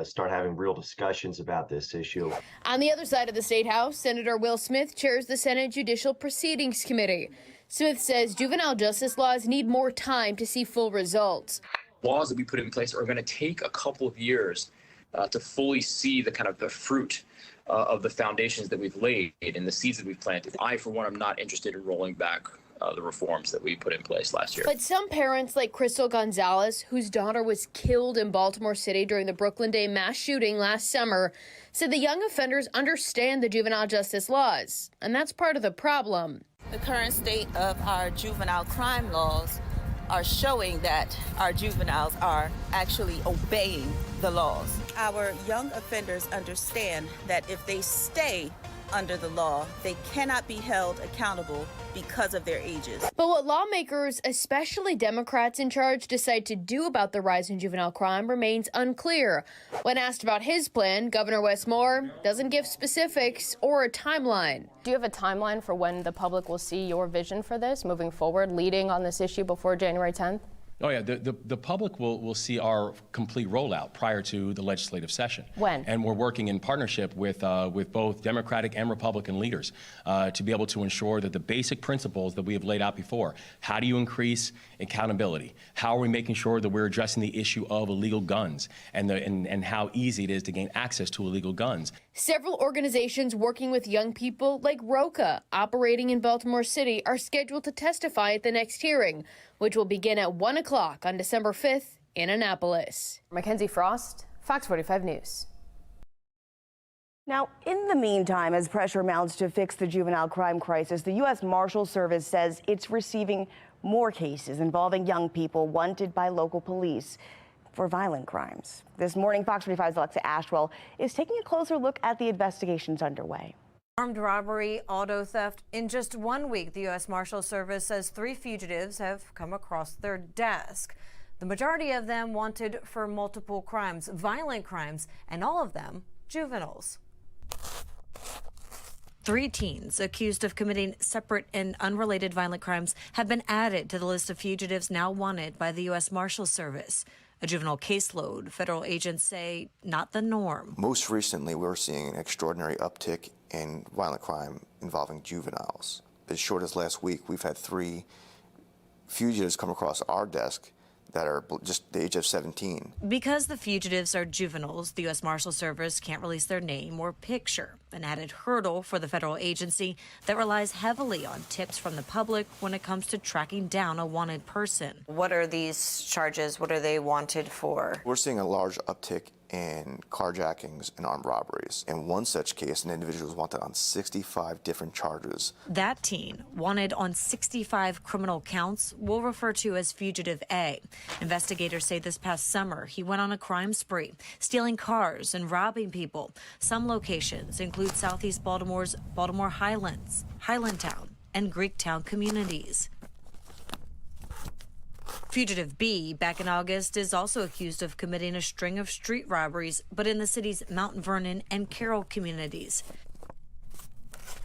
start having real discussions about this issue. On the other side of the State House, Senator Will Smith chairs the Senate Judicial Proceedings Committee. Smith says juvenile justice laws need more time to see full results. Laws that we put in place are going to take a couple of years to fully see the kind of the fruit of the foundations that we've laid and the seeds that we've planted. I, for one, am not interested in rolling back the reforms that we put in place last year. But some parents, like Crystal Gonzalez, whose daughter was killed in Baltimore City during the Brooklyn Day mass shooting last summer, said the young offenders understand the juvenile justice laws, and that's part of the problem. The current state of our juvenile crime laws are showing that our juveniles are actually obeying the laws. Our young offenders understand that if they stay under the law, they cannot be held accountable because of their ages. But what lawmakers, especially Democrats in charge, decide to do about the rise in juvenile crime remains unclear. When asked about his plan, Governor Wes Moore doesn't give specifics or a timeline. Do you have a timeline for when the public will see your vision for this moving forward, leading on this issue before January 10th? Oh yeah, the public will see our complete rollout prior to the legislative session. When? And we're working in partnership with both Democratic and Republican leaders to be able to ensure that the basic principles that we have laid out before, how do you increase accountability? How are we making sure that we're addressing the issue of illegal guns and how easy it is to gain access to illegal guns? Several organizations working with young people like ROCA, operating in Baltimore City, are scheduled to testify at the next hearing, which will begin at 1 o'clock on December 5th in Annapolis. Mackenzie Frost, Fox 45 News. Now, in the meantime, as pressure mounts to fix the juvenile crime crisis, the U.S. Marshal Service says it's receiving more cases involving young people wanted by local police for violent crimes. This morning, Fox 45's Alexa Ashwell is taking a closer look at the investigations underway. Armed robbery, auto theft. In just 1 week, the U.S. Marshal Service says 3 fugitives have come across their desk. The majority of them wanted for multiple crimes, violent crimes, and all of them juveniles. 3 teens accused of committing separate and unrelated violent crimes have been added to the list of fugitives now wanted by the U.S. Marshal Service. A juvenile caseload, federal agents say, not the norm. Most recently, we're seeing an extraordinary uptick in violent crime involving juveniles. As short as last week, we've had 3 fugitives come across our desk that are just the age of 17. Because the fugitives are juveniles, the U.S. Marshal Service can't release their name or picture, an added hurdle for the federal agency that relies heavily on tips from the public when it comes to tracking down a wanted person. What are these charges? What are they wanted for? We're seeing a large uptick in carjackings and armed robberies. In one such case, an individual was wanted on 65 different charges. That teen, wanted on 65 criminal counts, we'll refer to as Fugitive A. Investigators say this past summer, he went on a crime spree, stealing cars and robbing people. Some locations include Southeast Baltimore's Baltimore Highlands, Highlandtown, and Greektown communities. Fugitive B, back in August, is also accused of committing a string of street robberies, but in the city's Mount Vernon and Carroll communities.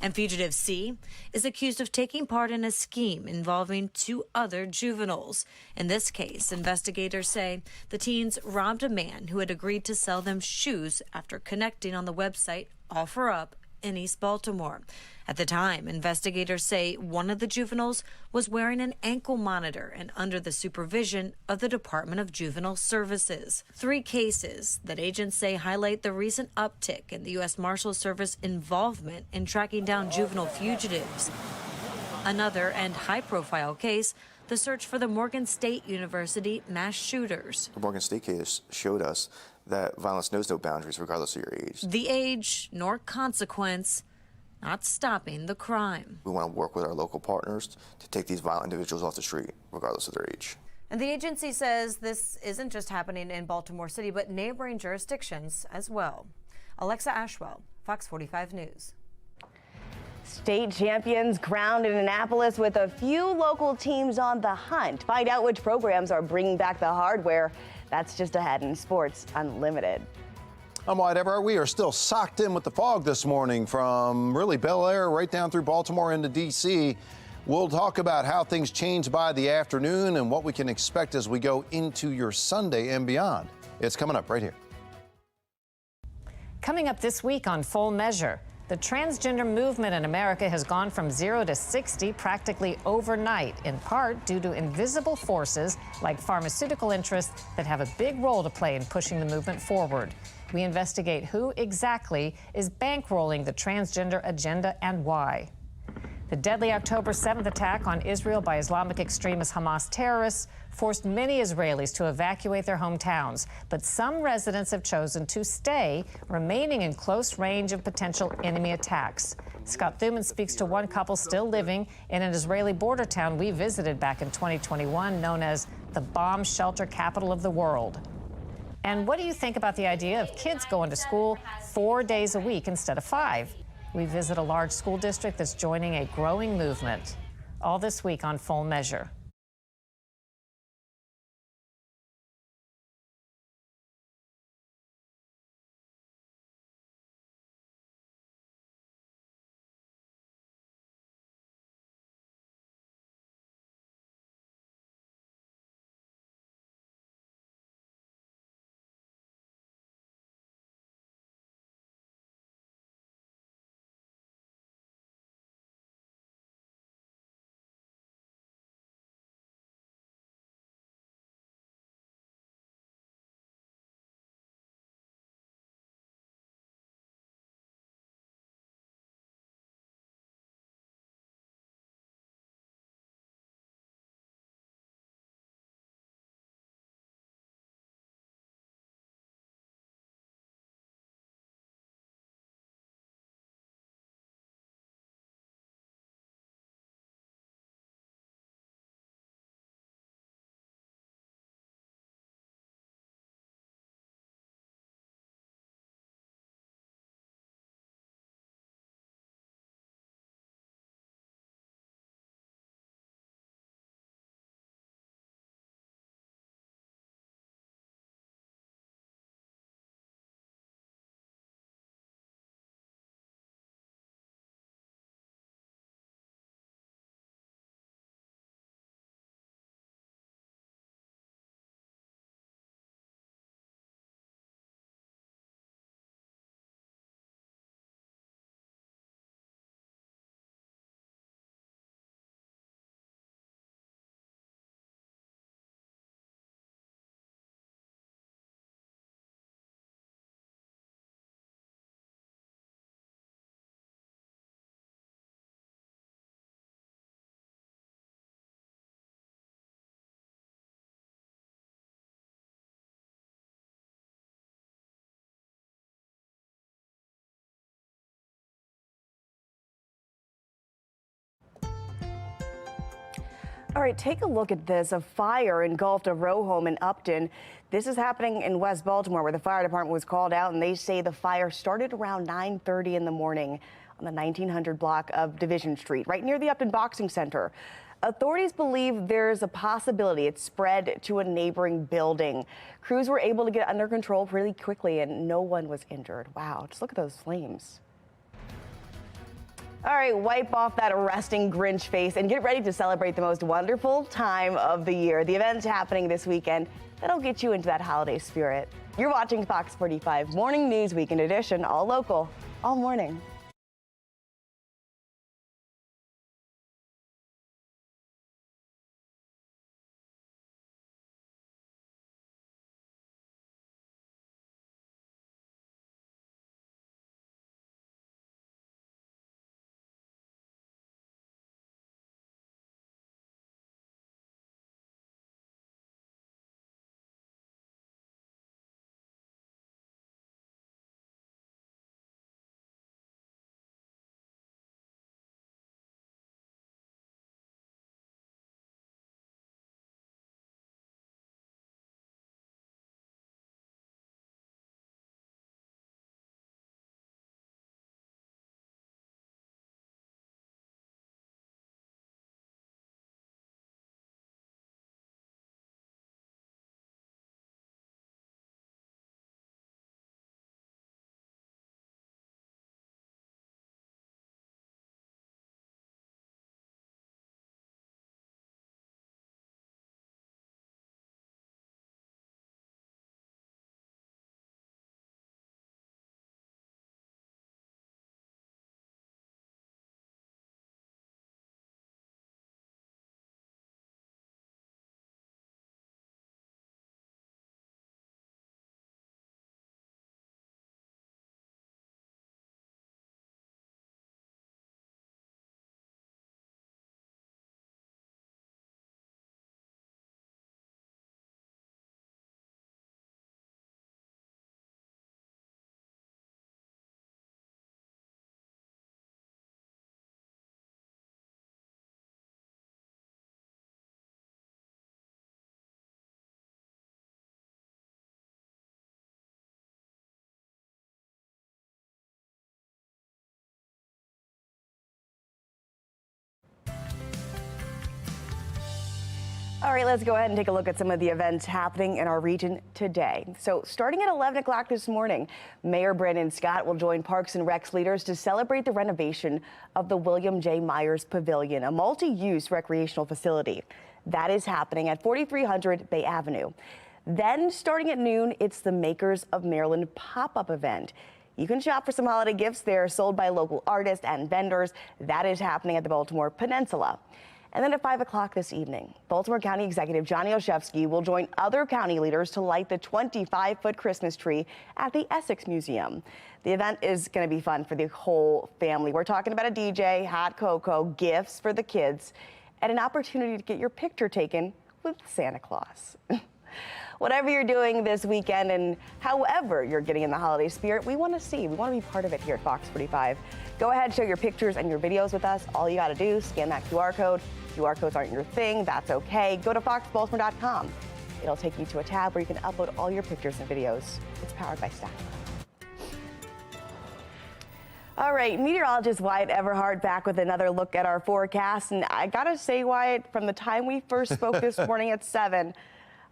And Fugitive C is accused of taking part in a scheme involving 2 other juveniles. In this case, investigators say the teens robbed a man who had agreed to sell them shoes after connecting on the website OfferUp in East Baltimore. At the time, investigators say one of the juveniles was wearing an ankle monitor and under the supervision of the Department of Juvenile Services. 3 cases that agents say highlight the recent uptick in the U.S. Marshal Service involvement in tracking down juvenile fugitives. Another and high-profile case, the search for the Morgan State University mass shooters. The Morgan State case showed us that violence knows no boundaries regardless of your age. The age nor consequence not stopping the crime. We want to work with our local partners to take these violent individuals off the street regardless of their age. And the agency says this isn't just happening in Baltimore City, but neighboring jurisdictions as well. Alexa Ashwell, Fox 45 News. State champions crowned in Annapolis with a few local teams on the hunt. Find out which programs are bringing back the hardware. That's just ahead in Sports Unlimited. I'm Wyatt Everett. We are still socked in with the fog this morning from really Bel Air right down through Baltimore into D.C. We'll talk about how things change by the afternoon and what we can expect as we go into your Sunday and beyond. It's coming up right here. Coming up this week on Full Measure, the transgender movement in America has gone from 0 to 60 practically overnight, in part due to invisible forces like pharmaceutical interests that have a big role to play in pushing the movement forward. We investigate who exactly is bankrolling the transgender agenda and why. The deadly October 7th attack on Israel by Islamic extremist Hamas terrorists forced many Israelis to evacuate their hometowns, but some residents have chosen to stay, remaining in close range of potential enemy attacks. Scott Thuman speaks to one couple still living in an Israeli border town we visited back in 2021, known as the bomb shelter capital of the world. And what do you think about the idea of kids going to school 4 days a week instead of 5? We visit a large school district that's joining a growing movement. All this week on Full Measure. All right, take a look at this. A fire engulfed a row home in Upton. This is happening in West Baltimore, where the fire department was called out, and they say the fire started around 9:30 in the morning on the 1900 block of Division Street, right near the Upton Boxing Center. Authorities believe there's a possibility it spread to a neighboring building. Crews were able to get under control pretty quickly, and no one was injured. Wow, just look at those flames. All right, wipe off that arresting Grinch face and get ready to celebrate the most wonderful time of the year. The event's happening this weekend that'll get you into that holiday spirit. You're watching Fox 45 Morning News Weekend Edition, all local, all morning. All right, let's go ahead and take a look at some of the events happening in our region today. So starting at 11 o'clock this morning, Mayor Brandon Scott will join Parks and Recs leaders to celebrate the renovation of the William J. Myers Pavilion, a multi-use recreational facility. That is happening at 4300 Bay Avenue. Then starting at noon, it's the Makers of Maryland pop-up event. You can shop for some holiday gifts there sold by local artists and vendors. That is happening at the Baltimore Peninsula. And then at 5 o'clock this evening, Baltimore County Executive Johnny Olszewski will join other county leaders to light the 25-foot Christmas tree at the Essex Museum. The event is going to be fun for the whole family. We're talking about a DJ, hot cocoa, gifts for the kids, and an opportunity to get your picture taken with Santa Claus. Whatever you're doing this weekend and however you're getting in the holiday spirit, we want to see. We want to be part of it here at Fox 45. Go ahead, share your pictures and your videos with us. All you got to do, scan that QR code. QR codes aren't your thing. That's okay. Go to foxbaltimore.com. It'll take you to a tab where you can upload all your pictures and videos. It's powered by Stack. All right, meteorologist Wyatt Everhart back with another look at our forecast. And I got to say, Wyatt, from the time we first spoke this morning at 7,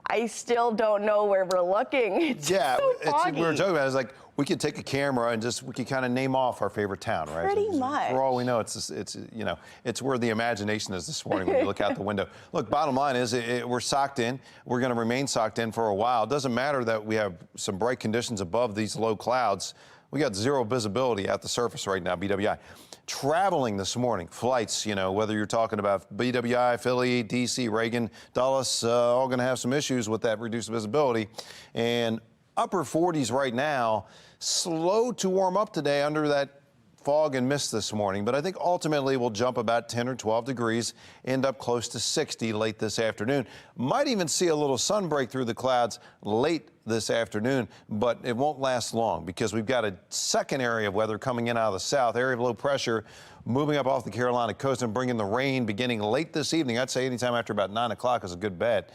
I still don't know where we're looking. It's so foggy. We were talking about it. It's like we could take a camera and we could kind of name off our favorite town, right? Pretty much. For all we know, it's where the imagination is this morning when you look out the window. Look, bottom line is we're socked in. We're going to remain socked in for a while. It doesn't matter that we have some bright conditions above these low clouds. We got zero visibility at the surface right now, BWI. Traveling this morning, flights, whether you're talking about BWI, Philly, DC, Reagan, Dulles, all going to have some issues with that reduced visibility. And upper 40s right now, slow to warm up today under that fog and mist this morning, but I think ultimately we'll jump about 10 or 12 degrees, end up close to 60 late this afternoon. Might even see a little sun break through the clouds late this afternoon, but it won't last long because we've got a second area of weather coming in out of the south, area of low pressure moving up off the Carolina coast and bringing the rain beginning late this evening. I'd say anytime after about 9 o'clock is a good bet.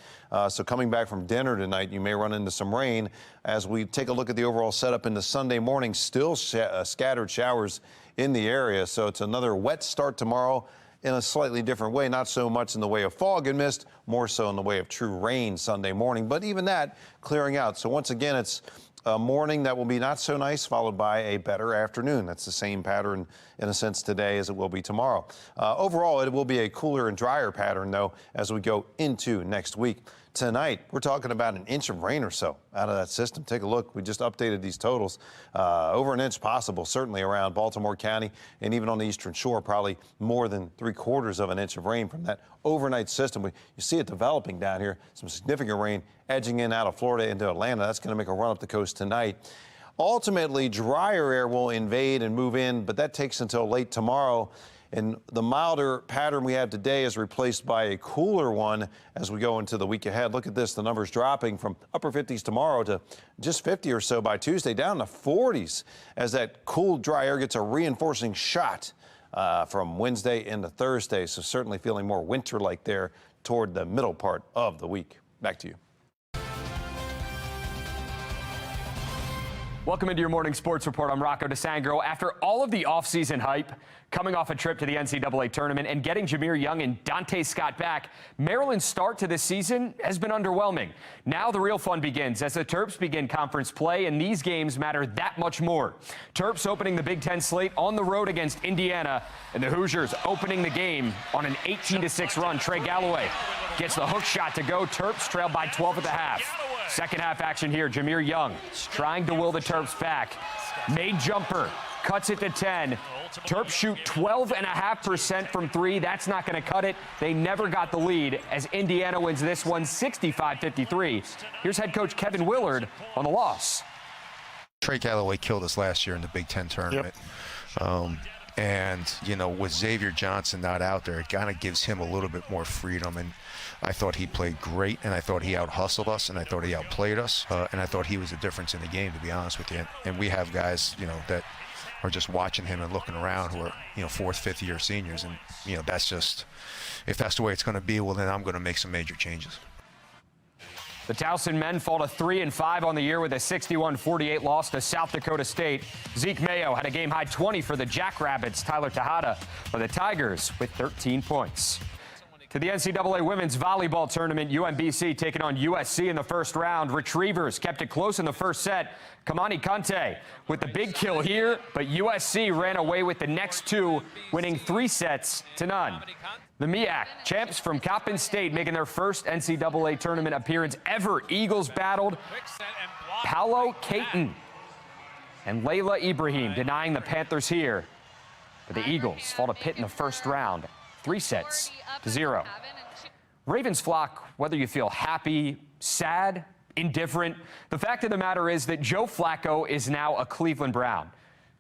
So coming back from dinner tonight, you may run into some rain. As we take a look at the overall setup into Sunday morning, still scattered showers in the area. So it's another wet start tomorrow in a slightly different way, not so much in the way of fog and mist, more so in the way of true rain Sunday morning. But even that clearing out. So once again, it's a morning that will be not so nice, followed by a better afternoon. That's the same pattern in a sense today as it will be tomorrow. Overall, it will be a cooler and drier pattern, though, as we go into next week. Tonight, we're talking about an inch of rain or so out of that system. Take a look. We just updated these totals. Over an inch possible, certainly around Baltimore County and even on the eastern shore, probably more than 3/4 of an inch of rain from that overnight system. You see it developing down here. Some significant rain edging in out of Florida into Atlanta. That's going to make a run up the coast tonight. Ultimately, drier air will invade and move in, but that takes until late tomorrow. And the milder pattern we have today is replaced by a cooler one as we go into the week ahead. Look at this. The numbers dropping from upper 50s tomorrow to just 50 or so by Tuesday, down to 40s as that cool, dry air gets a reinforcing shot from Wednesday into Thursday. So certainly feeling more winter-like there toward the middle part of the week. Back to you. Welcome into your morning sports report. I'm Rocco DeSangro. After all of the offseason hype, coming off a trip to the NCAA tournament and getting Jameer Young and Dante Scott back, Maryland's start to this season has been underwhelming. Now the real fun begins as the Terps begin conference play, and these games matter that much more. Terps opening the Big Ten slate on the road against Indiana, and the Hoosiers opening the game on an 18-6 run. Trey Galloway gets the hook shot to go. Terps trail by 12 at the half. Second half action here. Jameer Young trying to will the Terps back. Made jumper, cuts it to 10. Terps shoot 12.5% from three. That's not going to cut it. They never got the lead as Indiana wins this one 65-53. Here's head coach Kevin Willard on the loss. Trey Galloway killed us last year in the Big Ten tournament. Yep. And, you know, with Xavier Johnson not out there, it kind of gives him a little bit more freedom. And I thought he played great, and I thought he out-hustled us, and I thought he outplayed us, and I thought he was the difference in the game, to be honest with you. And we have guys, you know, that are just watching him and looking around who are, you know, 4th, 5th-year seniors. And, you know, that's just, if that's the way it's going to be, well, then I'm going to make some major changes. The Towson men fall to 3-5 on the year with a 61-48 loss to South Dakota State. Zeke Mayo had a game-high 20 for the Jackrabbits. Tyler Tejada for the Tigers with 13 points. To the NCAA Women's Volleyball Tournament, UMBC taking on USC in the first round. Retrievers kept it close in the first set. Kamani Kante with the big kill here, but USC ran away with the next two, winning 3-0. The MEAC champs from Coppin State making their first NCAA tournament appearance ever. Eagles battled Paolo Caton and Layla Ibrahim, denying the Panthers here. But the Eagles fall to Pitt in the first round, 3-0. Ravens flock, whether you feel happy, sad, indifferent, the fact of the matter is that Joe Flacco is now a Cleveland Brown.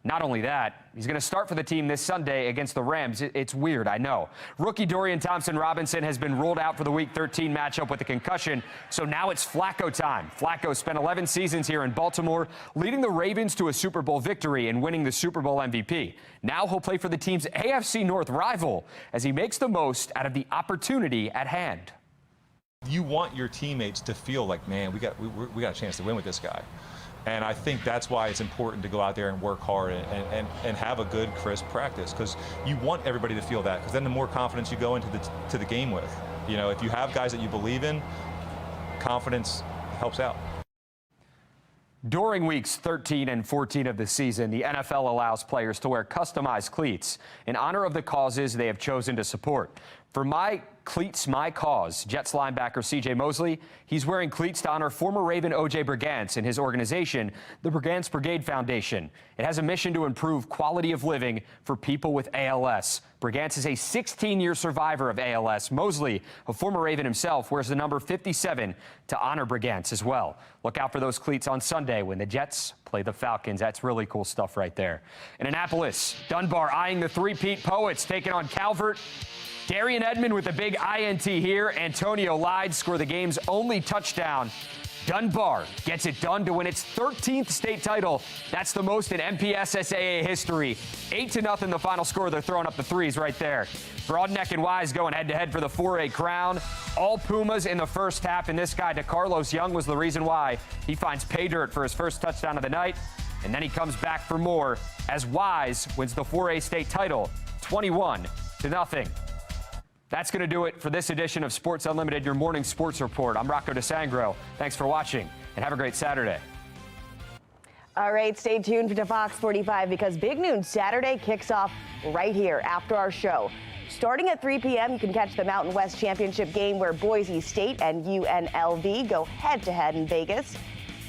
Not only that, he's going to start for the team this Sunday against the Rams. It's weird, I know. Rookie Dorian Thompson-Robinson has been ruled out for the Week 13 matchup with a concussion, so now it's Flacco time. Flacco spent 11 seasons here in Baltimore, leading the Ravens to a Super Bowl victory and winning the Super Bowl MVP. Now he'll play for the team's AFC North rival as he makes the most out of the opportunity at hand. You want your teammates to feel like, man, we got a chance to win with this guy. And I think that's why it's important to go out there and work hard and have a good, crisp practice, because you want everybody to feel that, because then the more confidence you go into the game with. You know, if you have guys that you believe in, confidence helps out. During weeks 13 and 14 of the season, the NFL allows players to wear customized cleats in honor of the causes they have chosen to support. For My Cleats, My Cause, Jets linebacker C.J. Mosley, he's wearing cleats to honor former Raven O.J. Brigance and his organization, the Brigance Brigade Foundation. It has a mission to improve quality of living for people with ALS. Brigance is a 16-year survivor of ALS. Mosley, a former Raven himself, wears the number 57 to honor Brigance as well. Look out for those cleats on Sunday when the Jets play the Falcons. That's really cool stuff right there. In Annapolis, Dunbar eyeing the three-peat Poets, taking on Calvert. Darian Edmond with a big INT here. Antonio Lyde scored the game's only touchdown. Dunbar gets it done to win its 13th state title. That's the most in MPSSAA history. 8-0 the final score. They're throwing up the threes right there. Broadneck and Wise going head-to-head for the 4A crown. All Pumas in the first half, and this guy, DeCarlos Young, was the reason why. He finds pay dirt for his first touchdown of the night, and then he comes back for more as Wise wins the 4A state title, 21-0. That's going to do it for this edition of Sports Unlimited, your morning sports report. I'm Rocco DeSangro. Thanks for watching, and have a great Saturday. All right, stay tuned to Fox 45 because Big Noon Saturday kicks off right here after our show. Starting at 3 p.m., you can catch the Mountain West Championship game where Boise State and UNLV go head-to-head in Vegas.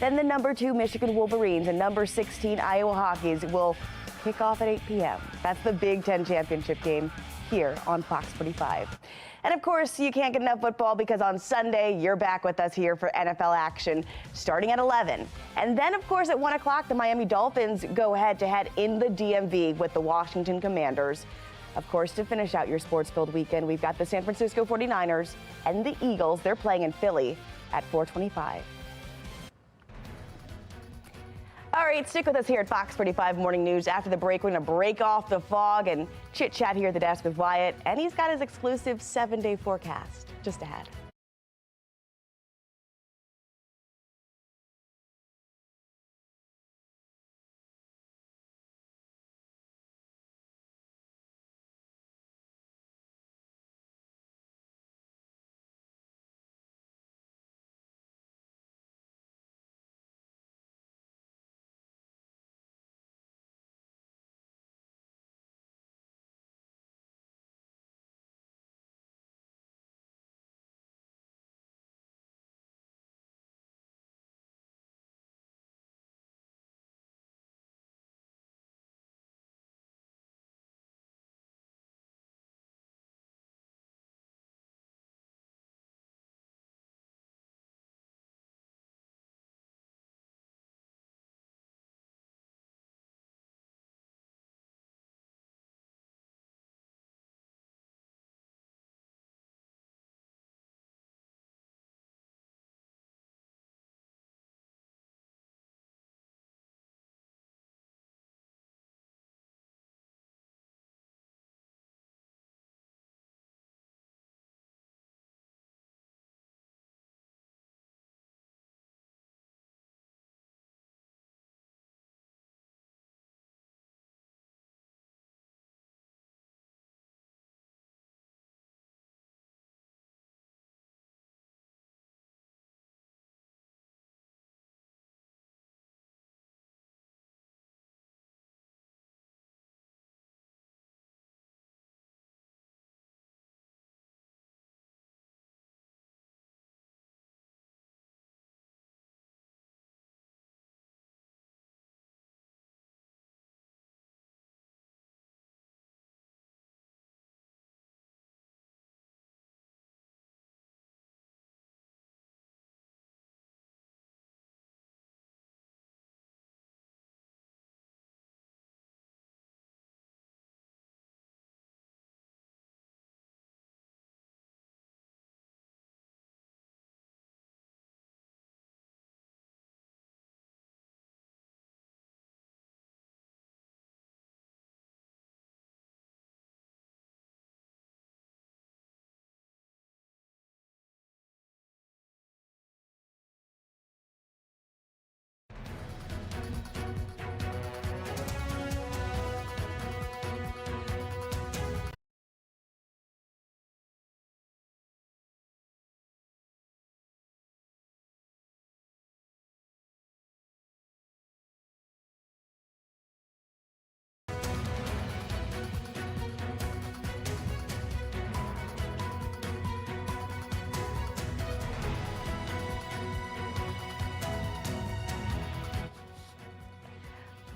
Then the number 2 Michigan Wolverines and number 16 Iowa Hawkeyes will kick off at 8 p.m. That's the Big Ten Championship game here on Fox 45. And of course, you can't get enough football because on Sunday, you're back with us here for NFL action starting at 11. And then, of course, at 1 o'clock, the Miami Dolphins go head-to-head in the DMV with the Washington Commanders. Of course, to finish out your sports-filled weekend, we've got the San Francisco 49ers and the Eagles. They're playing in Philly at 4:25. All right, stick with us here at Fox 45 Morning News. After the break, we're going to break off the fog and chit-chat here at the desk with Wyatt. And he's got his exclusive 7-day forecast just ahead.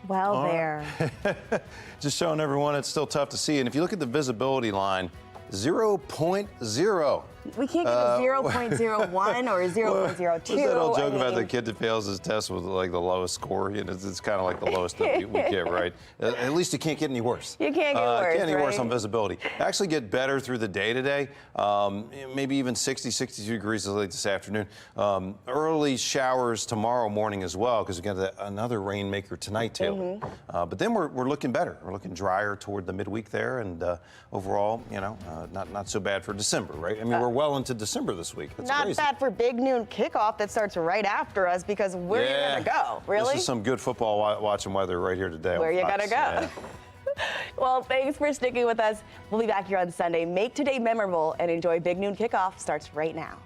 Well, there. Just showing everyone it's still tough to see. And if you look at the visibility line, 0.0. We can't get a 0.01 or 0.02. What's that old joke about the kid that fails his test with like the lowest score? You know, it's kind of like the lowest that we get, right? At least it can't get any worse. You can't get worse, Can't get any worse right? on visibility. Actually get better through the day today. Maybe even 60, 62 degrees late this afternoon. Early showers tomorrow morning as well, because we got another rainmaker tonight, Taylor. But then we're looking better. We're looking drier toward the midweek there, and overall, you know, not so bad for December, right? I mean, we're well into December this week. That's Not crazy. bad for big noon kickoff that starts right after us, because where are you going to go? Really? This is some good football watching weather right here today. Where you got to go? Yeah. Well, thanks for sticking with us. We'll be back here on Sunday. Make today memorable and enjoy Big Noon Kickoff starts right now.